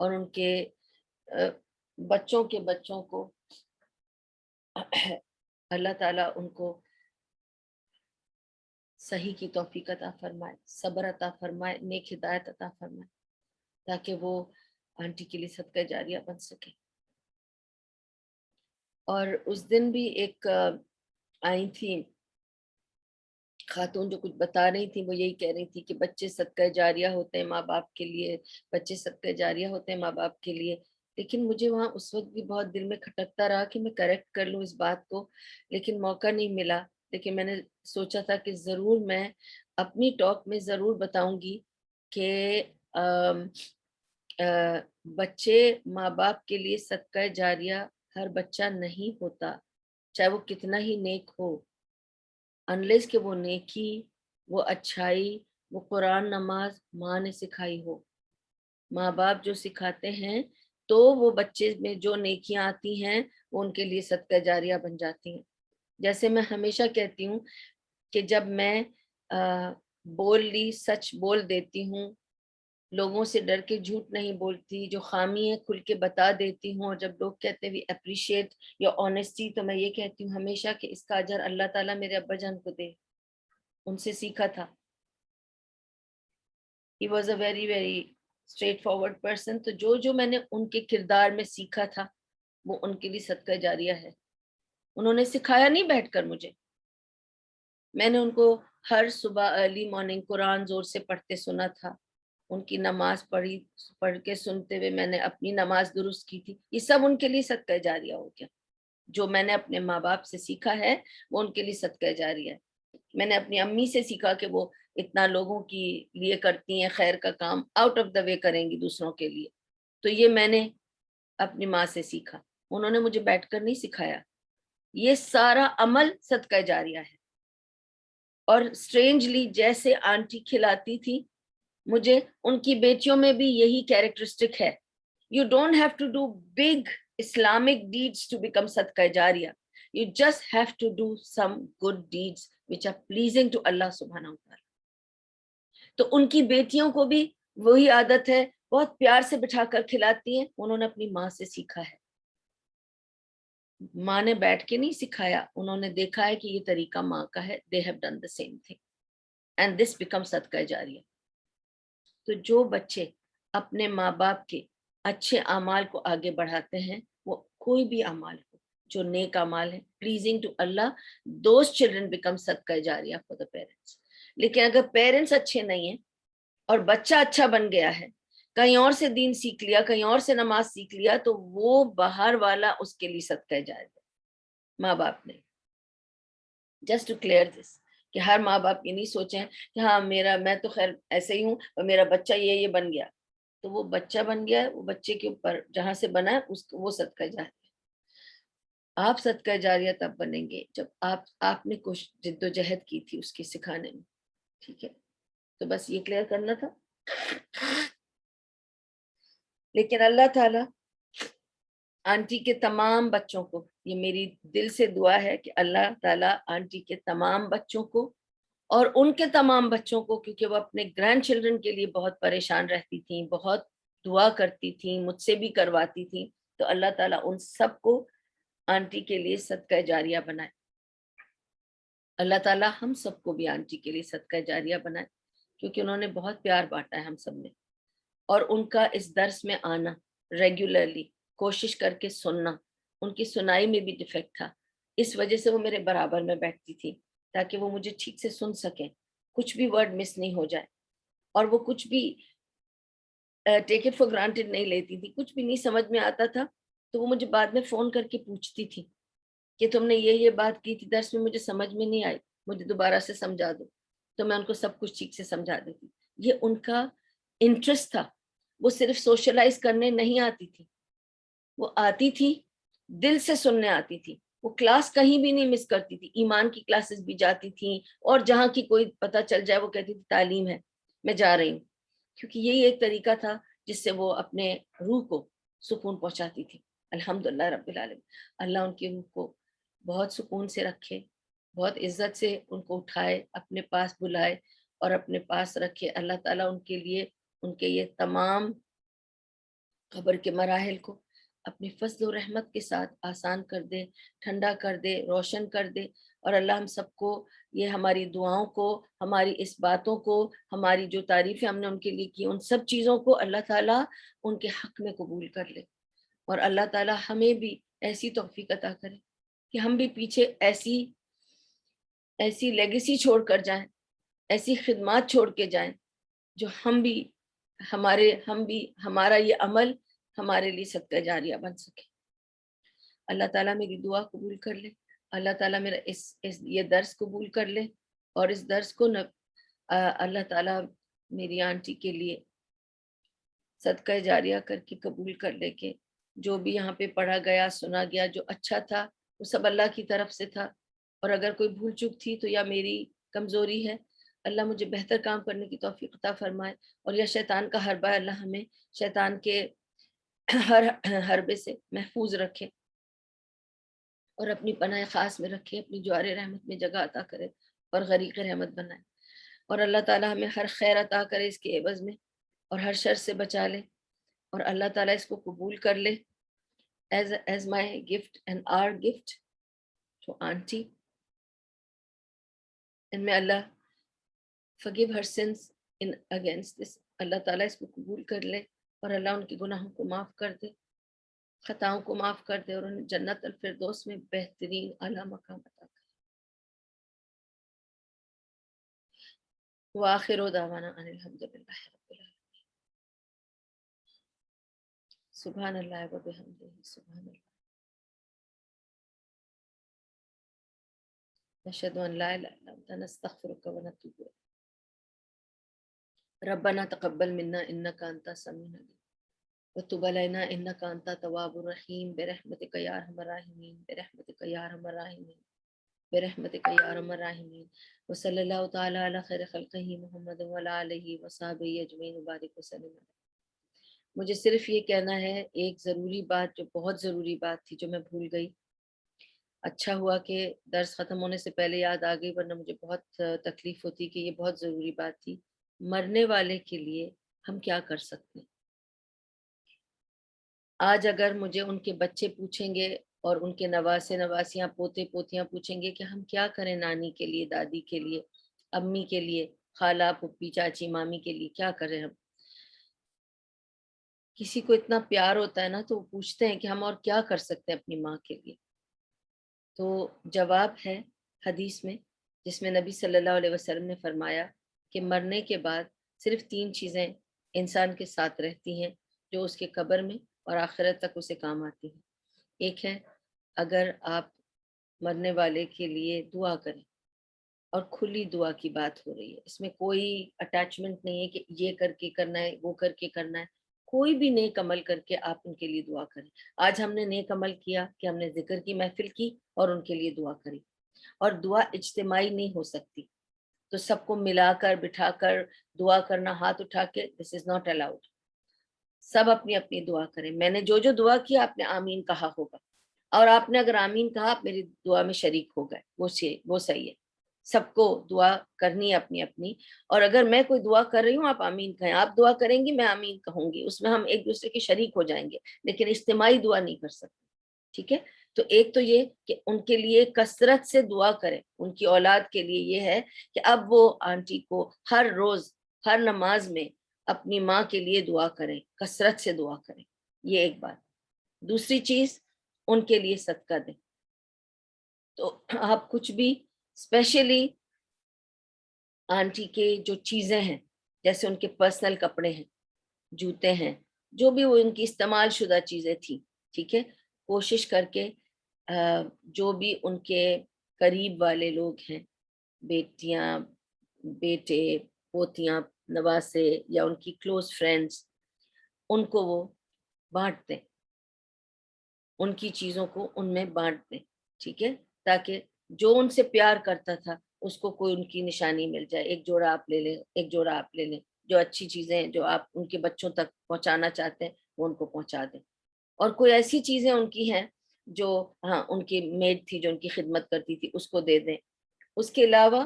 A: اور ان کے بچوں کے بچوں کو اللہ تعالیٰ ان کو صحیح کی توفیق عطا فرمائے، صبر عطا فرمائے، نیک ہدایت عطا فرمائے، تاکہ وہ آنٹی کے لیے صدقہ جاریہ بن سکے۔ اور اس دن بھی ایک آئی تھی خاتون جو کچھ بتا رہی تھی، وہ یہی کہہ رہی تھی کہ بچے صدقہ جاریہ ہوتے ہیں ماں باپ کے لیے، بچے صدقہ جاریہ ہوتے ہیں ماں باپ کے لیے۔ لیکن مجھے وہاں اس وقت بھی بہت دل میں کھٹکتا رہا کہ میں کریکٹ کر لوں اس بات کو، لیکن موقع نہیں ملا۔ لیکن میں نے سوچا تھا کہ ضرور میں اپنی ٹاک میں ضرور بتاؤں گی کہ بچے ماں باپ کے لیے صدقہ جاریہ ہر بچہ نہیں ہوتا، چاہے وہ کتنا ہی نیک ہو، انلیس کہ وہ نیکی، وہ اچھائی، وہ قرآن نماز ماں نے سکھائی ہو۔ ماں باپ جو سکھاتے ہیں تو وہ بچے میں جو نیکیاں آتی ہیں وہ ان کے لیے صدقہ جاریہ بن جاتی ہیں۔ جیسے میں ہمیشہ کہتی ہوں کہ جب میں بول لی سچ بول دیتی ہوں، لوگوں سے ڈر کے جھوٹ نہیں بولتی، جو خامی ہے کھل کے بتا دیتی ہوں، اور جب لوگ کہتے ہیں اپریشیٹ یا آنیسٹی، تو میں یہ کہتی ہوں ہمیشہ کہ اس کا اجر اللہ تعالیٰ میرے ابا جان کو دے، ان سے سیکھا تھا۔ He was a very very straight forward person۔ تو جو میں نے ان کے کردار میں سیکھا تھا وہ ان کے لیے صدقہ جاریہ ہے۔ انہوں نے سکھایا نہیں بیٹھ کر مجھے، میں نے ان کو ہر صبح ارلی مارننگ قرآن زور سے پڑھتے سنا تھا، ان کی نماز پڑھ کے سنتے ہوئے میں نے اپنی نماز درست کی تھی۔ یہ سب ان کے لیے صدقہ جاریہ ہو گیا۔ جو میں نے اپنے ماں باپ سے سیکھا ہے وہ ان کے لیے صدقہ جاریہ ہے۔ میں نے اپنی امی سے سیکھا کہ وہ اتنا لوگوں کی لیے کرتی ہیں، خیر کا کام آؤٹ آف دا وے کریں گی دوسروں کے لیے، تو یہ میں نے اپنی ماں سے سیکھا، انہوں نے مجھے بیٹھ کر نہیں سکھایا۔ یہ سارا عمل صدقہ جاریہ ہے۔ اور اسٹرینجلی جیسے آنٹی کھلاتی تھی مجھے، ان کی بیٹیوں میں بھی یہی کیریکٹرسٹک ہے۔ You don't have to do big Islamic deeds to become صدقہ جاریہ. You just have to do some good deeds which are pleasing to Allah subhanahu wa ta'ala۔ تو ان کی بیٹیوں کو بھی وہی عادت ہے، بہت پیار سے بٹھا کر کھلاتی ہیں، انہوں نے اپنی ماں سے سیکھا ہے۔ ماں نے بیٹھ کے نہیں سکھایا، انہوں نے دیکھا ہے کہ یہ طریقہ ماں کا ہے، they have done the same thing and this becomes صدقہ جاریہ۔ تو جو بچے اپنے ماں باپ کے اچھے اعمال کو آگے بڑھاتے ہیں، وہ کوئی بھی اعمال ہو جو نیک اعمال ہے pleasing to Allah, those children become صدقہ جاریہ فار دا پیرنٹس۔ لیکن اگر پیرنٹس اچھے نہیں ہیں اور بچہ اچھا بن گیا ہے، کہیں اور سے دین سیکھ لیا، کہیں اور سے نماز سیکھ لیا، تو وہ باہر والا اس کے لیے صدقہ جاریہ، ماں باپ نے۔ جسٹ ٹو کلیئر دس، کہ ہر ماں باپ یہ نہیں سوچیں کہ ہاں میں تو خیر ایسے ہی ہوں اور میرا بچہ یہ بن گیا، تو وہ بچہ بن گیا ہے، وہ بچے کے اوپر جہاں سے بنا ہے وہ صدقہ جاریہ۔ آپ صدقہ جاریہ تب بنیں گے جب آپ نے کچھ جد و جہد کی تھی اس کے سکھانے میں، ٹھیک ہے؟ تو بس یہ کلیئر کرنا تھا۔ لیکن اللہ تعالیٰ آنٹی کے تمام بچوں کو، یہ میری دل سے دعا ہے کہ اللہ تعالیٰ آنٹی کے تمام بچوں کو اور ان کے تمام بچوں کو، کیونکہ وہ اپنے گرینڈ چلڈرن کے لیے بہت پریشان رہتی تھیں، بہت دعا کرتی تھیں، مجھ سے بھی کرواتی تھیں، تو اللہ تعالیٰ ان سب کو آنٹی کے لیے صدقہ جاریہ بنائے۔ اللہ تعالیٰ ہم سب کو بھی آنٹی کے لیے صدقہ جاریہ بنائے، کیونکہ انہوں نے بہت پیار بانٹا ہے ہم سب میں، اور ان کا اس درس میں آنا ریگولرلی، کوشش کر کے سننا، ان کی سنائی میں بھی ڈیفیکٹ تھا، اس وجہ سے وہ میرے برابر میں بیٹھتی تھی تاکہ وہ مجھے ٹھیک سے سن سکیں، کچھ بھی ورڈ مس نہیں ہو جائے، اور وہ کچھ بھی ٹیک اٹ فار گرانٹیڈ نہیں لیتی تھی، کچھ بھی نہیں سمجھ میں آتا تھا تو وہ مجھے بعد میں فون کر کے پوچھتی تھی کہ تم نے یہ بات کی تھی درس میں، مجھے سمجھ میں نہیں آئی، مجھے دوبارہ سے سمجھا دو، تو میں ان کو سب کچھ ٹھیک سے سمجھا دیتی۔ یہ ان کا انٹرسٹ تھا، وہ صرف سوشلائز کرنے نہیں آتی تھی، وہ آتی تھی دل سے سننے آتی تھی، وہ کلاس کہیں بھی نہیں مس کرتی تھی، ایمان کی کلاسز بھی جاتی تھیں، اور جہاں کی کوئی پتہ چل جائے وہ کہتی تھی تعلیم ہے میں جا رہی ہوں، کیونکہ یہی ایک طریقہ تھا جس سے وہ اپنے روح کو سکون پہنچاتی تھی۔ الحمدللہ رب العالمین، اللہ ان کی روح کو بہت سکون سے رکھے، بہت عزت سے ان کو اٹھائے، اپنے پاس بلائے اور اپنے پاس رکھے۔ اللہ تعالیٰ ان کے لیے ان کے یہ تمام قبر کے مراحل کو اپنی فضل و رحمت کے ساتھ آسان کر دے، ٹھنڈا کر دے، روشن کر دے، اور اللہ ہم سب کو یہ ہماری دعاؤں کو، ہماری اس باتوں کو، ہماری جو تعریفیں ہم نے ان کے لیے کی، ان سب چیزوں کو اللہ تعالیٰ ان کے حق میں قبول کر لے، اور اللہ تعالیٰ ہمیں بھی ایسی توفیق عطا کرے کہ ہم بھی پیچھے ایسی لیگیسی چھوڑ کر جائیں، ایسی خدمات چھوڑ کے جائیں جو ہم بھی ہمارا یہ عمل ہمارے لیے صدقہ جاریہ بن سکے۔ اللہ تعالیٰ میری دعا قبول کر لے، اللہ تعالیٰ میرا یہ درس قبول کر لے، اور اس درس کو اللہ تعالیٰ میری آنٹی کے لیے صدقہ جاریہ کر کے قبول کر لے، کہ جو بھی یہاں پہ پڑھا گیا، سنا گیا، جو اچھا تھا وہ سب اللہ کی طرف سے تھا، اور اگر کوئی بھول چک تھی تو یا میری کمزوری ہے، اللہ مجھے بہتر کام کرنے کی توفیق عطا فرمائے، اور یا شیطان کا حربہ، اللہ ہمیں شیطان کے ہر حربے سے محفوظ رکھے اور اپنی پناہ خاص میں رکھے، اپنی جوار رحمت میں جگہ عطا کرے اور غریق رحمت بنائے، اور اللہ تعالیٰ ہمیں ہر خیر عطا کرے اس کے عوض میں، اور ہر شر سے بچا لے، اور اللہ تعالیٰ اس کو قبول کر لے as my gift and our gift to auntie, and may Allah forgive her sins in against this. اللہ تعالیٰ اس کو قبول کر لے، اور اللہ ان کے گناہوں کو معاف کر دے، خطاؤں کو معاف کر دے، اور انہیں جنت الفردوس میں بہترین اعلیٰ مقام عطا کرے۔ وآخر دعوانا ان الحمد للہ رب العالمین۔ سبحان اللہ و بحمدہ، سبحان اللہ، نشہد ان لا الہ الا انت نستغفرک و نتوب الیک۔ ربنا تقبل منا انک انت السمیع العلیم وتب علینا انک انت التواب الرحیم برحمتک یا ارحم الراحمین، برحمتک یا ارحم الراحمین، برحمتک یا ارحم الراحمین، وصلی اللہ تعالی علی خیر خلقہ محمد وعلی آلہ وصحبہ اجمعین وبارک وسلم۔ مجھے صرف یہ کہنا ہے ایک ضروری بات، جو بہت ضروری بات تھی، جو میں بھول گئی۔ اچھا ہوا کہ درس ختم ہونے سے پہلے یاد آ گئی، ورنہ مجھے بہت تکلیف ہوتی کہ یہ بہت ضروری بات تھی۔ مرنے والے کے لیے ہم کیا کر سکتے ہیں؟ آج اگر مجھے ان کے بچے پوچھیں گے، اور ان کے نواسے نواسیاں، پوتے پوتیاں پوچھیں گے کہ ہم کیا کریں نانی کے لیے، دادی کے لیے، امی کے لیے، خالہ، پھپھی، چاچی، مامی کے لیے کیا کریں ہم؟ کسی کو اتنا پیار ہوتا ہے نا، تو وہ پوچھتے ہیں کہ ہم اور کیا کر سکتے ہیں اپنی ماں کے لیے۔ تو جواب ہے حدیث میں، جس میں نبی صلی اللہ علیہ وسلم نے فرمایا کہ مرنے کے بعد صرف 3 چیزیں انسان کے ساتھ رہتی ہیں، جو اس کے قبر میں اور آخرت تک اسے کام آتی ہیں۔ ایک ہے، اگر آپ مرنے والے کے لیے دعا کریں، اور کھلی دعا کی بات ہو رہی ہے، اس میں کوئی اٹیچمنٹ نہیں ہے کہ یہ کر کے کرنا ہے، وہ کر کے کرنا ہے، کوئی بھی نیک عمل کر کے آپ ان کے لیے دعا کریں۔ آج ہم نے نیک عمل کیا کہ ہم نے ذکر کی محفل کی اور ان کے لیے دعا کری، اور دعا اجتماعی نہیں ہو سکتی، تو سب کو ملا کر بٹھا کر دعا کرنا ہاتھ اٹھا کے، دس از ناٹ الاؤڈ۔ سب اپنی اپنی دعا کریں۔ میں نے جو دعا کی آپ نے آمین کہا ہوگا، اور آپ نے اگر آمین کہا آپ میری دعا میں شریک ہو گئے، وہ صحیح ہے۔ سب کو دعا کرنی ہے اپنی اپنی، اور اگر میں کوئی دعا کر رہی ہوں آپ آمین کہیں، آپ دعا کریں گی میں آمین کہوں گی، اس میں ہم ایک دوسرے کے شریک ہو جائیں گے، لیکن اجتماعی دعا نہیں کر سکتے، ٹھیک ہے؟ تو ایک تو یہ کہ ان کے لیے کثرت سے دعا کریں، ان کی اولاد کے لیے یہ ہے کہ اب وہ آنٹی کو ہر روز، ہر نماز میں اپنی ماں کے لیے دعا کریں، کثرت سے دعا کریں، یہ ایک بات۔ دوسری چیز، ان کے لیے صدقہ دیں۔ تو آپ کچھ بھی اسپیشلی آنٹی کے جو چیزیں ہیں، جیسے ان کے پرسنل کپڑے ہیں، جوتے ہیں، جو بھی وہ ان کی استعمال شدہ چیزیں تھیں، ٹھیک ہے، کوشش کر کے جو بھی ان کے قریب والے لوگ ہیں، بیٹیاں، بیٹے، پوتیاں، نواسے، یا ان کی کلوز فرینڈز، ان کو وہ بانٹ دیں، ان کی چیزوں کو ان میں بانٹ دیں، ٹھیک ہے، تاکہ جو ان سے پیار کرتا تھا اس کو کوئی ان کی نشانی مل جائے۔ ایک جوڑا آپ لے لیں، ایک جوڑا آپ لے لیں، جو اچھی چیزیں جو آپ ان کے بچوں تک پہنچانا چاہتے ہیں وہ ان کو پہنچا دیں، اور کوئی ایسی چیزیں ان کی ہیں جو، ہاں، ان کی میڈ تھی جو ان کی خدمت کرتی تھی، اس کو دے دیں۔ اس کے علاوہ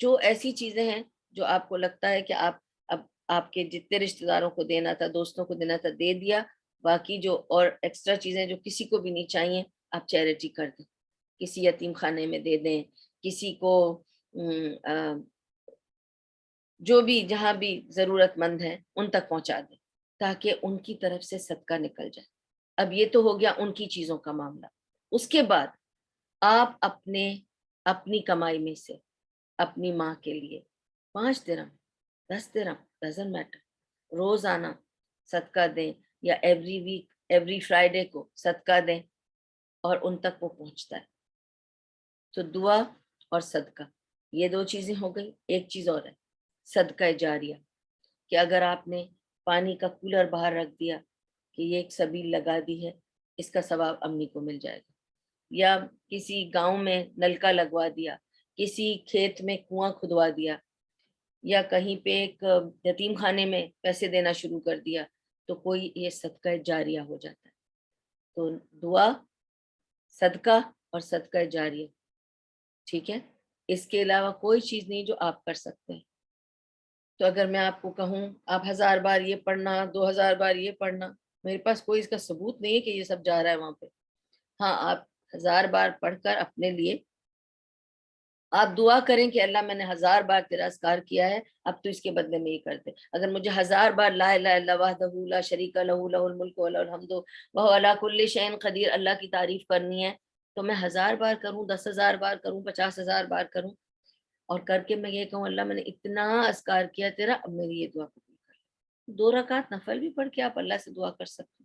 A: جو ایسی چیزیں ہیں جو آپ کو لگتا ہے کہ آپ اب آپ کے جتنے رشتہ داروں کو دینا تھا, دوستوں کو دینا تھا, دے دیا. باقی جو اور ایکسٹرا چیزیں جو کسی کو بھی نہیں چاہیے, آپ چیریٹی کر دیں, کسی یتیم خانے میں دے دیں, کسی کو جو بھی جہاں بھی ضرورت مند ہیں ان تک پہنچا دیں, تاکہ ان کی طرف سے صدقہ نکل جائے. اب یہ تو ہو گیا ان کی چیزوں کا معاملہ. اس کے بعد آپ اپنی کمائی میں سے اپنی ماں کے لیے 5 درہم 10 درہم ڈزنٹ میٹر, روزانہ صدقہ دیں, یا ایوری ویک ایوری فرائیڈے کو صدقہ دیں, اور ان تک وہ پہنچتا ہے. تو دعا اور صدقہ یہ 2 چیزیں ہو گئی. ایک چیز اور ہے, صدقہ جاریہ, کہ اگر آپ نے پانی کا کولر باہر رکھ دیا کہ یہ ایک سبیل لگا دی ہے, اس کا ثواب امی کو مل جائے گا. یا کسی گاؤں میں نلکا لگوا دیا, کسی کھیت میں کنواں کھدوا دیا, یا کہیں پہ ایک یتیم خانے میں پیسے دینا شروع کر دیا, تو کوئی یہ صدقہ جاریہ ہو جاتا ہے. تو دعا, صدقہ اور صدقہ جاریہ, ٹھیک ہے. اس کے علاوہ کوئی چیز نہیں جو آپ کر سکتے ہیں. تو اگر میں آپ کو کہوں آپ 1000 بار یہ پڑھنا, 2000 بار یہ پڑھنا, میرے پاس کوئی اس کا ثبوت نہیں ہے کہ یہ سب جا رہا ہے وہاں پہ. ہاں, آپ 1000 بار پڑھ کر اپنے لیے آپ دعا کریں کہ اللہ میں نے 1000 بار تیرا اذکار کیا ہے, اب تو اس کے بدلے میں یہ کر دے. اگر مجھے 1000 بار لا الہ الا اللہ وحدہ لا شریک لہ لہ الملک ولہ الحمد وہو علی کل شیء قدیر, اللہ کی تعریف کرنی ہے, تو میں 1000 بار کروں, 10,000 بار کروں, 50,000 بار کروں, اور کر کے میں یہ کہوں اللہ میں نے اتنا اذکار کیا تیرا, اب میری یہ دعا قبول کر. 2 رکعت نفل بھی پڑھ کے آپ اللہ سے دعا کر سکتے ہیں.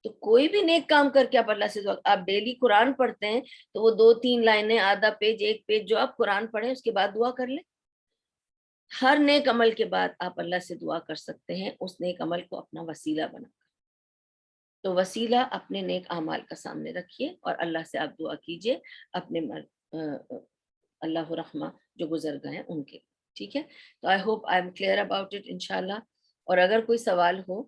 A: تو کوئی بھی نیک کام کر کے آپ اللہ سے دعا, آپ ڈیلی قرآن پڑھتے ہیں تو وہ 2-3 لائنیں, آدھا پیج, 1 پیج جو آپ قرآن پڑھیں اس کے بعد دعا کر لیں. ہر نیک عمل کے بعد آپ اللہ سے دعا کر سکتے ہیں, اس نیک عمل کو اپنا وسیلہ بنا کر. تو وسیلہ اپنے نیک اعمال کا سامنے رکھیے اور اللہ سے آپ دعا کیجئے اپنے اللہ رحمہ جو گزر گئے ہیں ان کے, ٹھیک ہے. تو I hope I am clear about it انشاءاللہ. اور اگر کوئی سوال ہو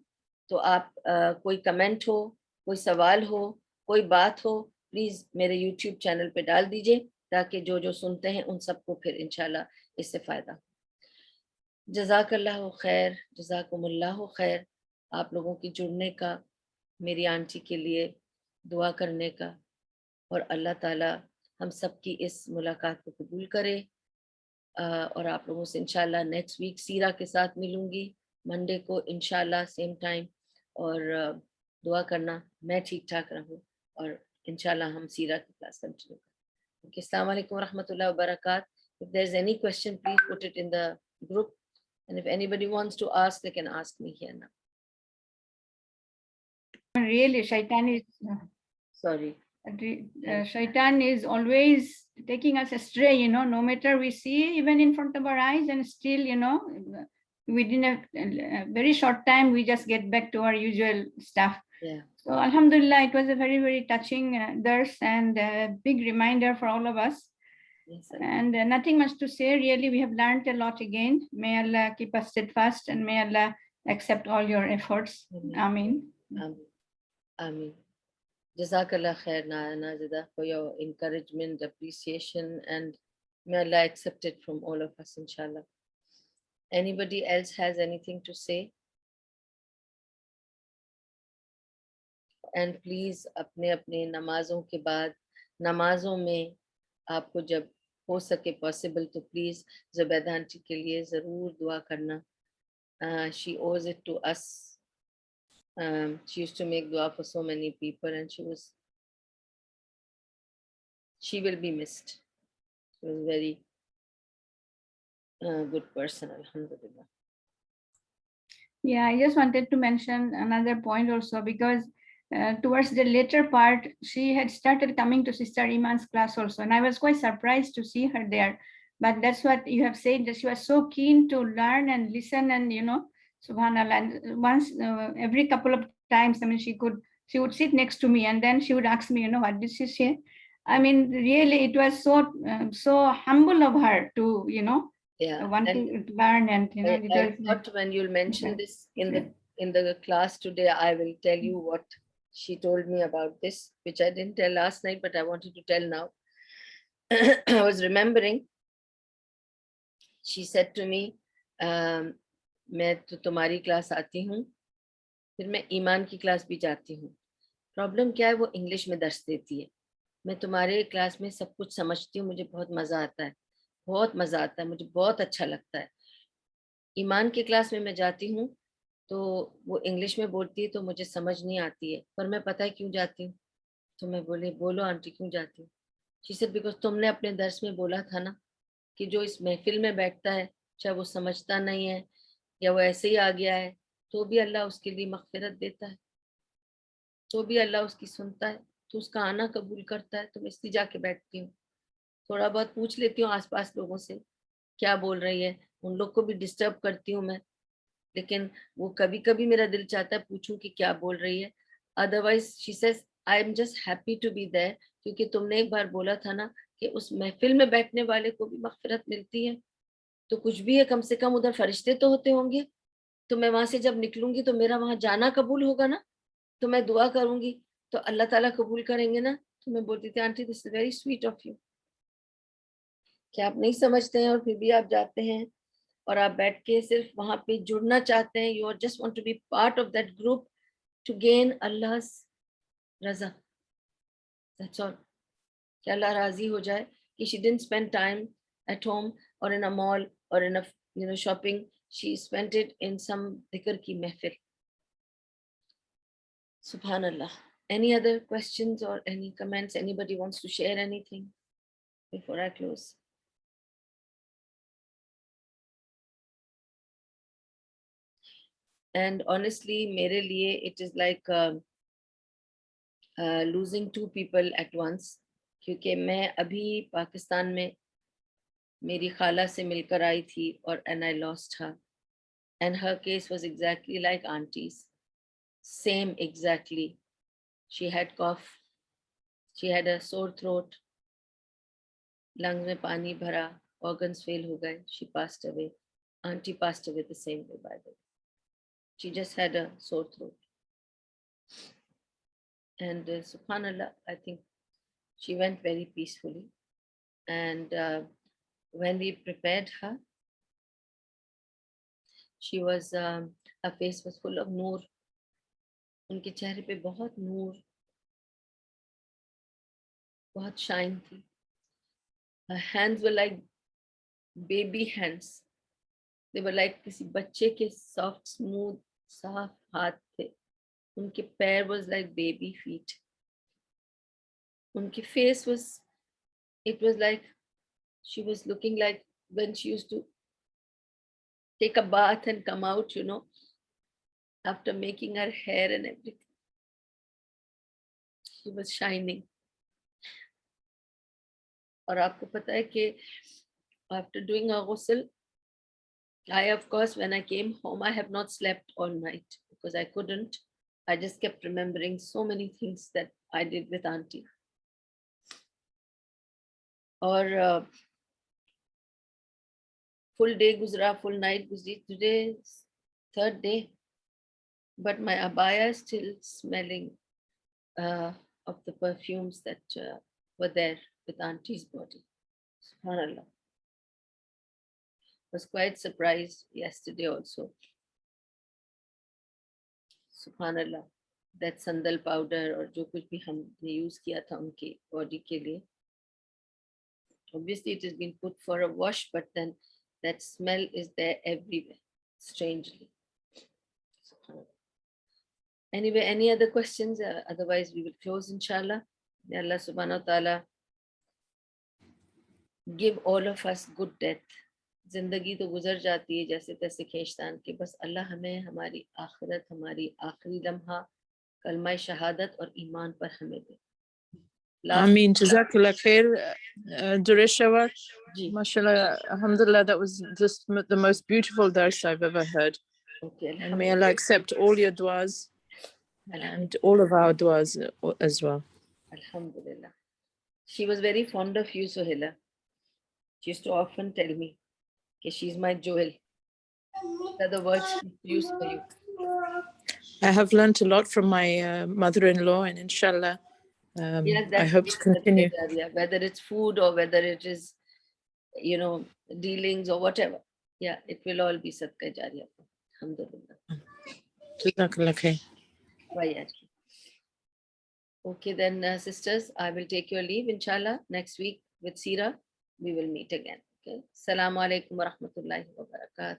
A: تو آپ کوئی کمنٹ ہو, کوئی سوال ہو, کوئی بات ہو, پلیز میرے یوٹیوب چینل پہ ڈال دیجئے, تاکہ جو سنتے ہیں ان سب کو پھر انشاءاللہ اس سے فائدہ. جزاک اللہ خیر, جزاکم اللہ خیر, آپ لوگوں کی جڑنے کا, میری آنٹی کے لیے دعا کرنے کا, اور اللہ تعالیٰ ہم سب کی اس ملاقات کو قبول کرے. اور آپ لوگوں سے انشاءاللہ نیکسٹ ویک سیرہ کے ساتھ ملوں گی منڈے کو انشاءاللہ سیم ٹائم. اور دعا کرنا میں ٹھیک ٹھاک رہوں, اور انشاءاللہ ہم سیرہ کی کلاس کنٹینیو کریں. السلام علیکم ورحمۃ اللہ وبرکاتہ. If there's any question, please put it in the group. And if anybody wants to ask, they can ask me here now.
B: Really, Shaitan is
A: Sorry.
B: Shaitan is always taking us astray, you know, no matter we see even in front of our eyes, and still, you know, within a very short time, we just get back to our usual stuff.
A: Yeah.
B: So Alhamdulillah, it was a very, very touching dars and a big reminder for all of us.
A: Yes, sir.
B: And nothing much to say, really. We have learned a lot again. May Allah keep us steadfast, and may Allah accept all your efforts. Ameen.
A: Ameen. Jazakallah khair, Nazida, for your encouragement, appreciation, and may Allah accept it from all of us, inshallah. Anybody else has anything to say? And please, اپنے نمازوں کے بعد, نمازوں میں آپ کو جب ہو سکے possible تو please زبیدہ آنٹی کے لیے ضرور دعا کرنا. She owes it to us. She used to make dua for so many people, and she will be missed. She was a very good person, alhamdulillah.
B: Yeah, I just wanted to mention another point also, because towards the later part, she had started coming to Sister Iman's class also, and I was quite surprised to see her there. But that's what you have said, that she was so keen to learn and listen, and you know, subhanallah. And once every couple of times, I mean, she would sit next to me, and then she would ask me, you know, what did she say? I mean, really, it was so humble of her to, you know, wanting to learn. And you know,
A: I thought when you'll mention this in the class today, I will tell you what she told me about this, which I didn't tell last night, but I wanted to tell now. I was remembering, she said to me, میں تو تمہاری class آتی ہوں, پھر میں ایمان کی class بھی جاتی ہوں. پرابلم کیا ہے, وہ انگلش میں درس دیتی ہے. میں تمہارے کلاس میں سب کچھ سمجھتی ہوں, مجھے بہت مزہ آتا ہے, بہت مزہ آتا ہے, مجھے بہت اچھا لگتا ہے. ایمان کی کلاس میں میں جاتی ہوں تو وہ انگلش میں بولتی ہے تو مجھے سمجھ نہیں آتی ہے, پر میں پتہ ہے کیوں جاتی ہوں. تو میں بولی بولو آنٹی کیوں جاتی ہوں. شی سیڈ بیکاز تم نے اپنے درس میں بولا تھا نا کہ جو اس محفل میں بیٹھتا ہے چاہے وہ سمجھتا نہیں ہے یا وہ ایسے ہی آ گیا ہے تو بھی اللہ اس کے لیے مغفرت دیتا ہے, تو بھی اللہ اس کی سنتا ہے, تو اس کا آنا قبول کرتا ہے. تو میں اس لیے جا کے بیٹھتی ہوں, تھوڑا بہت پوچھ لیتی ہوں آس پاس لوگوں سے کیا بول رہی ہے, ان لوگ کو بھی ڈسٹرب کرتی ہوں میں, لیکن وہ کبھی کبھی میرا دل چاہتا ہے پوچھوں کہ کیا بول رہی ہے. Otherwise she says I am just happy to be there, کیونکہ تم نے ایک بار بولا تھا نا کہ اس محفل میں بیٹھنے والے کو بھی مغفرت ملتی ہے, تو کچھ بھی ہے کم سے کم ادھر فرشتے تو ہوتے ہوں گے, تو میں وہاں سے جب نکلوں گی تو میرا وہاں جانا قبول ہوگا نا, تو میں دعا کروں گی تو اللہ تعالیٰ قبول کریں گے نا. تو میں بولتی تھی aunty this is very sweet of you, کہ آپ نہیں سمجھتے ہیں اور پھر بھی آپ جاتے ہیں اور آپ بیٹھ کے صرف وہاں پہ جڑنا چاہتے ہیں. You are just want to be part of that group to gain اللہ's رضا, دیٹس آل, کہ اللہ راضی ہو جائے. کہ she didn't spend time at home or in a mall or in a shopping, she spent it in some dhikr ki mehfil. Subhan Allah. Any other questions or any comments? Anybody wants to share anything before I close? And honestly, mere liye it is like losing two people at once. کیونکہ میں ابھی پاکستان میں میری خالہ سے مل کر آئی تھی اور and I lost her. And her case was exactly like auntie's. Same exactly. She had cough. She had a sore throat. Lungs mein pani bhara. Organs fail ho gaye. She passed away. Auntie passed away the same way, by the way. She just had a sore throat. And subhanallah, I think she went very peacefully. And when we prepared her, she was, her face was full of noor. ان کے چہرے پہ بہت نور, بہت shine تھی. Her hands were like baby hands. They were like کسی بچے کے soft, smooth, صاف ہاتھ تھے. ان کے پیر was like baby feet. ان کی face was, it was like she was looking like when she used to take a bath and come out, after making her hair and everything. She was shining. اور آپ کو پتا ہے کہ after doing a ghusl, I, of course, when I came home, I have not slept all night because I couldn't. I just kept remembering so many things that I did with auntie. اور full day guzra, full night guzri. Today is third day, but my abaya is still smelling of the perfumes that were there with auntie's body. Subhanallah. Was quite surprised yesterday also. Subhanallah. That sandal powder or جو کچھ بھی ہم نے use کیا تھا ان کی body کے لیے. Obviously it has been put for a wash, but then that smell is there everywhere, strangely. Subhanallah. Anyway, any other questions? Otherwise we will close inshallah. May Allah subhanahu wa ta'ala give all of us good death. زندگی تو گزر جاتی ہے جیسے تیسے کھینچتان کے, بس اللہ ہمیں ہماری آخرت, ہماری آخری لمحہ کلمہ شہادت اور ایمان پر ہمیں دے.
C: Ameen. Jazakallah khair. Dureshawa.
A: جی
C: Mashallah. Alhamdulillah. That was just the most beautiful dars I've ever heard.
A: Okay
C: And may Allah accept all your duas and all of our duas as well.
A: Alhamdulillah. She was very fond of you, Sohila. She used to often tell me that she's my jewel. These are the words she used for you.
C: I have learnt a lot from my mother-in-law, and inshallah,
A: Yes,
C: I
A: that's
C: hope to continue.
A: whether it's food or whether it is, dealings or whatever. Yeah, it will all be Sadqa Jariyah. Alhamdulillah.
C: Jazakallah khair.
A: Okay, then sisters, I will take your leave, inshallah. Next week with Seera, we will meet again. Okay. Assalamu alaikum wa rahmatullahi wa barakatuh.